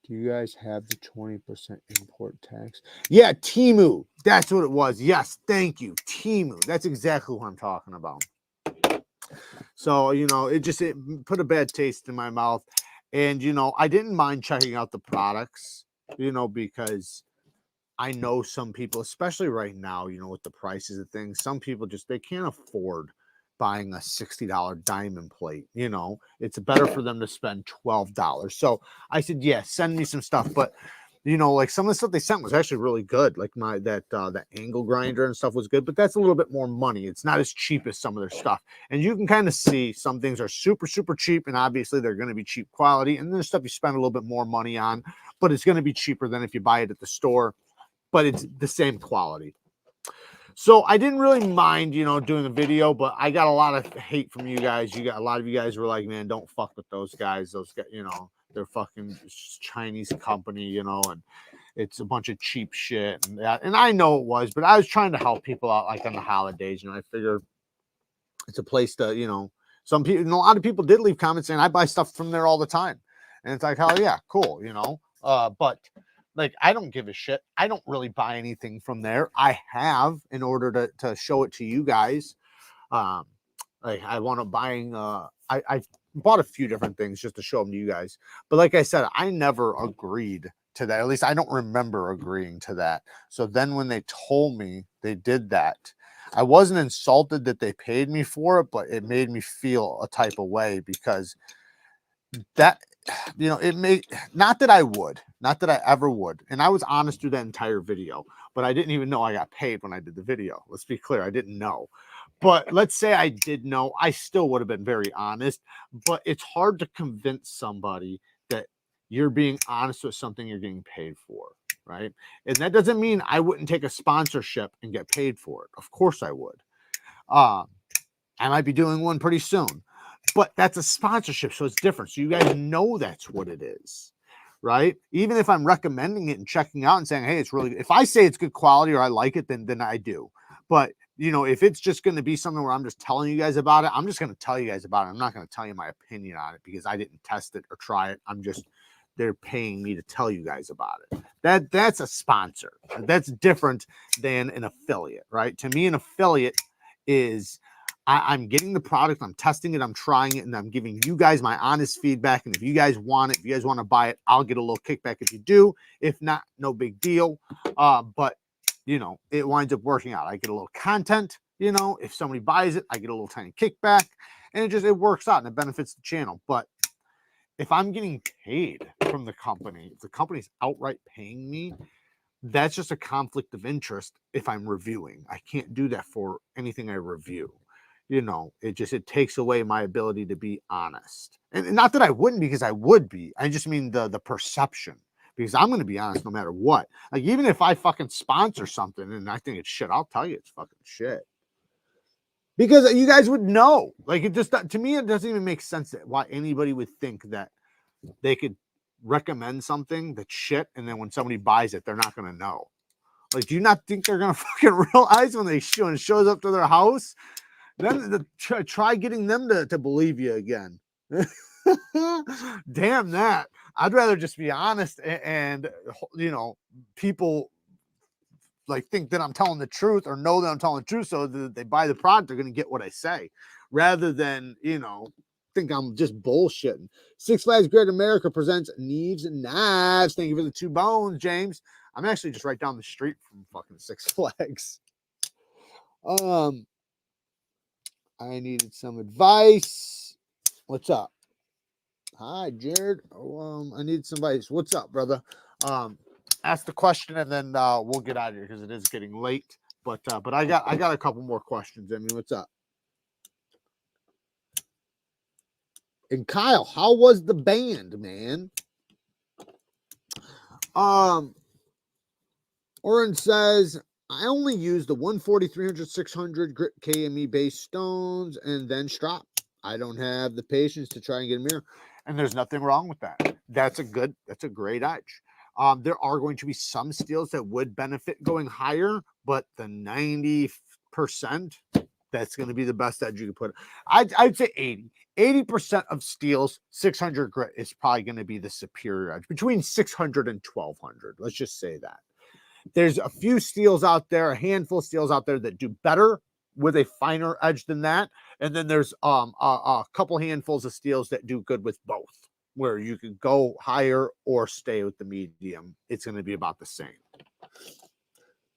Do you guys have the 20% import tax? Yeah, Temu. That's what it was. Yes, thank you. Temu. That's exactly what I'm talking about. So, you know, it put a bad taste in my mouth. And, you know, I didn't mind checking out the products, you know, because I know some people, especially right now, you know, with the prices of things, some people they can't afford buying a $60 diamond plate. You know, it's better for them to spend $12. So I said, yeah, send me some stuff. But you know, like some of the stuff they sent was actually really good. Like that angle grinder and stuff was good, but that's a little bit more money. It's not as cheap as some of their stuff. And you can kind of see some things are super, super cheap, and obviously they're going to be cheap quality. And there's stuff you spend a little bit more money on, but it's going to be cheaper than if you buy it at the store, but it's the same quality. So I didn't really mind, you know, doing a video, but I got a lot of hate from you guys. A lot of you guys were like, man, don't fuck with those guys. Those guys, you know, they're fucking Chinese company, you know, and it's a bunch of cheap shit and that. And I know it was, but I was trying to help people out like on the holidays. You know, I figured it's a place to, you know, some people, and a lot of people did leave comments saying I buy stuff from there all the time. And it's like, hell yeah, cool, you know. But like, I don't give a shit. I don't really buy anything from there. I have in order to show it to you guys. Like I want to buying, I bought a few different things just to show them to you guys. But like I said, I never agreed to that. At least I don't remember agreeing to that. So then when they told me they did that, I wasn't insulted that they paid me for it, but it made me feel a type of way because that, you know, not that I ever would. And I was honest through that entire video, but I didn't even know I got paid when I did the video. Let's be clear. I didn't know. But let's say I did know, I still would have been very honest, but it's hard to convince somebody that you're being honest with something you're getting paid for, right? And that doesn't mean I wouldn't take a sponsorship and get paid for it. Of course I would. I might be doing one pretty soon, but that's a sponsorship, so it's different. So you guys know that's what it is, right? Even if I'm recommending it and checking out and saying, hey, it's really good. If I say it's good quality or I like it, then I do. But you know, if it's just going to be something where I'm just telling you guys about it, I'm just going to tell you guys about it. I'm not going to tell you my opinion on it because I didn't test it or try it. They're paying me to tell you guys about it. That's a sponsor. That's different than an affiliate, right? To me, an affiliate is I'm getting the product, I'm testing it, I'm trying it, and I'm giving you guys my honest feedback. And if you guys want it, if you guys want to buy it, I'll get a little kickback if you do. If not, no big deal. But you know, it winds up working out. I get a little content, you know, if somebody buys it, I get a little tiny kickback, and it works out and it benefits the channel. But if I'm getting paid from the company, if the company's outright paying me, that's just a conflict of interest if I'm reviewing. I can't do that for anything I review. You know, it takes away my ability to be honest. And not that I wouldn't, because I would be. I just mean the perception. Because I'm going to be honest no matter what. Like, even if I fucking sponsor something and I think it's shit, I'll tell you it's fucking shit. Because you guys would know. Like, it just, to me, it doesn't even make sense that why anybody would think that they could recommend something that's shit, and then when somebody buys it, they're not going to know. Like, do you not think they're going to fucking realize when it shows up to their house? Then try getting them to believe you again. Damn that. I'd rather just be honest and you know, people like think that I'm telling the truth or know that I'm telling the truth, so that they buy the product, they're going to get what I say, rather than, you know, think I'm just bullshitting. Six Flags Great America presents Neeves and Knives. Thank you for the 2 bones, James. I'm actually just right down the street from fucking Six Flags. I needed some advice. What's up? Hi, Jared. I need some advice. What's up, brother? Ask the question and then we'll get out of here because it is getting late. But I got a couple more questions. I mean, what's up? And Kyle, how was the band, man? Oren says, I only use the 140, 300, 600 grit KME base stones and then Strop. I don't have the patience to try and get a mirror. And there's nothing wrong with that. That's a great edge. There are going to be some steels that would benefit going higher, but the 90%, that's going to be the best edge you can put. I'd say 80% of steels, 600 grit is probably going to be the superior edge, between 600 and 1200. Let's just say that. There's a few steels out there, a handful of steels out there that do better with a finer edge than that. And then there's a couple handfuls of steels that do good with both, where you could go higher or stay with the medium. It's going to be about the same.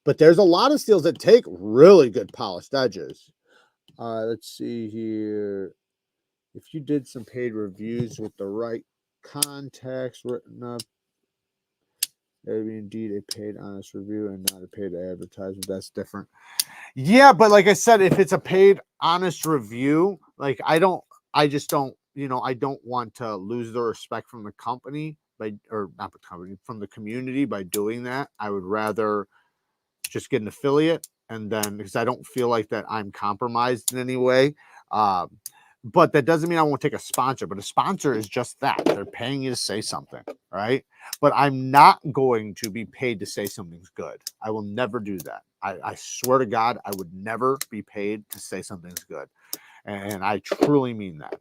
But there's a lot of steels that take really good polished edges. Let's see here. If you did some paid reviews with the right context written up, that would be indeed a paid honest review and not a paid advertisement. That's different. Yeah, but like I said, if it's a paid honest review, like I don't want to lose the respect from the company from the community by doing that. I would rather just get an affiliate, and then because I don't feel like that I'm compromised in any way. But that doesn't mean I won't take a sponsor, but a sponsor is just that. They're paying you to say something, right? But I'm not going to be paid to say something's good. I will never do that. I swear to God, I would never be paid to say something's good. And I truly mean that.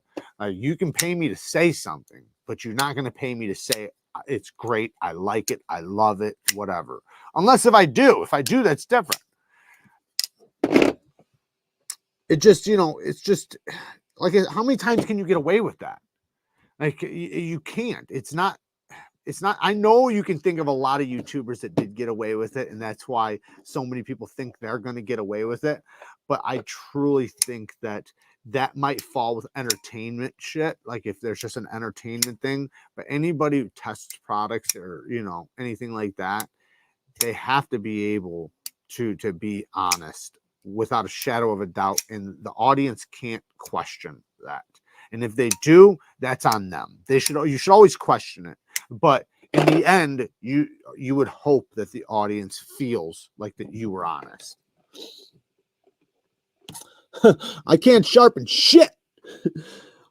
You can pay me to say something, but you're not going to pay me to say it's great, I like it, I love it, whatever. Unless if I do, that's different. It just, it's just... Like, how many times can you get away with that? Like, you can't. It's not. I know you can think of a lot of YouTubers that did get away with it, and that's why so many people think they're going to get away with it. But I truly think that might fall with entertainment shit. Like, if there's just an entertainment thing. But anybody who tests products or, anything like that, they have to be able to be honest without a shadow of a doubt, and the audience can't question that. And if they do, that's on them. You should always question it, but in the end, you would hope that the audience feels like that you were honest. I can't sharpen shit.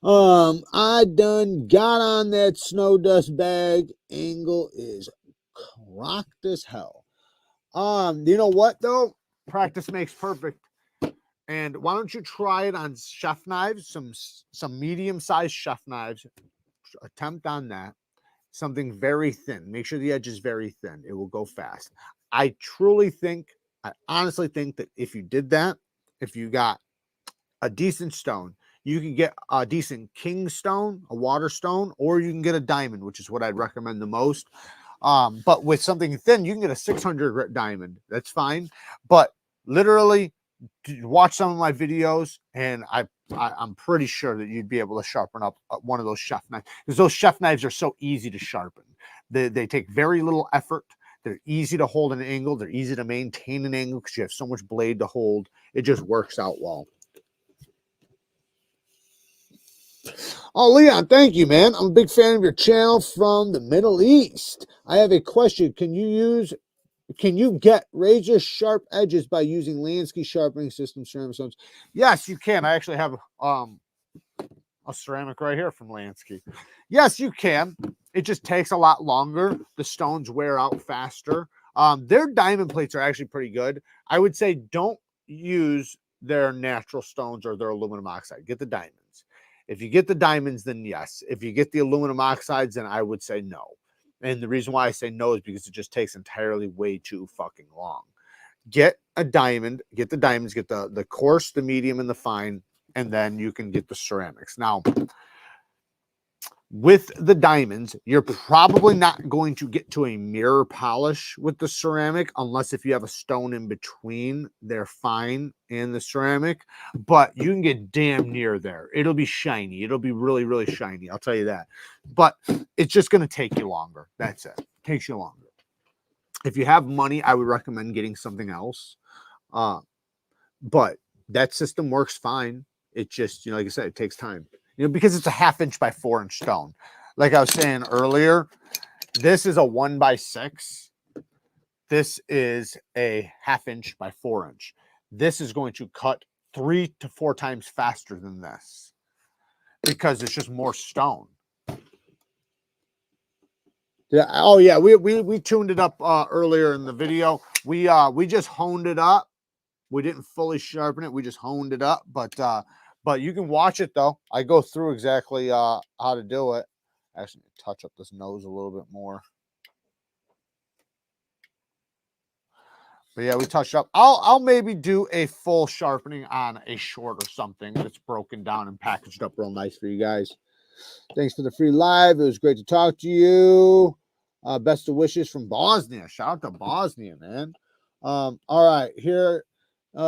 I done got on that snow dust bag. Angle is crocked as hell. You know what though? Practice makes perfect. And why don't you try it on chef knives, some medium-sized chef knives. Attempt on that. Something very thin. Make sure the edge is very thin. It will go fast. I honestly think that if you did that, if you got a decent stone, you can get a decent king stone, a water stone, or you can get a diamond, which is what I'd recommend the most. But with something thin, you can get a 600 grit diamond. That's fine. But literally, watch some of my videos, and I'm pretty sure that you'd be able to sharpen up one of those chef knives, because those chef knives are so easy to sharpen. They take very little effort. They're easy to hold an angle. They're easy to maintain an angle because you have so much blade to hold. It just works out well. Oh, Leon, thank you, man. I'm a big fan of your channel from the Middle East. I have a question. Can you get razor sharp edges by using Lansky sharpening system ceramic stones? Yes, you can. I actually have a ceramic right here from Lansky. Yes, you can. It just takes a lot longer. The stones wear out faster. Their diamond plates are actually pretty good. I would say don't use their natural stones or their aluminum oxide. Get the diamonds. If you get the diamonds, then yes. If you get the aluminum oxides, then I would say no. And the reason why I say no is because it just takes entirely way too fucking long. Get a diamond, get the diamonds, get the coarse, the medium, and the fine. and then you can get the ceramics. Now, with the diamonds, you're probably not going to get to a mirror polish with the ceramic unless if you have a stone in between their fine and the ceramic, but you can get damn near there. It'll be shiny. It'll be really, really shiny. I'll tell you that. But it's just going to take you longer. That's it. Takes you longer. If you have money, I would recommend getting something else. But that system works fine. It just, like I said, it takes time. Because it's a 1/2 inch by 4 inch stone. Like I was saying earlier, this is a 1x6. This is a 1/2 inch by 4 inch. This is going to cut 3 to 4 times faster than this because it's just more stone. Yeah. Oh yeah. We tuned it up earlier in the video. We just honed it up. We didn't fully sharpen it. We just honed it up, but you can watch it though. I go through exactly how to do it. Actually, touch up this nose a little bit more. But yeah, we touched up. I'll maybe do a full sharpening on a short or something that's broken down and packaged up real nice for you guys. Thanks for the free live. It was great to talk to you. Best of wishes from Bosnia. Shout out to Bosnia, man. All right, here.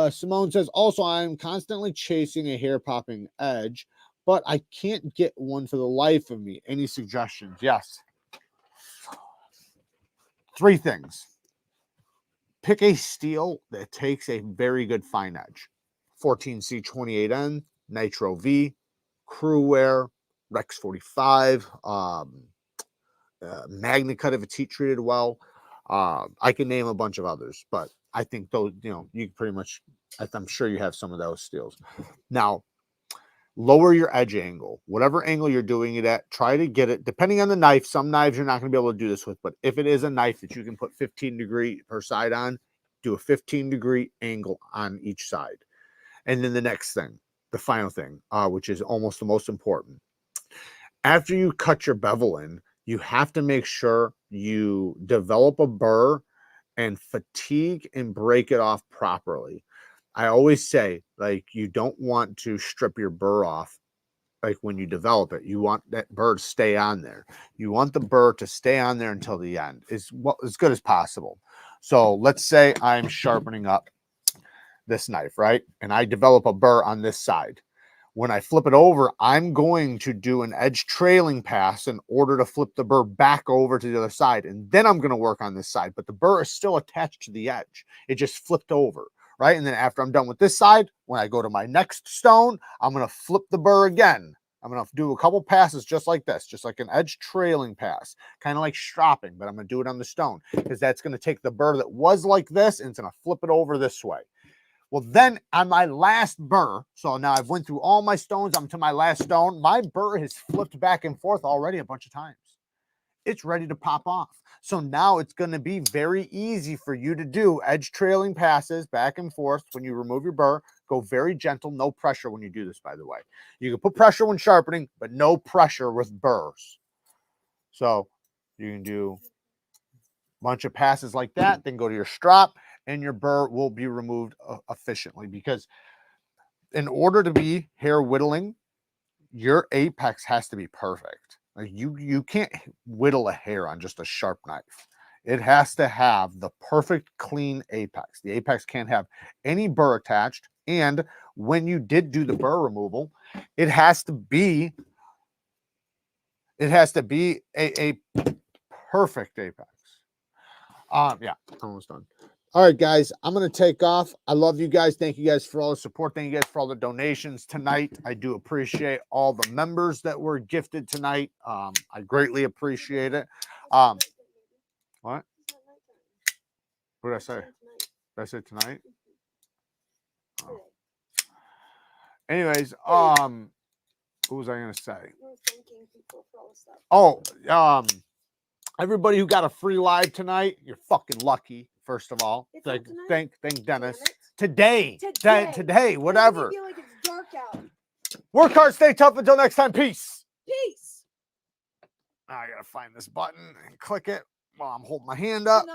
Simone says, also, I'm constantly chasing a hair popping edge, but I can't get one for the life of me. Any suggestions? Yes. 3 things. Pick a steel that takes a very good fine edge. 14C28N, Nitro V, Crewwear, Rex 45, MagnaCut if it's heat treated well. I can name a bunch of others, but I think those, you pretty much, I'm sure you have some of those steels. Now, lower your edge angle. Whatever angle you're doing it at, try to get it, depending on the knife. Some knives you're not going to be able to do this with, but if it is a knife that you can put 15 degree per side on, do a 15-degree angle on each side. And then the next thing, the final thing, which is almost the most important. After you cut your bevel in, you have to make sure you develop a burr and fatigue and break it off properly. I always say, like, you don't want to strip your burr off like when you develop it. You want that burr to stay on there. You want the burr to stay on there until the end, as good as possible. So let's say I'm sharpening up this knife, right? And I develop a burr on this side. When I flip it over, I'm going to do an edge trailing pass in order to flip the burr back over to the other side. And then I'm going to work on this side, but the burr is still attached to the edge. It just flipped over, right? And then after I'm done with this side, when I go to my next stone, I'm going to flip the burr again. I'm going to do a couple passes just like this, just like an edge trailing pass, kind of like stropping, but I'm going to do it on the stone because that's going to take the burr that was like this and it's going to flip it over this way. Well, then on my last burr, so now I've went through all my stones, I'm to my last stone, my burr has flipped back and forth already a bunch of times. It's ready to pop off. So now it's going to be very easy for you to do edge trailing passes back and forth when you remove your burr. Go very gentle, no pressure when you do this, by the way. You can put pressure when sharpening, but no pressure with burrs. So you can do a bunch of passes like that, then go to your strop, and your burr will be removed efficiently, because in order to be hair whittling, your apex has to be perfect. Like you can't whittle a hair on just a sharp knife. It has to have the perfect clean apex. The apex can't have any burr attached. And when you did do the burr removal, it has to be a perfect apex. Yeah, almost done. All right, guys, I'm going to take off. I love you guys. Thank you guys for all the support. Thank you guys for all the donations tonight. I do appreciate all the members that were gifted tonight. I greatly appreciate it. What? What did I say? Did I say tonight? Oh. Anyways, what was I going to say? Oh, everybody who got a free live tonight, you're fucking lucky. First of all, thank Dennis. Today, whatever. Feel like it's dark out. Work hard, stay tough. Until next time, peace. Peace. Now I gotta find this button and click it while I'm holding my hand up.